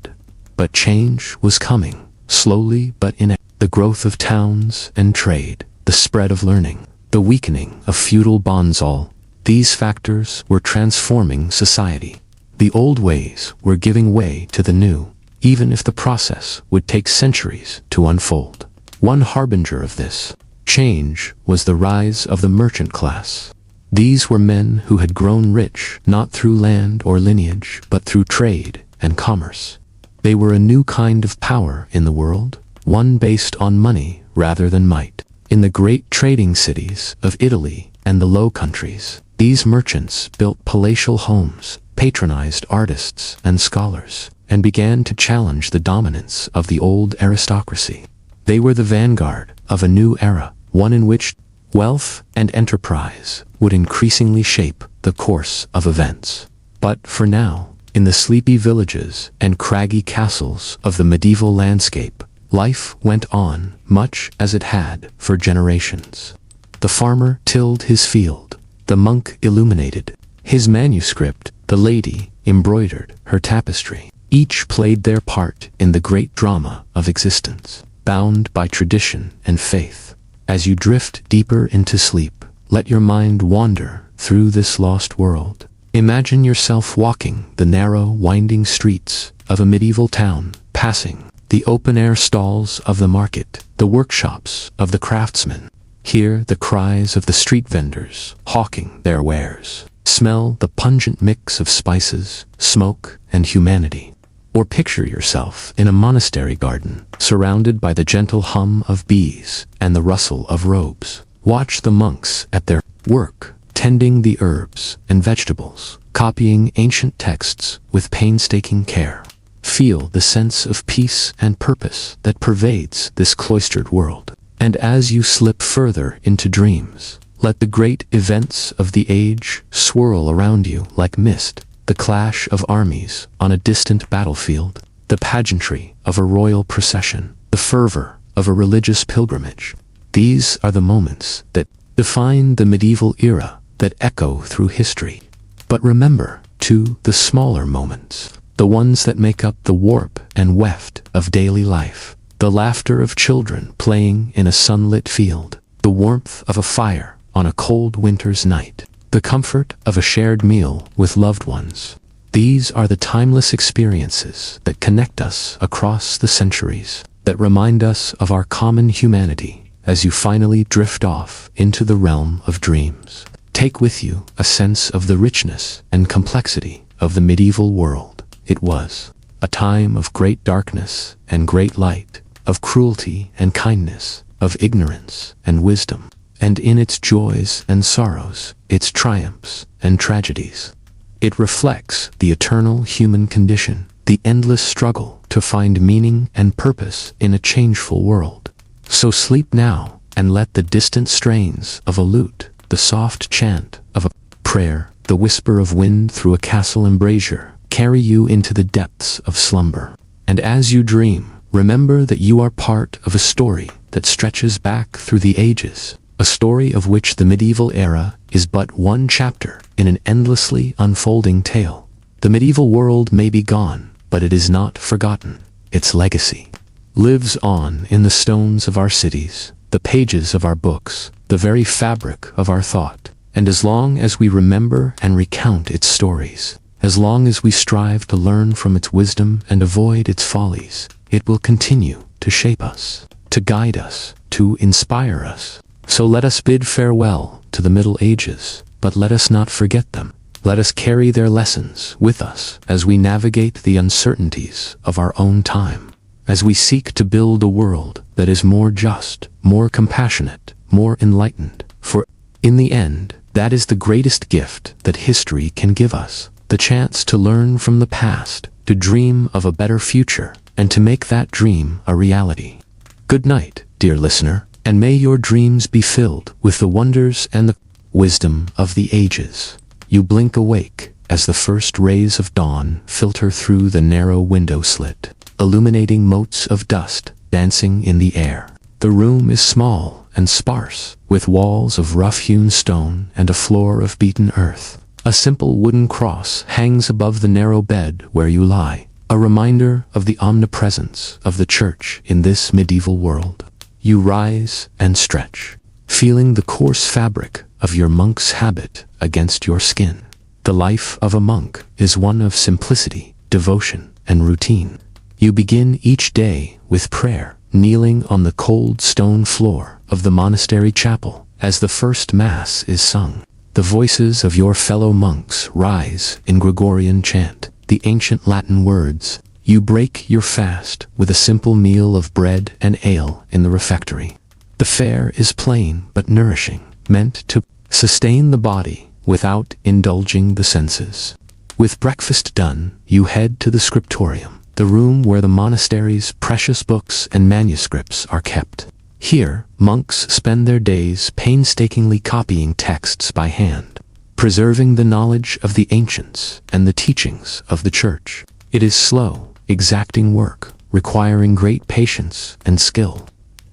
But change was coming, slowly but inexorably. The growth of towns and trade, the spread of learning, the weakening of feudal bonds, all these factors were transforming society. The old ways were giving way to the new, even if the process would take centuries to unfold. One harbinger of this change was the rise of the merchant class. These were men who had grown rich not through land or lineage, but through trade and commerce. They were a new kind of power in the world, one based on money rather than might. In the great trading cities of Italy and the Low Countries, these merchants built palatial homes, patronized artists and scholars, and began to challenge the dominance of the old aristocracy. They were the vanguard of a new era, one in which wealth and enterprise would increasingly shape the course of events. But for now, in the sleepy villages and craggy castles of the medieval landscape, life went on much as it had for generations. The farmer tilled his field, the monk illuminated his manuscript, the lady embroidered her tapestry. Each played their part in the great drama of existence, bound by tradition and faith. As you drift deeper into sleep, let your mind wander through this lost world. Imagine yourself walking the narrow, winding streets of a medieval town, passing the open-air stalls of the market, the workshops of the craftsmen. Hear the cries of the street vendors hawking their wares. Smell the pungent mix of spices, smoke, and humanity. Or picture yourself in a monastery garden, surrounded by the gentle hum of bees and the rustle of robes. Watch the monks at their work, tending the herbs and vegetables, copying ancient texts with painstaking care. Feel the sense of peace and purpose that pervades this cloistered world. And as you slip further into dreams, let the great events of the age swirl around you like mist, the clash of armies on a distant battlefield, the pageantry of a royal procession, the fervor of a religious pilgrimage. These are the moments that define the medieval era, that echo through history. But remember, too, the smaller moments, the ones that make up the warp and weft of daily life, the laughter of children playing in a sunlit field, the warmth of a fire on a cold winter's night, the comfort of a shared meal with loved ones. These are the timeless experiences that connect us across the centuries, that remind us of our common humanity as you finally drift off into the realm of dreams. Take with you a sense of the richness and complexity of the medieval world. It was a time of great darkness and great light, of cruelty and kindness, of ignorance and wisdom, and in its joys and sorrows, its triumphs and tragedies. It reflects the eternal human condition, the endless struggle to find meaning and purpose in a changeful world. So sleep now, and let the distant strains of a lute, the soft chant of a prayer, the whisper of wind through a castle embrasure, carry you into the depths of slumber. And as you dream, remember that you are part of a story that stretches back through the ages, a story of which the medieval era is but one chapter in an endlessly unfolding tale. The medieval world may be gone, but it is not forgotten. Its legacy lives on in the stones of our cities, the pages of our books, the very fabric of our thought. And as long as we remember and recount its stories, as long as we strive to learn from its wisdom and avoid its follies, it will continue to shape us, to guide us, to inspire us. So let us bid farewell to the Middle Ages, but let us not forget them. Let us carry their lessons with us as we navigate the uncertainties of our own time, as we seek to build a world that is more just, more compassionate, more enlightened. For in the end, that is the greatest gift that history can give us, the chance to learn from the past, to dream of a better future, and to make that dream a reality. Good night, dear listener, and may your dreams be filled with the wonders and the wisdom of the ages. You blink awake as the first rays of dawn filter through the narrow window slit, illuminating motes of dust dancing in the air. The room is small and sparse, with walls of rough-hewn stone and a floor of beaten earth. A simple wooden cross hangs above the narrow bed where you lie, a reminder of the omnipresence of the church in this medieval world. You rise and stretch, feeling the coarse fabric of your monk's habit against your skin. The life of a monk is one of simplicity, devotion, and routine. You begin each day with prayer, kneeling on the cold stone floor of the monastery chapel as the first Mass is sung. The voices of your fellow monks rise in Gregorian chant, the ancient Latin words. You break your fast with a simple meal of bread and ale in the refectory. The fare is plain but nourishing, meant to sustain the body without indulging the senses. With breakfast done, you head to the scriptorium, the room where the monastery's precious books and manuscripts are kept. Here, monks spend their days painstakingly copying texts by hand, preserving the knowledge of the ancients and the teachings of the church. It is slow, exacting work, requiring great patience and skill.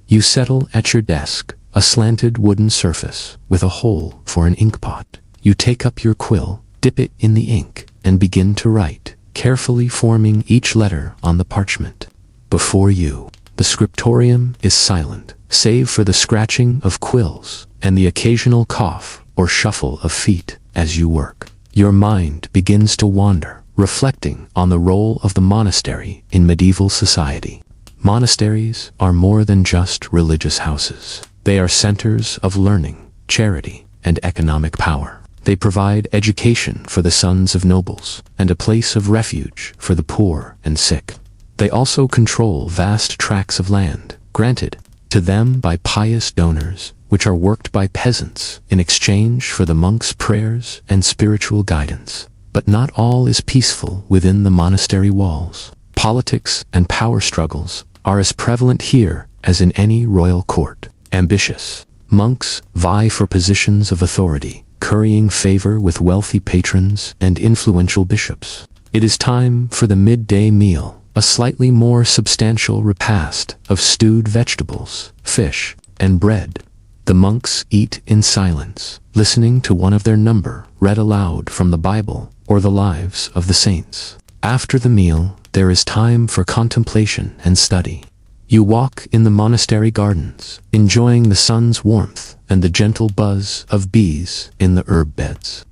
You settle at your desk, a slanted wooden surface with a hole for an inkpot. You take up your quill, dip it in the ink, and begin to write, carefully forming each letter on the parchment. Before you, the scriptorium is silent, save for the scratching of quills and the occasional cough or shuffle of feet as you work. Your mind begins to wander, reflecting on the role of the monastery in medieval society. Monasteries are more than just religious houses. They are centers of learning, charity, and economic power. They provide education for the sons of nobles and a place of refuge for the poor and sick. They also control vast tracts of land, granted to them by pious donors, which are worked by peasants in exchange for the monks' prayers and spiritual guidance. But not all is peaceful within the monastery walls. Politics and power struggles are as prevalent here as in any royal court. Ambitious monks vie for positions of authority, currying favor with wealthy patrons and influential bishops. It is time for the midday meal, a slightly more substantial repast of stewed vegetables, fish, and bread. The monks eat in silence, listening to one of their number read aloud from the Bible or the lives of the saints. After the meal, there is time for contemplation and study. You walk in the monastery gardens, enjoying the sun's warmth and the gentle buzz of bees in the herb beds.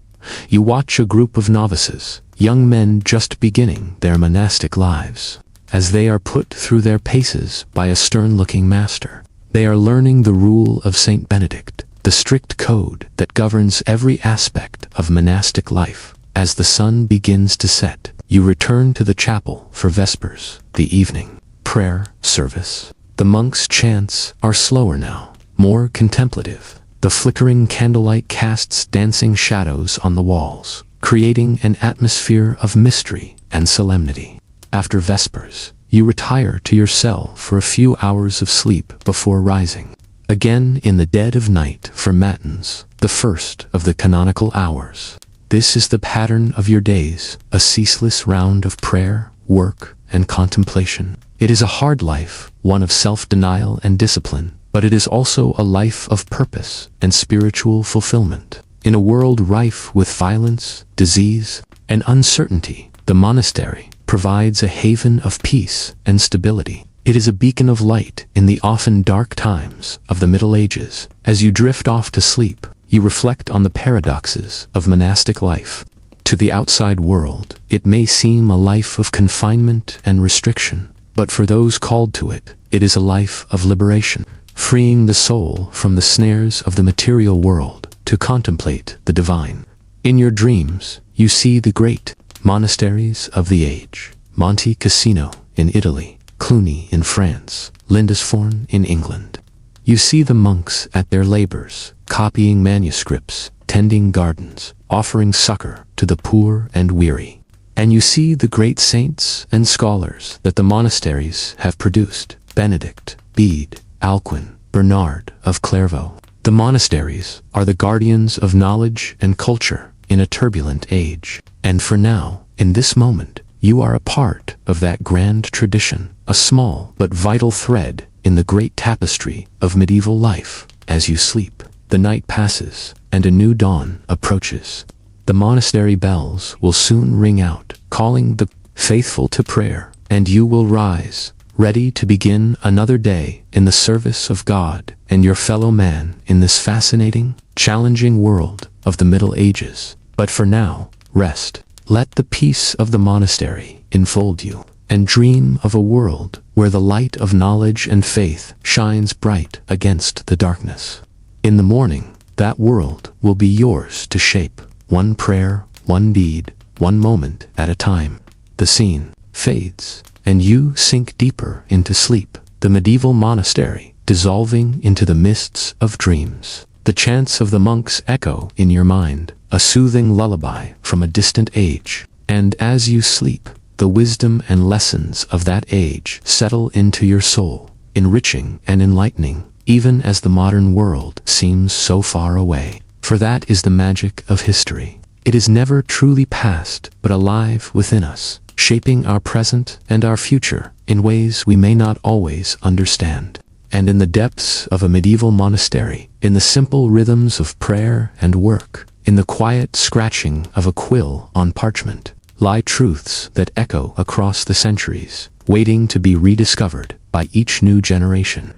You watch a group of novices, young men just beginning their monastic lives, as they are put through their paces by a stern-looking master. They are learning the rule of Saint Benedict, the strict code that governs every aspect of monastic life. As the sun begins to set, you return to the chapel for vespers, the evening prayer service. The monks' chants are slower now, more contemplative. The flickering candlelight casts dancing shadows on the walls, creating an atmosphere of mystery and solemnity. After vespers, you retire to your cell for a few hours of sleep before rising again in the dead of night for matins, the first of the canonical hours. This is the pattern of your days, a ceaseless round of prayer, work, and contemplation. It is a hard life, one of self-denial and discipline, but it is also a life of purpose and spiritual fulfillment. In a world rife with violence, disease, and uncertainty, the monastery provides a haven of peace and stability. It is a beacon of light in the often dark times of the Middle Ages. As you drift off to sleep, you reflect on the paradoxes of monastic life. To the outside world, it may seem a life of confinement and restriction, but for those called to it, it is a life of liberation, freeing the soul from the snares of the material world to contemplate the divine. In your dreams, you see the great monasteries of the age: Monte Cassino in Italy, Cluny in France, Lindisfarne in England. You see the monks at their labors, copying manuscripts, tending gardens, offering succor to the poor and weary. And you see the great saints and scholars that the monasteries have produced: Benedict, Bede, Alcuin, Bernard of Clairvaux. The monasteries are the guardians of knowledge and culture, in a turbulent age. And for now, in this moment, you are a part of that grand tradition, a small but vital thread in the great tapestry of medieval life. As you sleep, the night passes, and a new dawn approaches. The monastery bells will soon ring out, calling the faithful to prayer, and you will rise, ready to begin another day in the service of God and your fellow man in this fascinating, challenging world of the Middle Ages. But for now, rest. Let the peace of the monastery enfold you, and dream of a world where the light of knowledge and faith shines bright against the darkness. In the morning, that world will be yours to shape, one prayer, one deed, one moment at a time. The scene fades, and you sink deeper into sleep, the medieval monastery dissolving into the mists of dreams. The chants of the monks echo in your mind, a soothing lullaby from a distant age. And as you sleep, the wisdom and lessons of that age settle into your soul, enriching and enlightening, even as the modern world seems so far away. For that is the magic of history. It is never truly past, but alive within us, shaping our present and our future in ways we may not always understand. And in the depths of a medieval monastery, in the simple rhythms of prayer and work, in the quiet scratching of a quill on parchment, lie truths that echo across the centuries, waiting to be rediscovered by each new generation.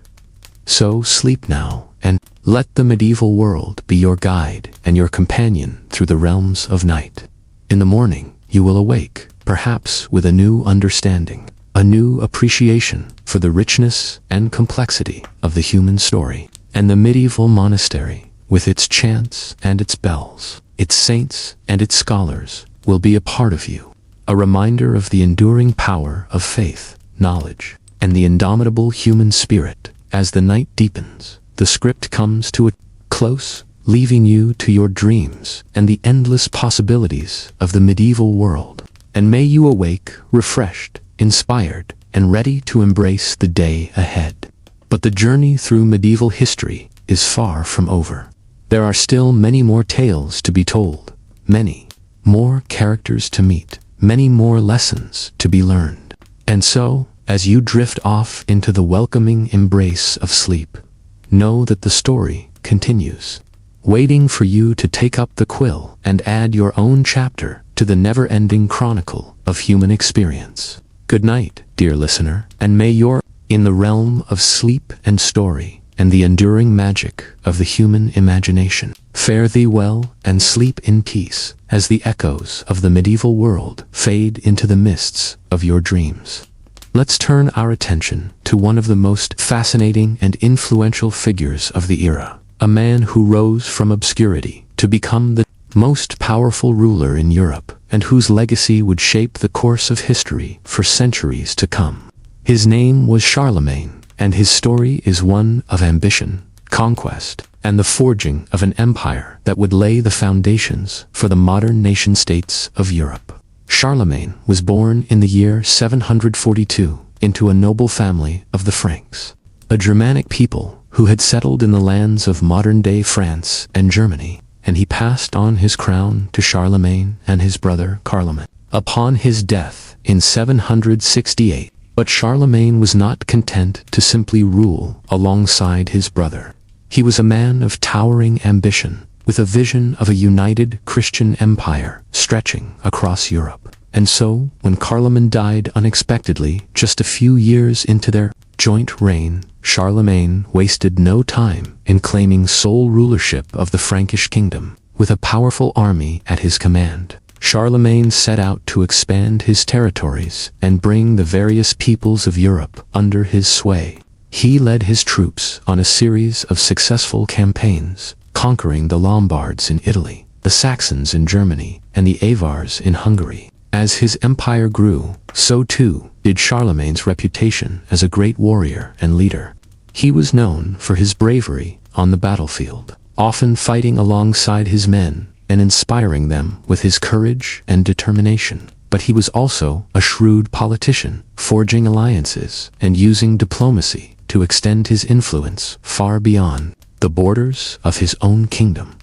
So sleep now, and let the medieval world be your guide and your companion through the realms of night. In the morning, you will awake, perhaps with a new understanding, a new appreciation for the richness and complexity of the human story. And the medieval monastery, with its chants and its bells, its saints and its scholars, will be a part of you, a reminder of the enduring power of faith, knowledge, and the indomitable human spirit. As the night deepens, the script comes to a close, leaving you to your dreams and the endless possibilities of the medieval world. And may you awake refreshed, inspired, and ready to embrace the day ahead. But the journey through medieval history is far from over. There are still many more tales to be told, many more characters to meet, many more lessons to be learned. And so, as you drift off into the welcoming embrace of sleep, know that the story continues, waiting for you to take up the quill and add your own chapter to the never-ending chronicle of human experience. Good night, dear listener, and may your in the realm of sleep and story and the enduring magic of the human imagination. Fare thee well and sleep in peace as the echoes of the medieval world fade into the mists of your dreams. Let's turn our attention to one of the most fascinating and influential figures of the era, a man who rose from obscurity to become the most powerful ruler in Europe, and whose legacy would shape the course of history for centuries to come. His name was Charlemagne, and his story is one of ambition, conquest, and the forging of an empire that would lay the foundations for the modern nation-states of Europe. Charlemagne was born in the year 742 into a noble family of the Franks, a Germanic people who had settled in the lands of modern-day France and Germany, and he passed on his crown to Charlemagne and his brother Carloman upon his death in 768. But Charlemagne was not content to simply rule alongside his brother. He was a man of towering ambition, with a vision of a united Christian empire stretching across Europe. And so, when Carloman died unexpectedly just a few years into their joint reign, Charlemagne wasted no time in claiming sole rulership of the Frankish kingdom. With a powerful army at his command, Charlemagne set out to expand his territories and bring the various peoples of Europe under his sway. He led his troops on a series of successful campaigns, conquering the Lombards in Italy, the Saxons in Germany, and the Avars in Hungary. As his empire grew, so too did Charlemagne's reputation as a great warrior and leader. He was known for his bravery on the battlefield, often fighting alongside his men and inspiring them with his courage and determination. But he was also a shrewd politician, forging alliances and using diplomacy to extend his influence far beyond the borders of his own kingdom.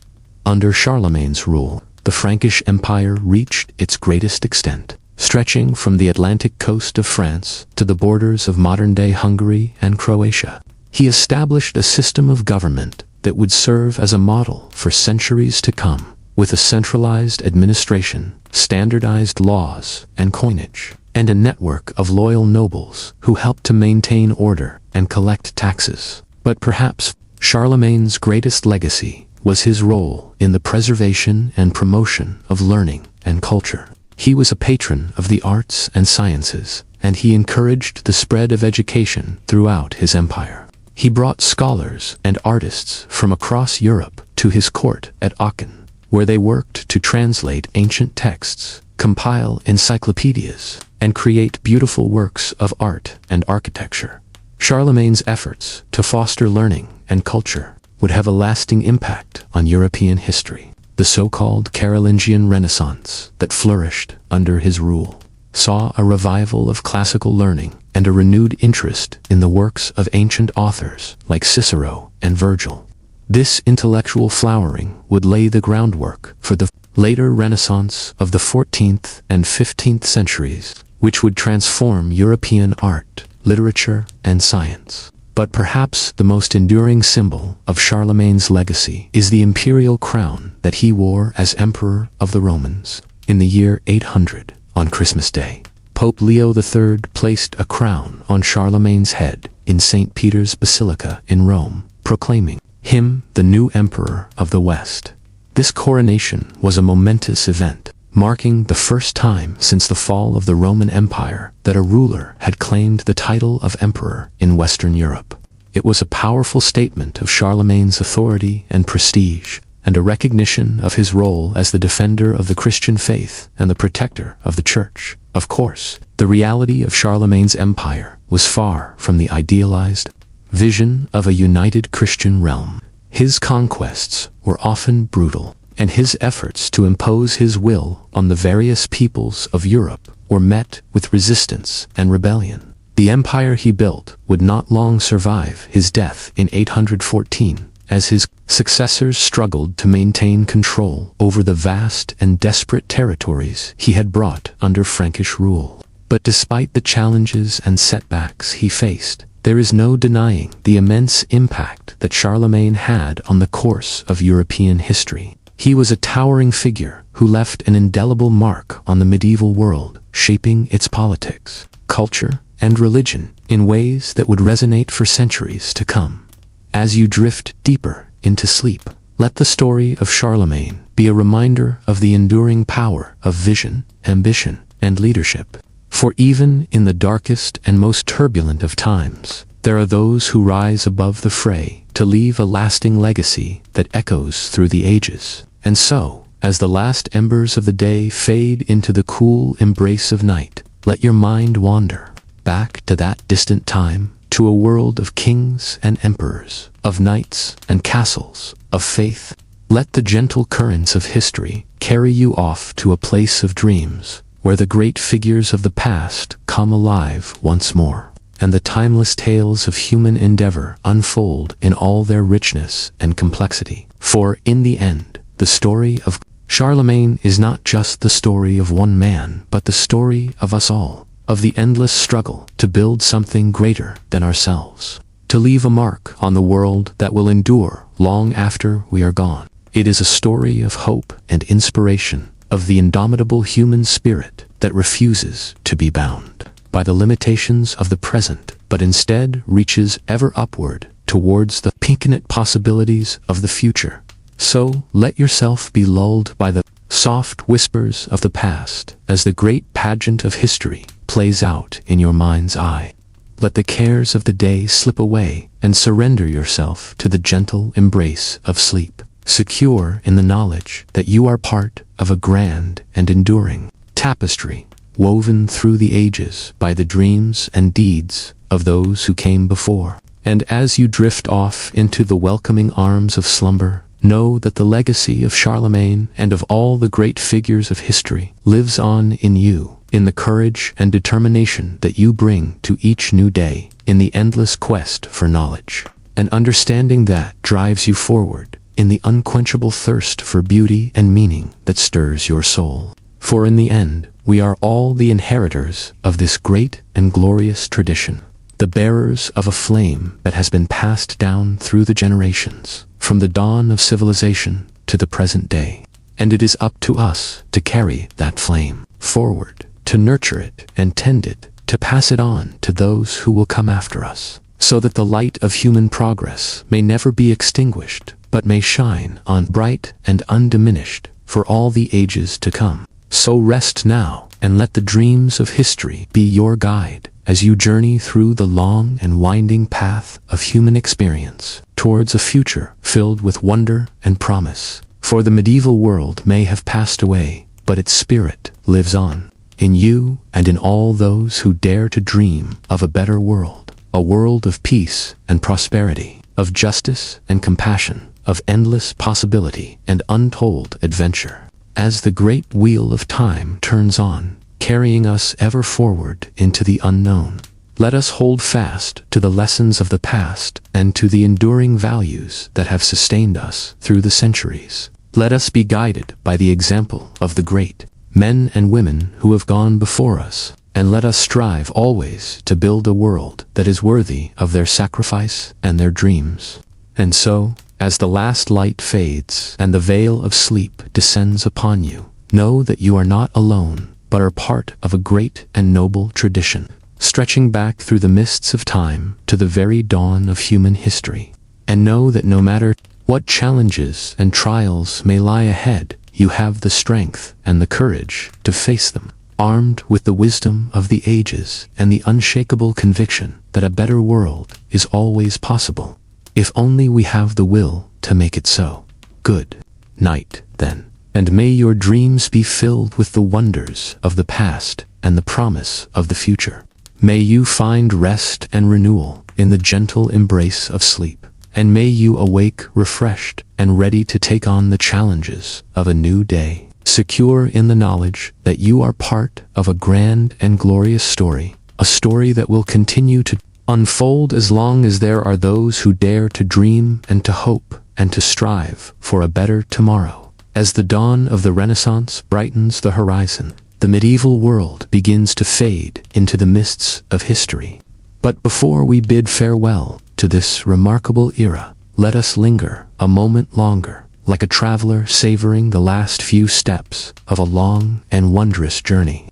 Under Charlemagne's rule, the Frankish Empire reached its greatest extent, stretching from the Atlantic coast of France to the borders of modern-day Hungary and Croatia. He established a system of government that would serve as a model for centuries to come, with a centralized administration, standardized laws and coinage, and a network of loyal nobles who helped to maintain order and collect taxes. But perhaps Charlemagne's greatest legacy was his role in the preservation and promotion of learning and culture. He was a patron of the arts and sciences, and he encouraged the spread of education throughout his empire. He brought scholars and artists from across Europe to his court at Aachen, where they worked to translate ancient texts, compile encyclopedias, and create beautiful works of art and architecture. Charlemagne's efforts to foster learning and culture would have a lasting impact on European history. The so-called Carolingian Renaissance that flourished under his rule saw a revival of classical learning and a renewed interest in the works of ancient authors like Cicero and Virgil. This intellectual flowering would lay the groundwork for the later Renaissance of the 14th and 15th centuries, which would transform European art, literature, and science. But perhaps the most enduring symbol of Charlemagne's legacy is the imperial crown that he wore as Emperor of the Romans. In the year 800, on Christmas Day, Pope Leo III placed a crown on Charlemagne's head in St. Peter's Basilica in Rome, proclaiming him the new Emperor of the West. This coronation was a momentous event, marking the first time since the fall of the Roman Empire that a ruler had claimed the title of emperor in Western Europe. It was a powerful statement of Charlemagne's authority and prestige, and a recognition of his role as the defender of the Christian faith and the protector of the Church. Of course, the reality of Charlemagne's empire was far from the idealized vision of a united Christian realm. His conquests were often brutal, and his efforts to impose his will on the various peoples of Europe were met with resistance and rebellion. The empire he built would not long survive his death in 814, as his successors struggled to maintain control over the vast and desperate territories he had brought under Frankish rule. But despite the challenges and setbacks he faced, there is no denying the immense impact that Charlemagne had on the course of European history. He was a towering figure who left an indelible mark on the medieval world, shaping its politics, culture, and religion in ways that would resonate for centuries to come. As you drift deeper into sleep, let the story of Charlemagne be a reminder of the enduring power of vision, ambition, and leadership. For even in the darkest and most turbulent of times, there are those who rise above the fray to leave a lasting legacy that echoes through the ages. And so, as the last embers of the day fade into the cool embrace of night, let your mind wander back to that distant time, to a world of kings and emperors, of knights and castles, of faith. Let the gentle currents of history carry you off to a place of dreams, where the great figures of the past come alive once more, and the timeless tales of human endeavor unfold in all their richness and complexity. For in the end, the story of Charlemagne is not just the story of one man, but the story of us all, of the endless struggle to build something greater than ourselves, to leave a mark on the world that will endure long after we are gone. It is a story of hope and inspiration, of the indomitable human spirit that refuses to be bound by the limitations of the present, but instead reaches ever upward towards the infinite possibilities of the future. So let yourself be lulled by the soft whispers of the past as the great pageant of history plays out in your mind's eye. Let the cares of the day slip away and surrender yourself to the gentle embrace of sleep, secure in the knowledge that you are part of a grand and enduring tapestry woven through the ages by the dreams and deeds of those who came before. And as you drift off into the welcoming arms of slumber, know that the legacy of Charlemagne and of all the great figures of history lives on in you, in the courage and determination that you bring to each new day, in the endless quest for knowledge and understanding that drives you forward in the unquenchable thirst for beauty and meaning that stirs your soul. For in the end, we are all the inheritors of this great and glorious tradition, the bearers of a flame that has been passed down through the generations, from the dawn of civilization to the present day. And it is up to us to carry that flame forward, to nurture it and tend it, to pass it on to those who will come after us, so that the light of human progress may never be extinguished, but may shine on bright and undiminished for all the ages to come. So rest now, and let the dreams of history be your guide as you journey through the long and winding path of human experience towards a future filled with wonder and promise. For the medieval world may have passed away, but its spirit lives on, in you and in all those who dare to dream of a better world, a world of peace and prosperity, of justice and compassion, of endless possibility and untold adventure. As the great wheel of time turns on, carrying us ever forward into the unknown, let us hold fast to the lessons of the past and to the enduring values that have sustained us through the centuries. Let us be guided by the example of the great men and women who have gone before us, and let us strive always to build a world that is worthy of their sacrifice and their dreams. And so, as the last light fades and the veil of sleep descends upon you, know that you are not alone, but are part of a great and noble tradition, stretching back through the mists of time to the very dawn of human history. And know that no matter what challenges and trials may lie ahead, you have the strength and the courage to face them, armed with the wisdom of the ages and the unshakable conviction that a better world is always possible, if only we have the will to make it so. Good night, then, and may your dreams be filled with the wonders of the past and the promise of the future. May you find rest and renewal in the gentle embrace of sleep, and may you awake refreshed and ready to take on the challenges of a new day, secure in the knowledge that you are part of a grand and glorious story, a story that will continue to unfold as long as there are those who dare to dream and to hope and to strive for a better tomorrow. As the dawn of the Renaissance brightens the horizon, the medieval world begins to fade into the mists of history. But before we bid farewell to this remarkable era, let us linger a moment longer, like a traveler savoring the last few steps of a long and wondrous journey.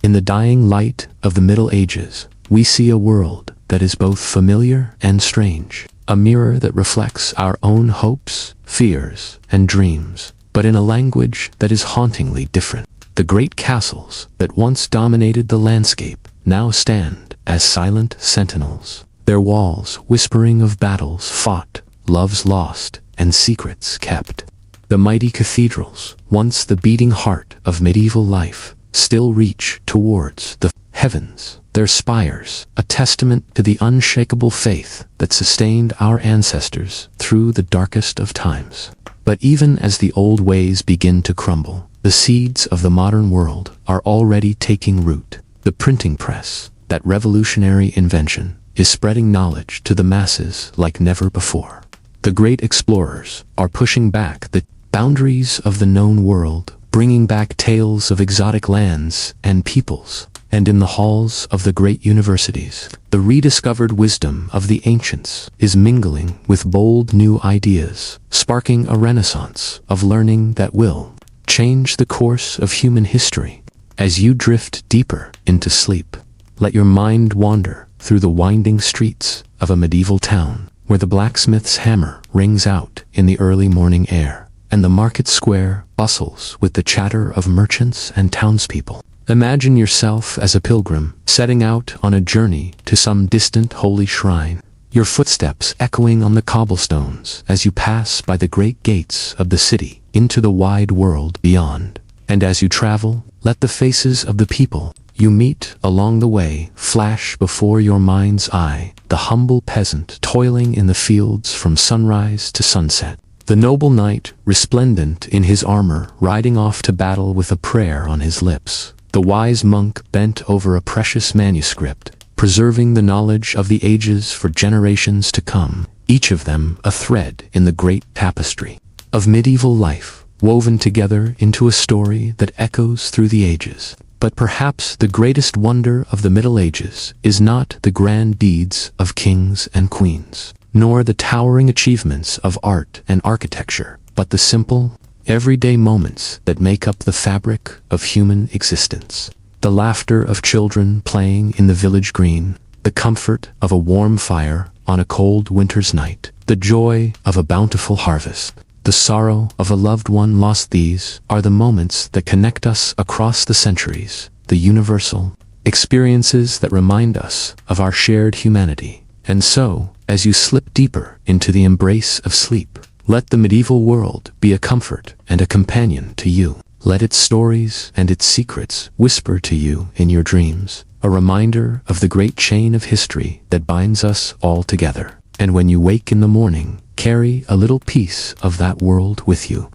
In the dying light of the Middle Ages, we see a world that is both familiar and strange, a mirror that reflects our own hopes, fears, and dreams, but in a language that is hauntingly different. The great castles that once dominated the landscape now stand as silent sentinels, their walls whispering of battles fought, loves lost, and secrets kept. The mighty cathedrals, once the beating heart of medieval life, still reach towards the heavens, their spires, a testament to the unshakable faith that sustained our ancestors through the darkest of times. But even as the old ways begin to crumble, the seeds of the modern world are already taking root. The printing press, that revolutionary invention, is spreading knowledge to the masses like never before. The great explorers are pushing back the boundaries of the known world, bringing back tales of exotic lands and peoples. And in the halls of the great universities, the rediscovered wisdom of the ancients is mingling with bold new ideas, sparking a renaissance of learning that will change the course of human history. As you drift deeper into sleep, let your mind wander through the winding streets of a medieval town, where the blacksmith's hammer rings out in the early morning air, and the market square bustles with the chatter of merchants and townspeople. Imagine yourself as a pilgrim, setting out on a journey to some distant holy shrine, your footsteps echoing on the cobblestones as you pass by the great gates of the city into the wide world beyond. And as you travel, let the faces of the people you meet along the way flash before your mind's eye, the humble peasant toiling in the fields from sunrise to sunset, the noble knight resplendent in his armor riding off to battle with a prayer on his lips, the wise monk bent over a precious manuscript, preserving the knowledge of the ages for generations to come, each of them a thread in the great tapestry. of medieval life, woven together into a story that echoes through the ages. But perhaps the greatest wonder of the Middle Ages is not the grand deeds of kings and queens, nor the towering achievements of art and architecture, but the simple, everyday moments that make up the fabric of human existence. The laughter of children playing in the village green, the comfort of a warm fire on a cold winter's night, the joy of a bountiful harvest, the sorrow of a loved one lost. These are the moments that connect us across the centuries, the universal experiences that remind us of our shared humanity. And so, as you slip deeper into the embrace of sleep, let the medieval world be a comfort and a companion to you. Let its stories and its secrets whisper to you in your dreams, a reminder of the great chain of history that binds us all together. And when you wake in the morning, carry a little piece of that world with you,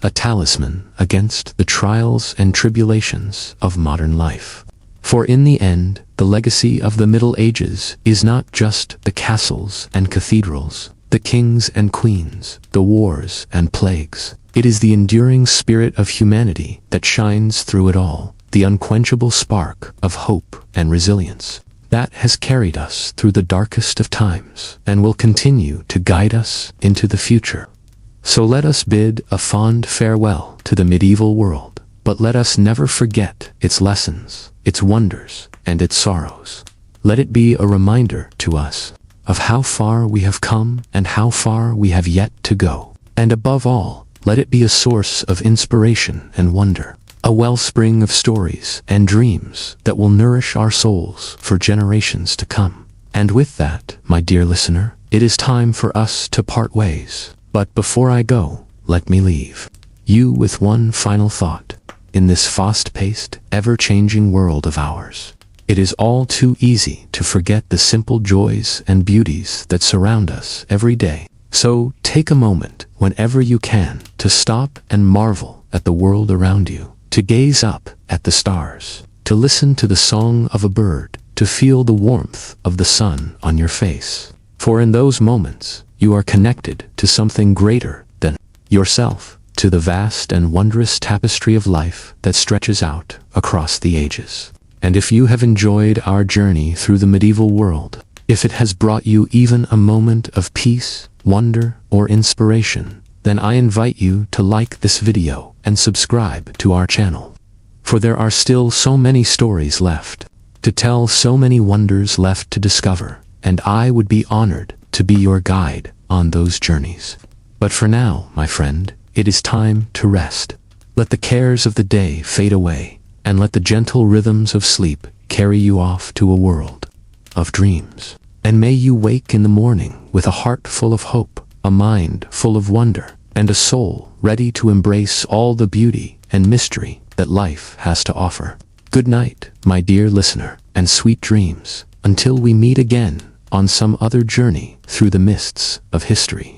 a talisman against the trials and tribulations of modern life. For in the end, the legacy of the Middle Ages is not just the castles and cathedrals, the kings and queens, the wars and plagues. It is the enduring spirit of humanity that shines through it all, the unquenchable spark of hope and resilience that has carried us through the darkest of times and will continue to guide us into the future. So let us bid a fond farewell to the medieval world, but let us never forget its lessons, its wonders, and its sorrows. Let it be a reminder to us of how far we have come and how far we have yet to go. And above all, let it be a source of inspiration and wonder, a wellspring of stories and dreams that will nourish our souls for generations to come. And with that, my dear listener, it is time for us to part ways. But before I go, let me leave you with one final thought. In this fast-paced, ever-changing world of ours, it is all too easy to forget the simple joys and beauties that surround us every day. So take a moment, whenever you can, to stop and marvel at the world around you, to gaze up at the stars, to listen to the song of a bird, to feel the warmth of the sun on your face. For in those moments, you are connected to something greater than yourself, to the vast and wondrous tapestry of life that stretches out across the ages. And if you have enjoyed our journey through the medieval world, if it has brought you even a moment of peace, wonder, or inspiration, then I invite you to like this video and subscribe to our channel. For there are still so many stories left to tell, so many wonders left to discover, and I would be honored to be your guide on those journeys. But for now, my friend, it is time to rest. Let the cares of the day fade away, and let the gentle rhythms of sleep carry you off to a world of dreams. And may you wake in the morning with a heart full of hope, a mind full of wonder, and a soul ready to embrace all the beauty and mystery that life has to offer. Good night, my dear listener, and sweet dreams, until we meet again on some other journey through the mists of history.